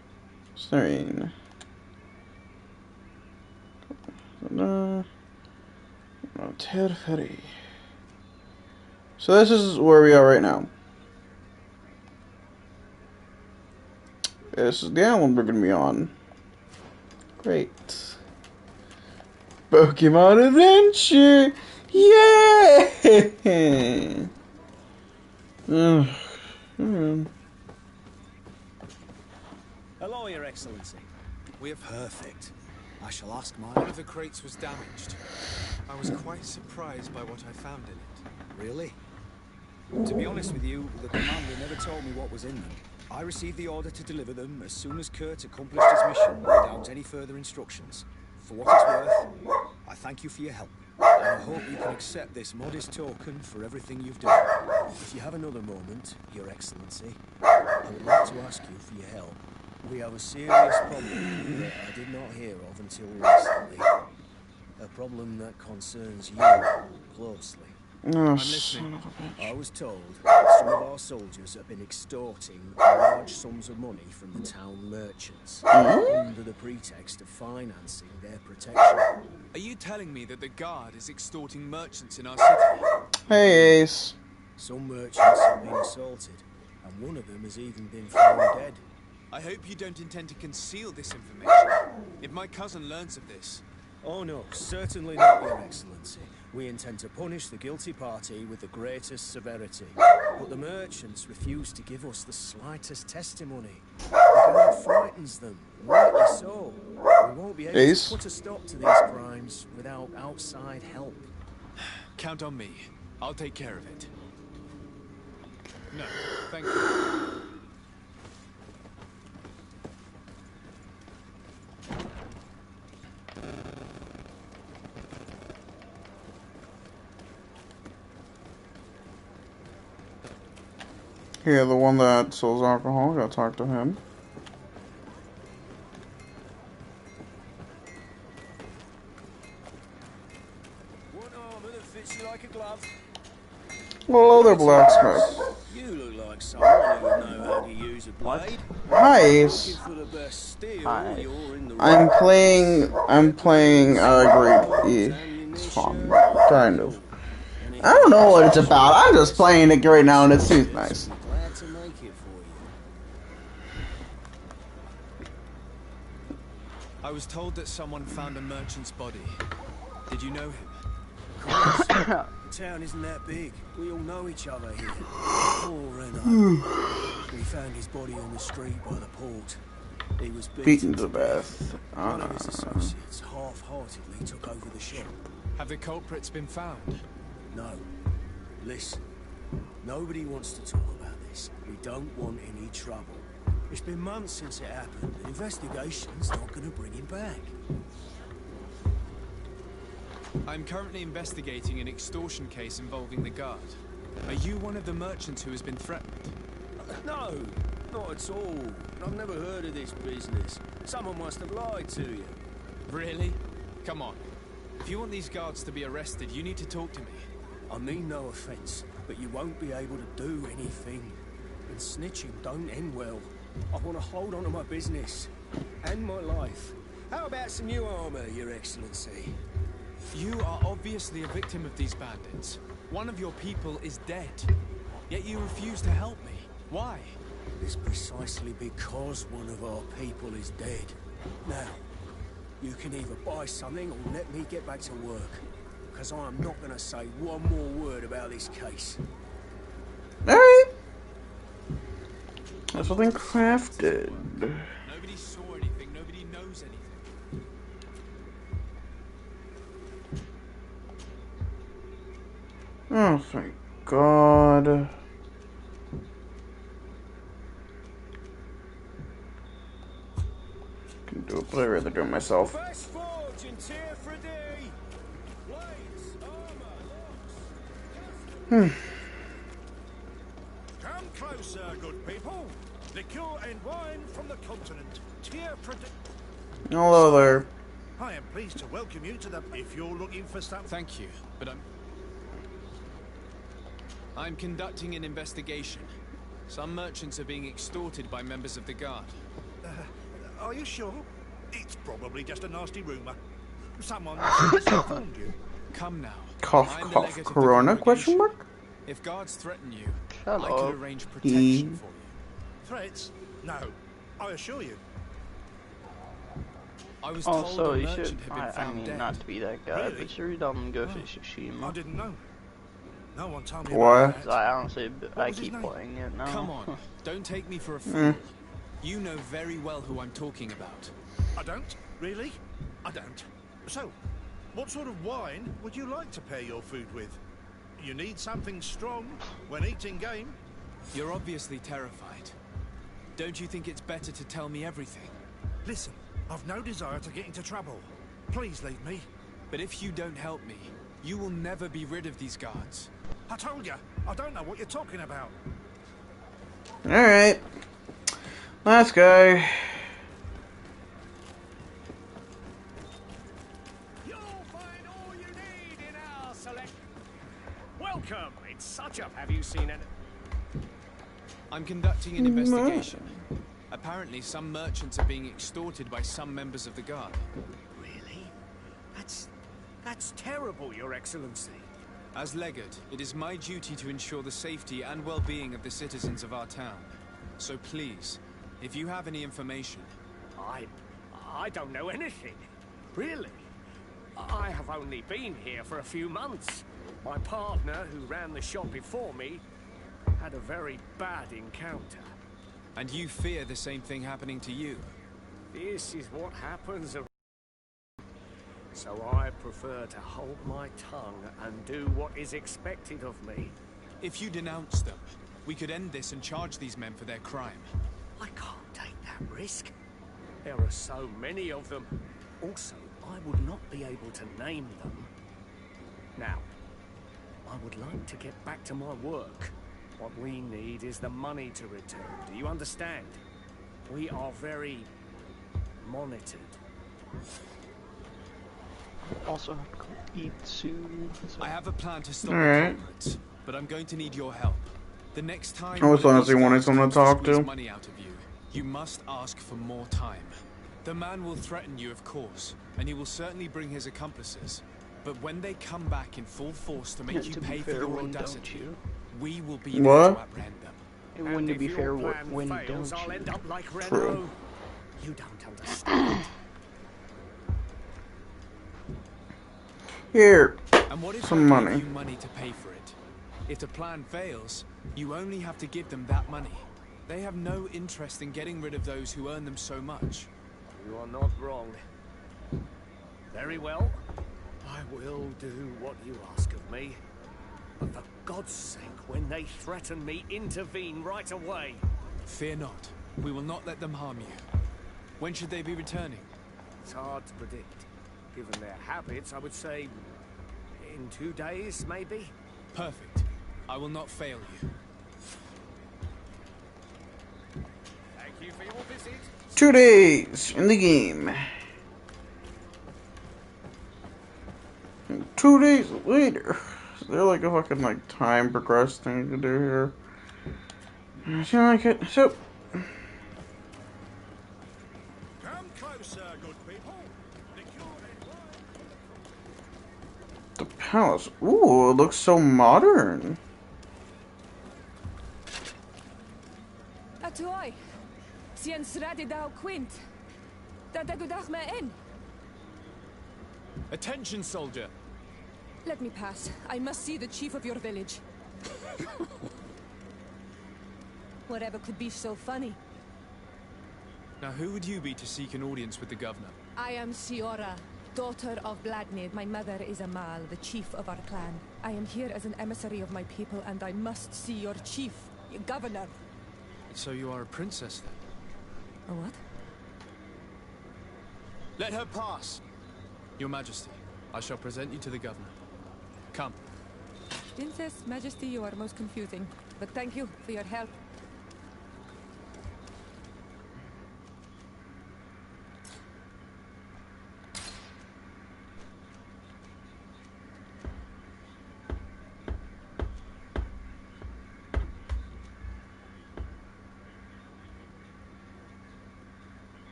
Serene. Ferry. So this is where we are right now. This is the island we're gonna be on. Great. Pokemon Adventure! Yay! Hello, Your Excellency. We are perfect. I shall ask my... One of the crates was damaged. I was quite surprised by what I found in it. Really? To be honest with you, the commander never told me what was in them. I received the order to deliver them as soon as Kurt accomplished his mission without any further instructions. For what it's worth, I thank you for your help. And I hope you can accept this modest token for everything you've done. If you have another moment, Your Excellency, I would like to ask you for your help. We have a serious problem that I did not hear of until recently. A problem that concerns you closely. Oh, I'm listening. I was told that some of our soldiers have been extorting large sums of money from the town merchants under the pretext of financing their protection. Are you telling me that the guard is extorting merchants in our city? Hey, Ace. Some merchants have been assaulted, and one of them has even been found dead. I hope you don't intend to conceal this information. If my cousin learns of this... Oh no, certainly not, Your Excellency. We intend to punish the guilty party with the greatest severity. But the merchants refuse to give us the slightest testimony. The guard frightens them, rightly so. We won't be able to put a stop to these crimes without outside help. Count on me. I'll take care of it. No, thank you. Yeah, the one that sells alcohol. Gotta talk to him. One armor that fits you like a glove. Hello there, blacksmith. You look like someone who would know how to use a blade. Hi, Ace. For the best steel, Hi. you're in the I'm playing Greedfall. It's fun, kind of. I don't know what it's about. I'm just playing it right now, and it seems nice. Glad to make it for you. I was told that someone found a merchant's body. Did you know him? The town isn't that big. We all know each other here. Poor Renault. We found his body on the street by the port. He was Beaten to death. One of his associates half-heartedly took over the shop. Have the culprits been found? No. Listen. Nobody wants to talk about this. We don't want any trouble. It's been months since it happened. The investigation's not going to bring him back. I'm currently investigating an extortion case involving the guard. Are you one of the merchants who has been threatened? No, not at all. I've never heard of this business. Someone must have lied to you. Really? Come on. If you want these guards to be arrested, you need to talk to me. I mean no offense, but you won't be able to do anything. And snitching don't end well. I want to hold on to my business. And my life. How about some new armor, Your Excellency? You are obviously a victim of these bandits. One of your people is dead. Yet you refuse to help me. Why? It's precisely because one of our people is dead. Now, you can either buy something or let me get back to work. Because I am not going to say one more word about this case. Alright. That's something crafted. Nobody saw anything. Nobody knows anything. Oh, thank God. Can do it, but I'd rather do it myself. Come closer, good people. Liquor and wine from the continent. Hello there. I am pleased to welcome you to the... If you're looking for something... Thank you, but I'm conducting an investigation. Some merchants are being extorted by members of the guard. Are you sure? It's probably just a nasty rumor. Someone informed you. Come now. Cough, cough, corona, question mark? If guards threaten you, Shut I up. can arrange protection for you. Threats? No. I assure you. I was Also, told a you merchant should, had been I found mean, dead. not to be that guy, Really? but you're done go for Tsushima. I didn't know. No one told me What? about that. I honestly, I was his keep name? playing it now. Come on, don't take me for a fool. Mm. You know very well who I'm talking about. I don't? Really? I don't. So, what sort of wine would you like to pair your food with? You need something strong when eating game. You're obviously terrified. Don't you think it's better to tell me everything? Listen, I've no desire to get into trouble. Please leave me. But if you don't help me, you will never be rid of these guards. I told you, I don't know what you're talking about. Alright. Let's go. You'll find all you need in our selection. Welcome. It's such a... Have you seen it? I'm conducting an investigation. Apparently, some merchants are being extorted by some members of the guard. Really? That's terrible, Your Excellency. As Legate, it is my duty to ensure the safety and well-being of the citizens of our town. So please, if you have any information... I don't know anything. Really? I have only been here for a few months. My partner, who ran the shop before me, had a very bad encounter. And you fear the same thing happening to you? This is what happens. So I prefer to hold my tongue and do what is expected of me. If you denounce them, we could end this and charge these men for their crime. I can't take that risk. There are so many of them. Also, I would not be able to name them. Now, I would like to get back to my work. What we need is the money to return. Do you understand? We are very monitored. Also have to go eat soon. I have a plan to stop All the right. culprits, but I'm going to need your help. The next time I was one of honestly these wanting guys someone to tries talk squeeze to. money out of you, you must ask for more time. The man will threaten you, of course, and he will certainly bring his accomplices. But when they come back in full force to make you To be pay for fair, your when audacity, don't you? we will be there What? to apprehend them. It wouldn't And be if fair your plan when fails, don't I'll you? end up like True. Renault. You don't understand. Here, And what if some I give money. you money to pay for it? If the plan fails, you only have to give them that money. They have no interest in getting rid of those who earn them so much. You are not wrong. Very well. I will do what you ask of me. But for God's sake, when they threaten me, intervene right away. Fear not. We will not let them harm you. When should they be returning? It's hard to predict. Given their habits, I would say in 2 days, maybe? Perfect. I will not fail you. Thank you for your visit. 2 days in the game. 2 days later. Is there like a fucking time progress thing to do here? I feel like it. So Come closer, good people. the palace. Ooh, it looks so modern. Atoy, sien sradi dau quint. Dada gudach me in. Attention, soldier! Let me pass. I must see the chief of your village. Whatever could be so funny. Now, who would you be to seek an audience with the governor? I am Siora, daughter of Bladnid. My mother is Amal, the chief of our clan. I am here as an emissary of my people, and I must see your chief, your governor. So you are a princess, then? A what? Let her pass! Your Majesty, I shall present you to the governor. Come. Princess, Majesty, you are most confusing. But thank you for your help.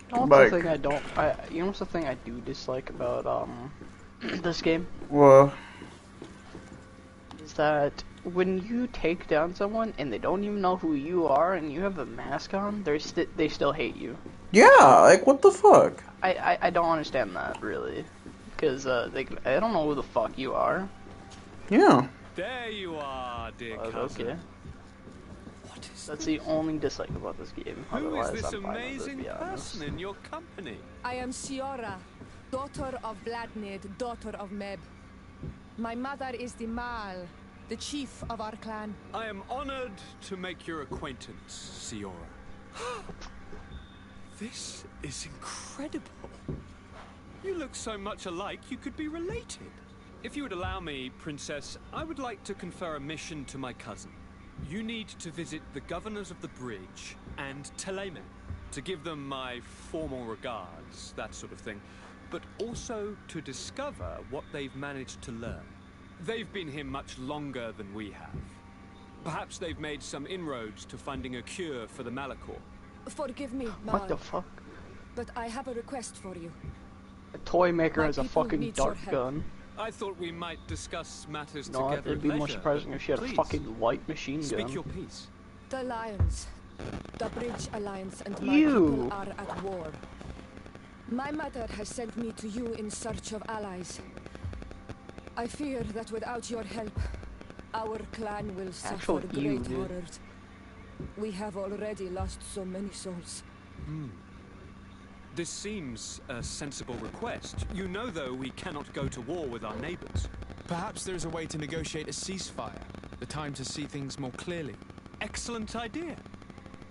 You know what's the thing I don't? You know what's the thing I do dislike about this game? Well, is that when you take down someone and they don't even know who you are and you have a mask on, they still hate you. yeah, like what the fuck? I don't understand that really, because I don't know who the fuck you are. Yeah. There you are, dear cousin. Okay. That's the only dislike about this game. Who is Otherwise, this I'm fine with it, to amazing be honest. person in your company? I am Siora, daughter of Vladnid, daughter of Meb. My mother is the Mal, the chief of our clan. I am honored to make your acquaintance, Siora. This is incredible. You look so much alike you could be related. If you would allow me, Princess, I would like to confer a mission to my cousin. You need to visit the governors of the bridge and Telemen to give them my formal regards, that sort of thing, but also to discover what they've managed to learn. They've been here much longer than we have. Perhaps they've made some inroads to finding a cure for the Malachor. Forgive me, Mal. What the fuck? But I have a request for you. A toy maker My has a people fucking need your dart help. gun. I thought we might discuss matters No, together. it'd be at more leisure, surprising if she had please, a fucking light machine gun. Speak your piece. The Lions, the Bridge Alliance, and my You. people are at war. My mother has sent me to you in search of allies. I fear that without your help, our clan will suffer Actual you, great dude. horrors. We have already lost so many souls. This seems a sensible request. You know, though, we cannot go to war with our neighbors. Perhaps there's a way to negotiate a ceasefire. The time to see things more clearly. Excellent idea.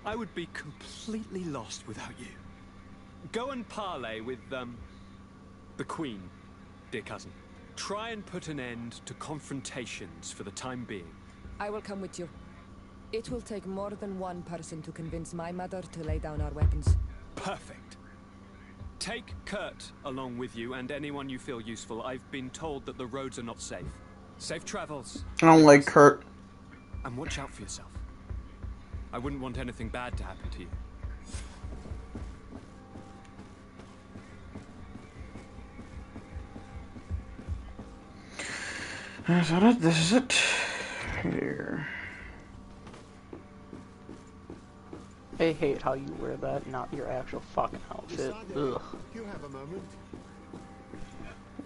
I would be completely lost without you. Go and parley with, the Queen, dear cousin. Try and put an end to confrontations for the time being. I will come with you. It will take more than one person to convince my mother to lay down our weapons. Perfect. Take Kurt along with you and anyone you feel useful. I've been told that the roads are not safe. Safe travels. I don't like Kurt. And watch out for yourself. I wouldn't want anything bad to happen to you. Is that it? This is it. Here. I hate how you wear that, not your actual fucking outfit. Ugh. You have a moment?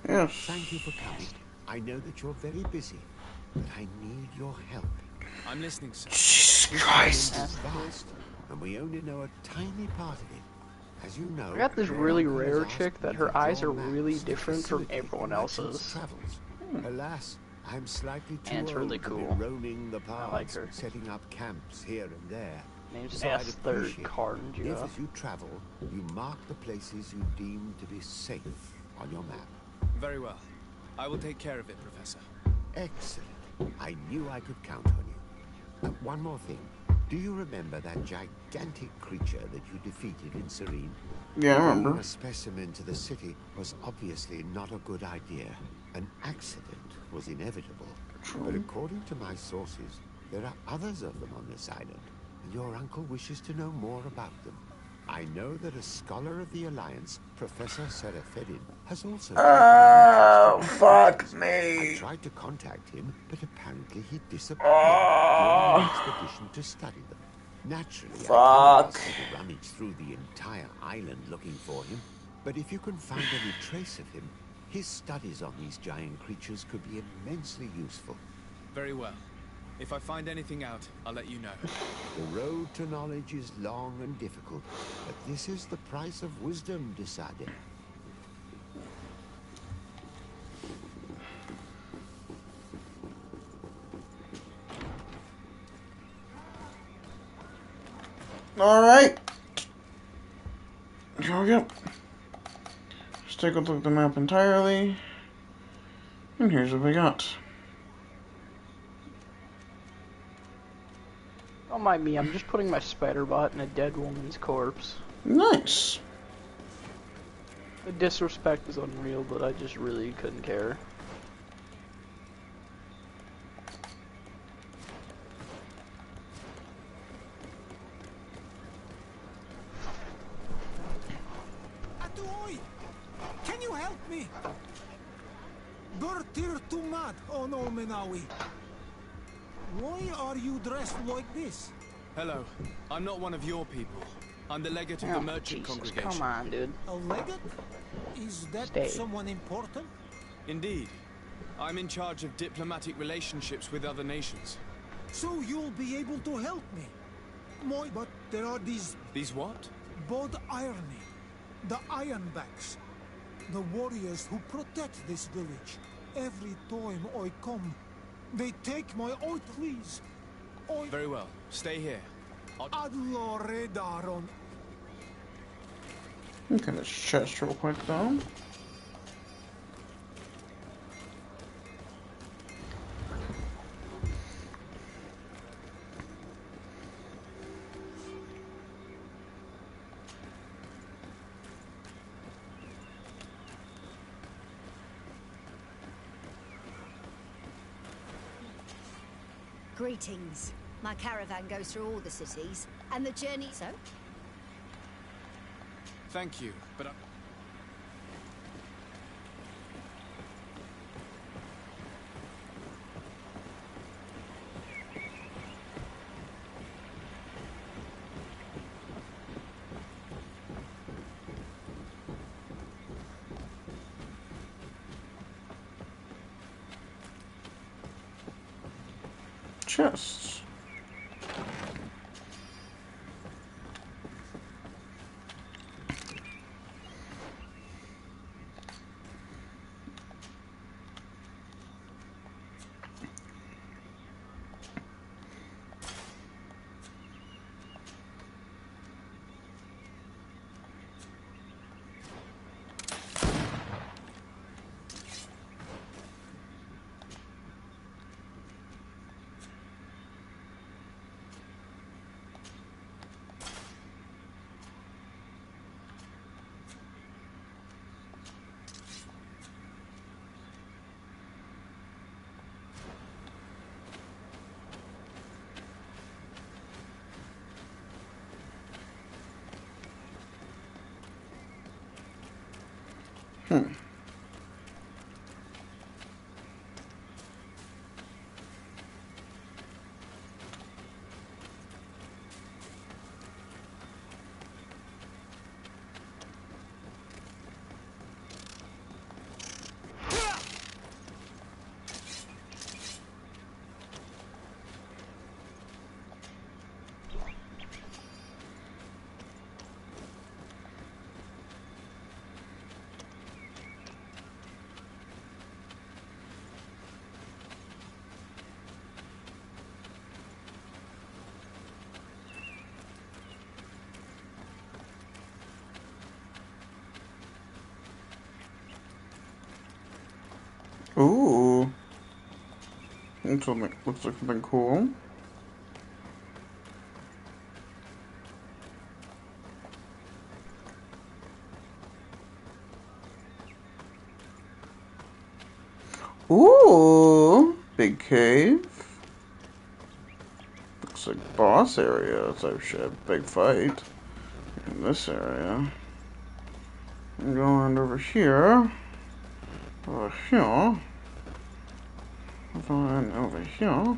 Yes. Thank you for coming. I know that you're very busy, but I need your help. I'm listening, sir. Jesus Christ. This island is vast, and we only know a tiny part of it. As you know, I got this really rare chick that her to eyes draw are really maps to different from facilitate everyone the merchant's else's. travels. Alas, I'm slightly too And it's old really to cool. be roaming the I like paths, her. setting up camps here and there. Name's So I'd S3rd appreciate Carngia. if, as you travel, you mark the places you deem to be safe on your map. Very well. I will take care of it, Professor. Excellent. I knew I could count on you. One more thing. Do you remember that gigantic creature that you defeated in Serene? Yeah, I remember. Bringing a specimen to the city was obviously not a good idea. An accident was inevitable. But according to my sources, there are others of them on this island, and your uncle wishes to know more about them. I know that a scholar of the Alliance, Professor Serafedin, has also... Oh, fuck me. I tried to contact him, but apparently he disappeared during an expedition to study them. Naturally, I can't ask you to rummage through the entire island looking for him, but if you can find any trace of him, his studies on these giant creatures could be immensely useful. Very well. If I find anything out, I'll let you know. The road to knowledge is long and difficult, but this is the price of wisdom, Desade. Alright. Here we go. Let's take a look at the map entirely. And here's what we got. Don't mind me, I'm just putting my spider bot in a dead woman's corpse. Nice. The disrespect is unreal, but I just really couldn't care. Atuoi! Can you help me? Bertir Tumad, oh no, Menawi. Why are you dressed like this? Hello. I'm not one of your people. I'm the legate of the merchant congregation. Come on, dude. A legate? Is that Stay. someone important? Indeed. I'm in charge of diplomatic relationships with other nations. So you'll be able to help me? But there are these... These what? Bod irony. The Ironbacks. The warriors who protect this village. Every time I come, they take my oil trees. Very well. Stay here. Adloredaron. Okay, let's chest real quick though. Greetings. My caravan goes through all the cities, and the journey... So? Thank you, but I... Chests. Ooh. Looks like something cool. Ooh, big cave. Looks like boss area type shit. Big fight in this area. I'm going over here. Over here. Over here.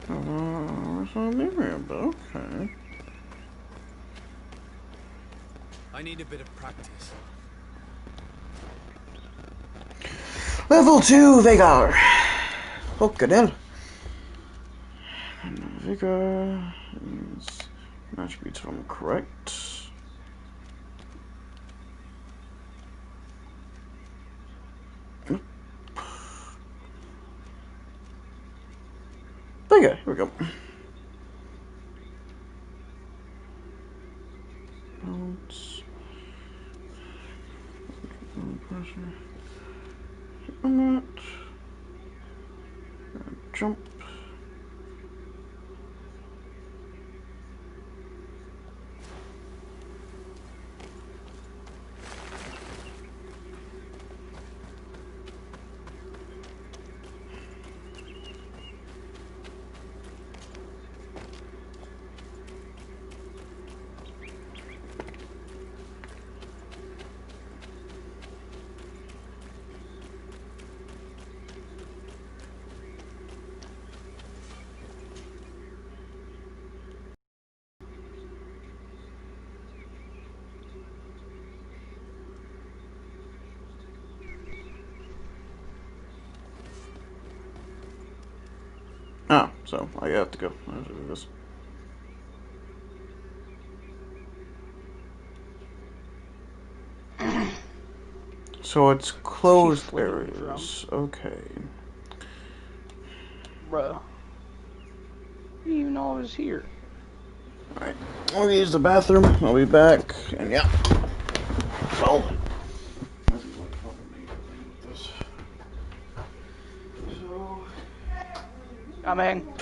Where's Olivia? Okay. I need a bit of practice. Level 2 Vigor. Fucking hell. Vigor is attributes from correct. Vigor, here we go. Balance. Pressure. On that. Jump. Ah, so I have to go. I have to do this. So it's closed areas. Okay. Bruh. I didn't even know I was here. Alright. I'll use the bathroom. I'll be back. And yeah. So. Coming.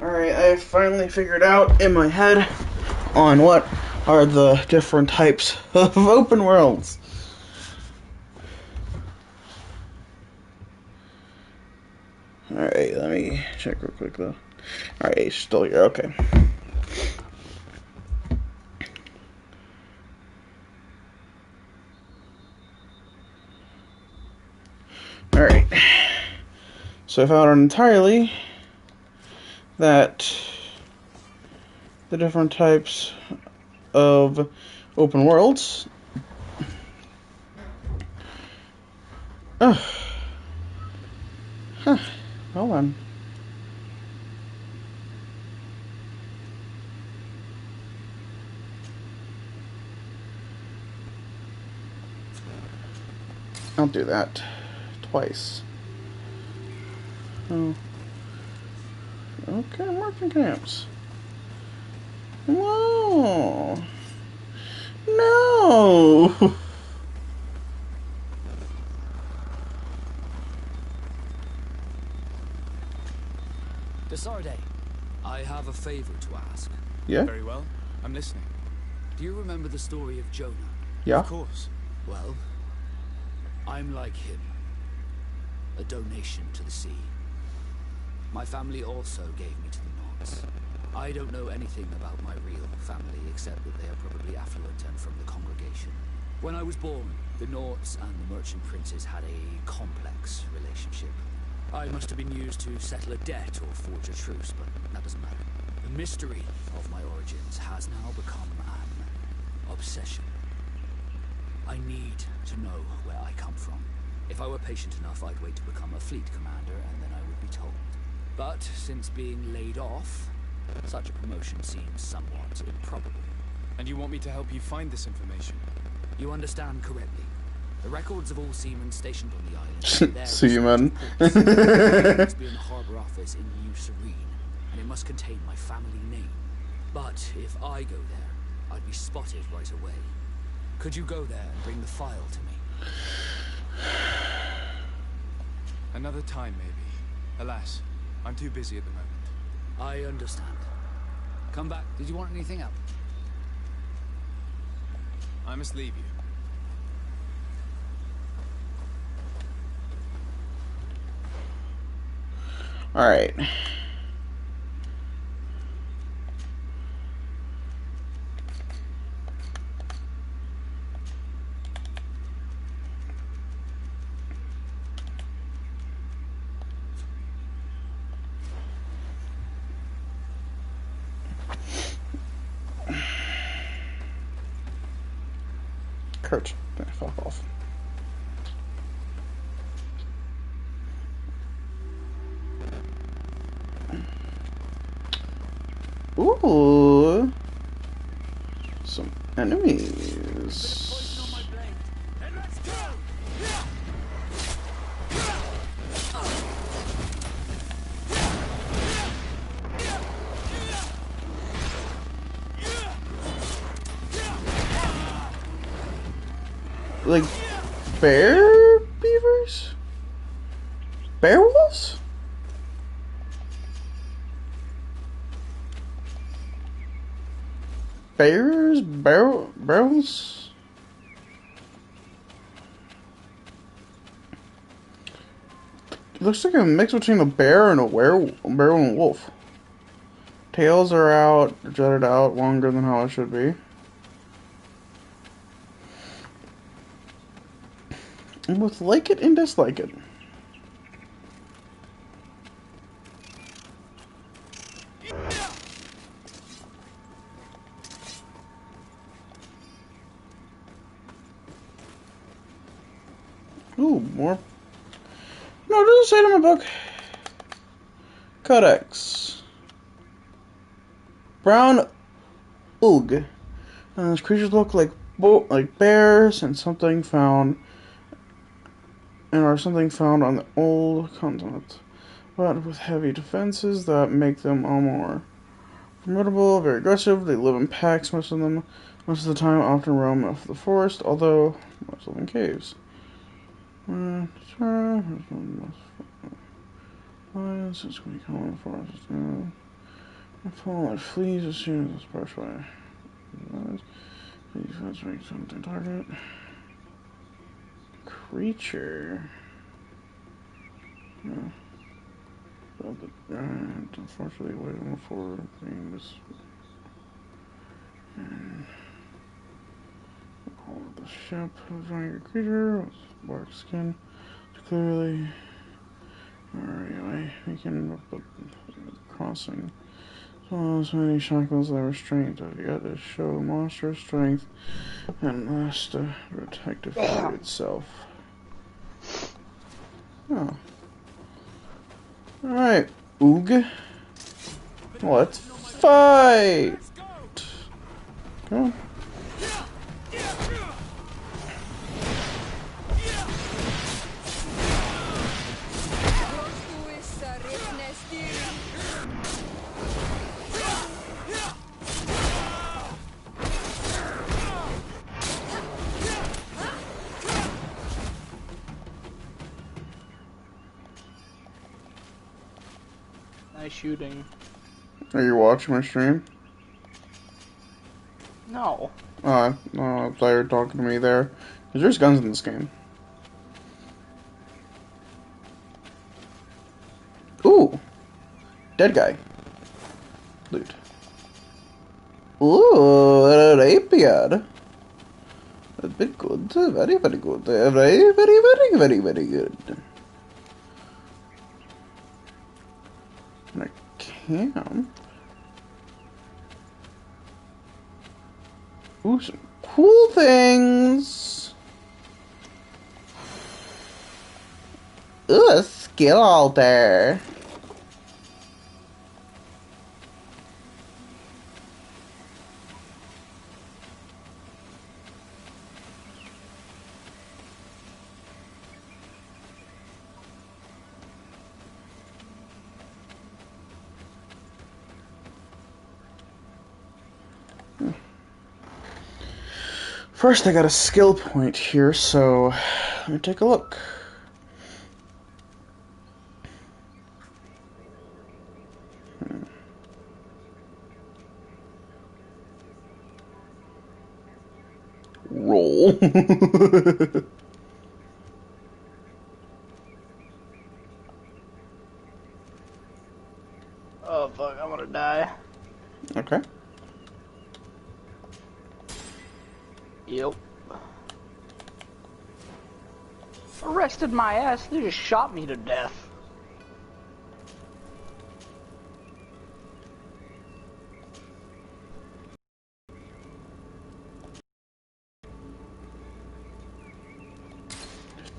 Alright, I finally figured out in my head on what are the different types of open worlds. Alright, let me check real quick though. Alright, he's still here, okay. Alright. So I found out entirely that the different types of open worlds. Hold on. I'll do that. Twice. Oh. Okay, marking camps. No! No! Desarde, I have a favor to ask. Yeah? Very well. I'm listening. Do you remember the story of Jonah? Yeah. Of course. Well, I'm like him. A donation to the sea. My family also gave me to the Nords. I don't know anything about my real family, except that they are probably affluent and from the congregation. When I was born, the Nords and the merchant princes had a complex relationship. I must have been used to settle a debt or forge a truce, but that doesn't matter. The mystery of my origins has now become an obsession. I need to know where I come from. If I were patient enough, I'd wait to become a fleet commander, and then I would be told. But since being laid off, such a promotion seems somewhat improbable. And you want me to help you find this information? You understand correctly. The records of all seamen stationed on the island. Seamen. Must be in the harbor office in New Serene, and it must contain my family name. But if I go there, I'd be spotted right away. Could you go there and bring the file to me? Another time, maybe. Alas, I'm too busy at the moment. I understand. Come back. Did you want anything else? I must leave you. Alright. Kurt, fuck off. Ooh, some enemies. Like bear beavers? Bear wolves? Bears? Barrels? It looks like a mix between a bear and a bear and a wolf. Tails are out, jutted out, longer than how it should be. And both like it and dislike it. Ooh, more. No, it doesn't say it in my book. Codex. Brown oog. These creatures look like bears and something found on the old continent, but with heavy defenses that make them all more formidable, very aggressive. They live in packs, most of the time, often roam off the forest, although most live in caves. Lions, it's going to come in the forest. I fall like fleas as soon as it's brushed by. Let's make something target. Creature. No. Unfortunately, waiting for things. And call it the ship. Giant creature with black skin. Clearly. Anyway, we can crossing. So many shackles that restraint have got to show monstrous strength and must protect it for itself. Oh. Alright, Oog. Let's fight! Come on. my shooting. Are you watching my stream? No. No, I thought you were talking to me there. 'Cause there's guns in this game. Ooh! Dead guy. Loot. Ooh, a rapier. That's been good. Very, very good. Very, very, very, very, very good. And a camp. Ooh, some cool things. Ooh, a skill altar. First, I got a skill point here, so let me take a look. Roll. Oh fuck, I'm gonna die. Okay. Yep. Arrested my ass, they just shot me to death.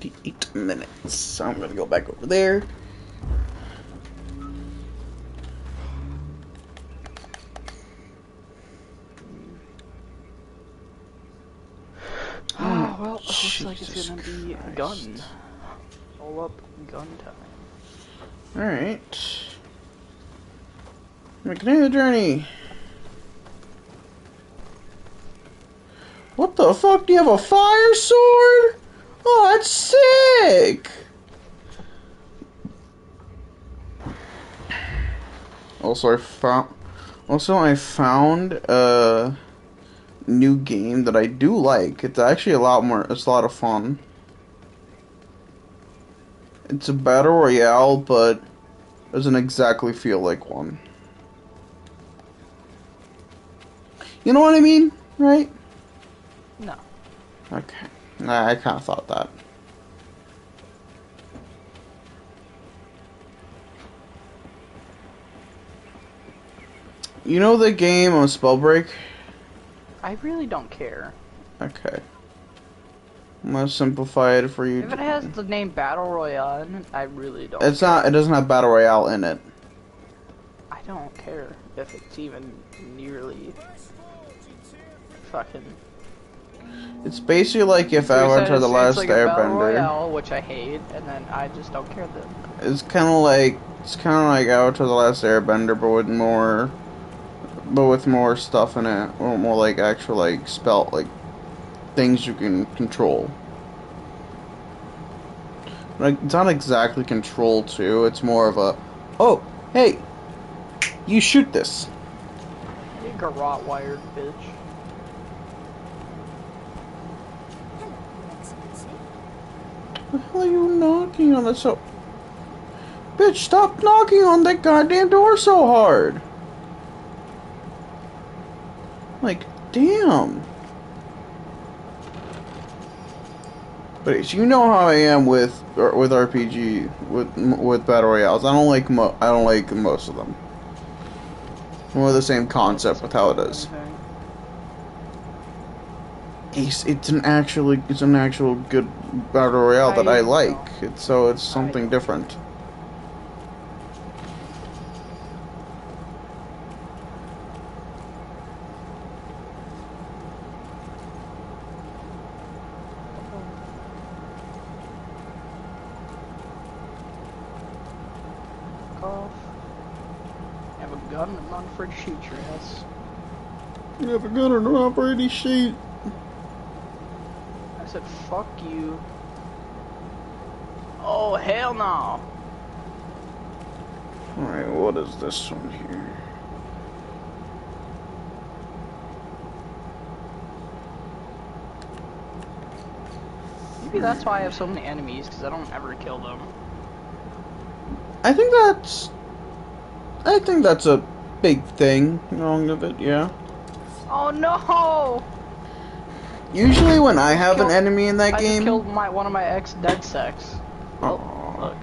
$58 minutes. So I'm gonna go back over there. Oh, well, it looks like it's gonna be gun. All up gun time. Alright. Continue the journey. What the fuck? Do you have a fire sword? Oh, that's sick! Also, I found a new game that I do like. It's actually it's a lot of fun. It's a battle royale, but doesn't exactly feel like one. You know what I mean, right? No. Okay. I kind of thought that. You know the game on Spellbreak? I really don't care. Okay. I'm gonna simplify it for you. If it has the name Battle Royale in it, I really don't It's care. not, it doesn't have Battle Royale in it. I don't care if it's even nearly fucking... It's basically like if So Avatar The Last it's like a Battle Airbender. Royale, which I hate, and then I just don't care then. It's kind of like Avatar The Last Airbender, but with more stuff in it, or more like actual like things you can control. Like it's not exactly control too. It's more of a, oh hey, you shoot this. You garrote wired bitch. What the hell are you knocking on? That's so. Bitch, stop knocking on that goddamn door so hard. Like, damn. But you know how I am with RPG with battle royales. I don't like most of them. More the same concept with how it is. It's an actual good battle royale that I like. It's something different. Have a gun and I'm not afraid to shoot your ass. You have a gun and I'm not afraid to shoot. I said, fuck you. Oh, hell no. Alright, what is this one here? Maybe that's why I have so many enemies, because I don't ever kill them. I think that's a big thing wrong of it, yeah. Oh no! Usually when I have an enemy in that I game... just killed one of my ex-dead sex. Well, look.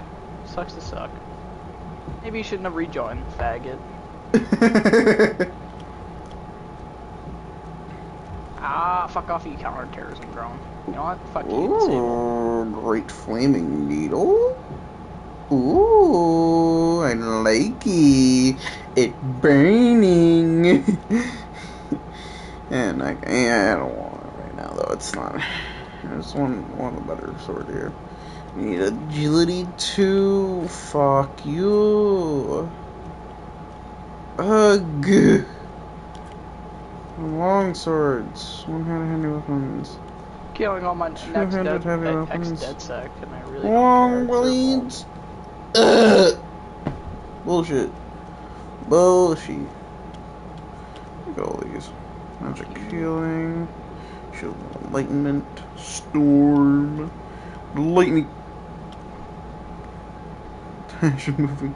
Sucks to suck. Maybe you shouldn't have rejoined, faggot. Fuck off, you counter-terrorism drone. You know what? Fuck you, disable. Great flaming needle. Ooh, I like it. It burning. And I don't want it right now though. It's not. There's one better sword here. Need agility 2. Fuck you. Ugh. Long swords. One-handed heavy weapons. Killing all my Two-handed heavy weapons. ex-dead sec, and I really Long blades. Ugh. Bullshit. Bullshit. Look at all these. Magic healing. Shield of enlightenment. Storm. Lightning. Tension moving.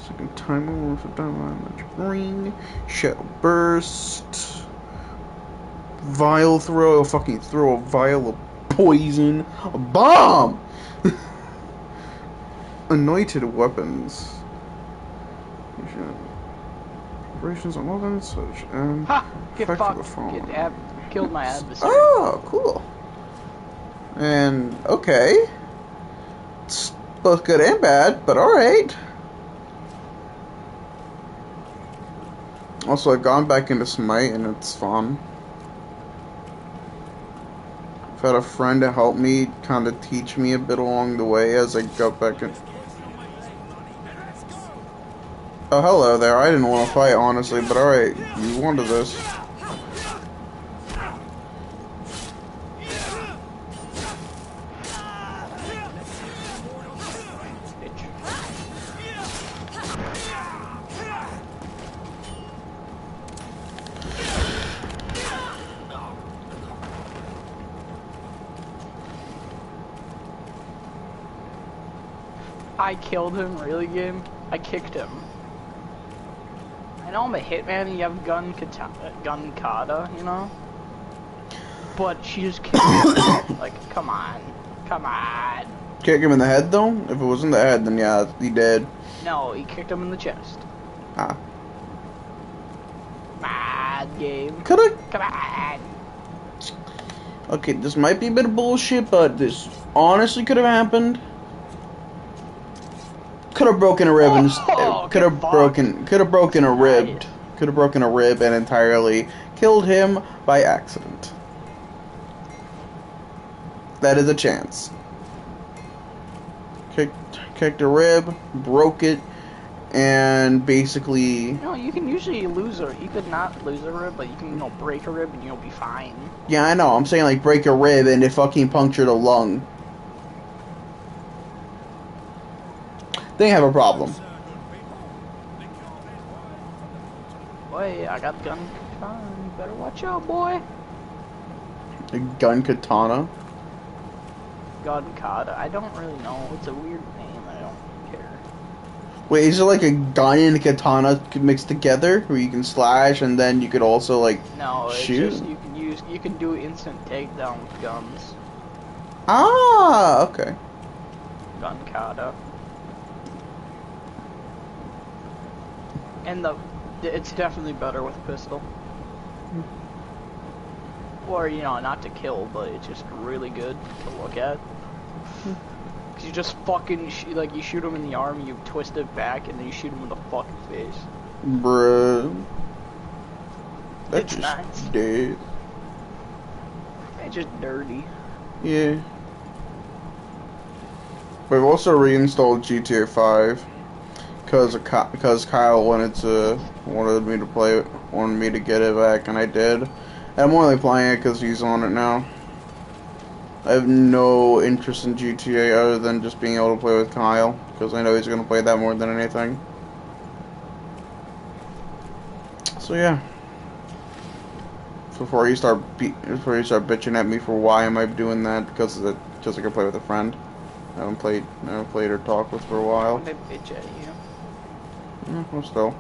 Second timer. Worth of diamond. Magic ring. Shadow burst. Vial throw. I'll fucking throw a vial of poison. A bomb! Anointed weapons. Operations on weapons such and get fucked. Killed my adversary. Oh, cool. And okay. It's both good and bad, but alright. Also, I've gone back into Smite and it's fun. I've had a friend to help me kind of teach me a bit along the way as I got back in. Oh, hello there. I didn't want to fight, honestly, but alright. You wanted this. I killed him, really, game? I kicked him. I know I'm a hitman and you have gun kata, you know? But she just killed me. Like, come on. Come on. Kick him in the head, though? If it was in the head, then yeah, he dead. No, he kicked him in the chest. Ah. Mad game. Come on. Okay, this might be a bit of bullshit, but this honestly could have happened. Could have broken a rib and could have broken a rib. Could have broken a rib and entirely killed him by accident. That is a chance. Kicked a rib, broke it, and basically. No, you can usually you could not lose a rib, but you can, break a rib and you'll be fine. Yeah, I know. I'm saying like break a rib and it fucking punctured a lung. They have a problem. Boy, I got gun katana. You better watch out, boy. A gun katana? Gun kata. I don't really know. It's a weird name. I don't care. Wait, is it like a gun and a katana mixed together, where you can slash and then you could also like shoot? Just you can do instant takedown with guns. Ah, okay. Gun kata. And it's definitely better with a pistol. Or, not to kill, but it's just really good to look at. Cause you just fucking, you shoot him in the arm, you twist it back, and then you shoot him in the fucking face. Bruh. That's nice. Dead. It's just dirty. Yeah. We've also reinstalled GTA 5. Because Kyle wanted me to play it, wanted me to get it back, and I did. And I'm only playing it because he's on it now. I have no interest in GTA other than just being able to play with Kyle, because I know he's going to play that more than anything. So yeah. Before you start bitching at me for why am I doing that, because it's just so I can play with a friend. I haven't played or talked with for a while. They bitch at you. Yeah, well, still.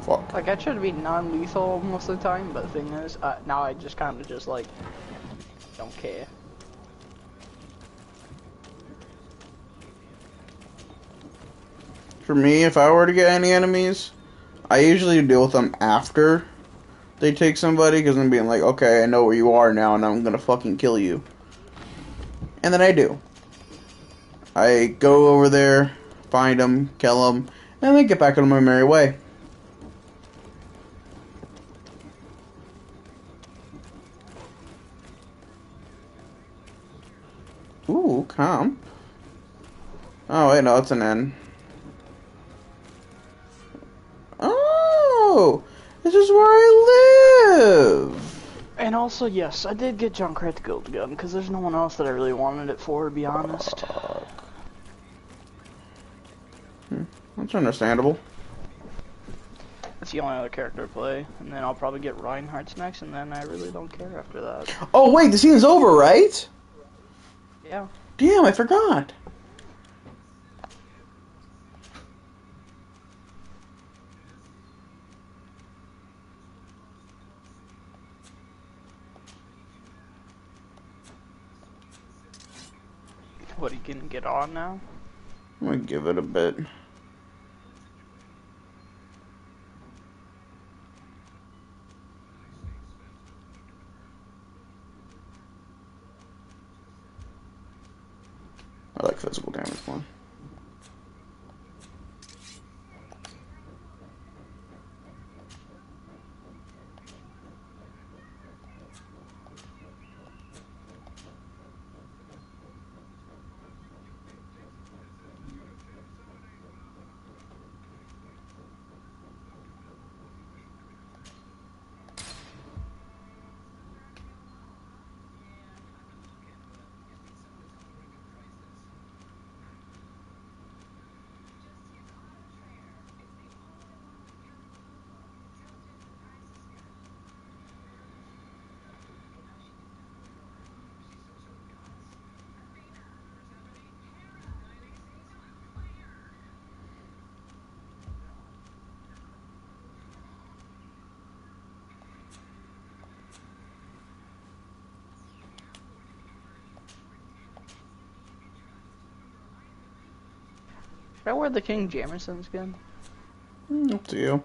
Fuck. Like, I try to be non-lethal most of the time, but the thing is, now I just kind of just, like, don't care. For me, if I were to get any enemies, I usually deal with them after they take somebody, because I'm being like, okay, I know where you are now, and I'm gonna fucking kill you. And then I do. I go over there, find them, kill them, and then get back on my merry way. Ooh, comp. Oh, wait, no, it's an N. Oh! This is where I live! And also, yes, I did get Junkrat Gold Gun, because there's no one else that I really wanted it for, to be honest. That's understandable. That's the only other character I play, and then I'll probably get Reinhardt's next, and then I really don't care after that. Oh, wait, the season's over, right? Yeah. Damn, I forgot. What, you can get on now? I'm gonna give it a bit. I like physical damage more. Should I wear the King Jameson skin? Up to you.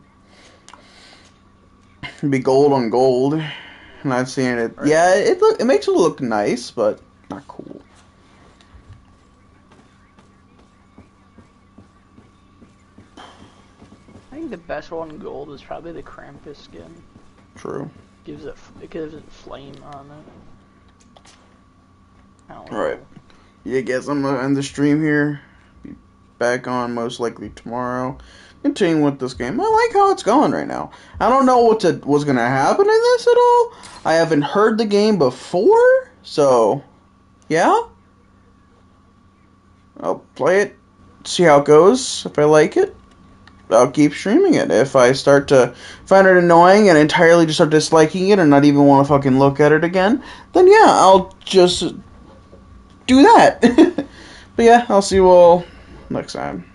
It'd be gold on gold. And I've seen it. Right. Yeah, it makes it look nice, but not cool. I think the best one in gold is probably the Krampus skin. True. It gives it flame on it. Alright. Yeah, guess I'm gonna end the stream here. Be back on most likely tomorrow. Continuing with this game. I like how it's going right now. I don't know what's gonna happen in this at all. I haven't heard the game before, so yeah. I'll play it, see how it goes. If I like it, I'll keep streaming it. If I start to find it annoying and entirely just start disliking it and not even want to fucking look at it again, then yeah, I'll just do that. But yeah, I'll see you all next time.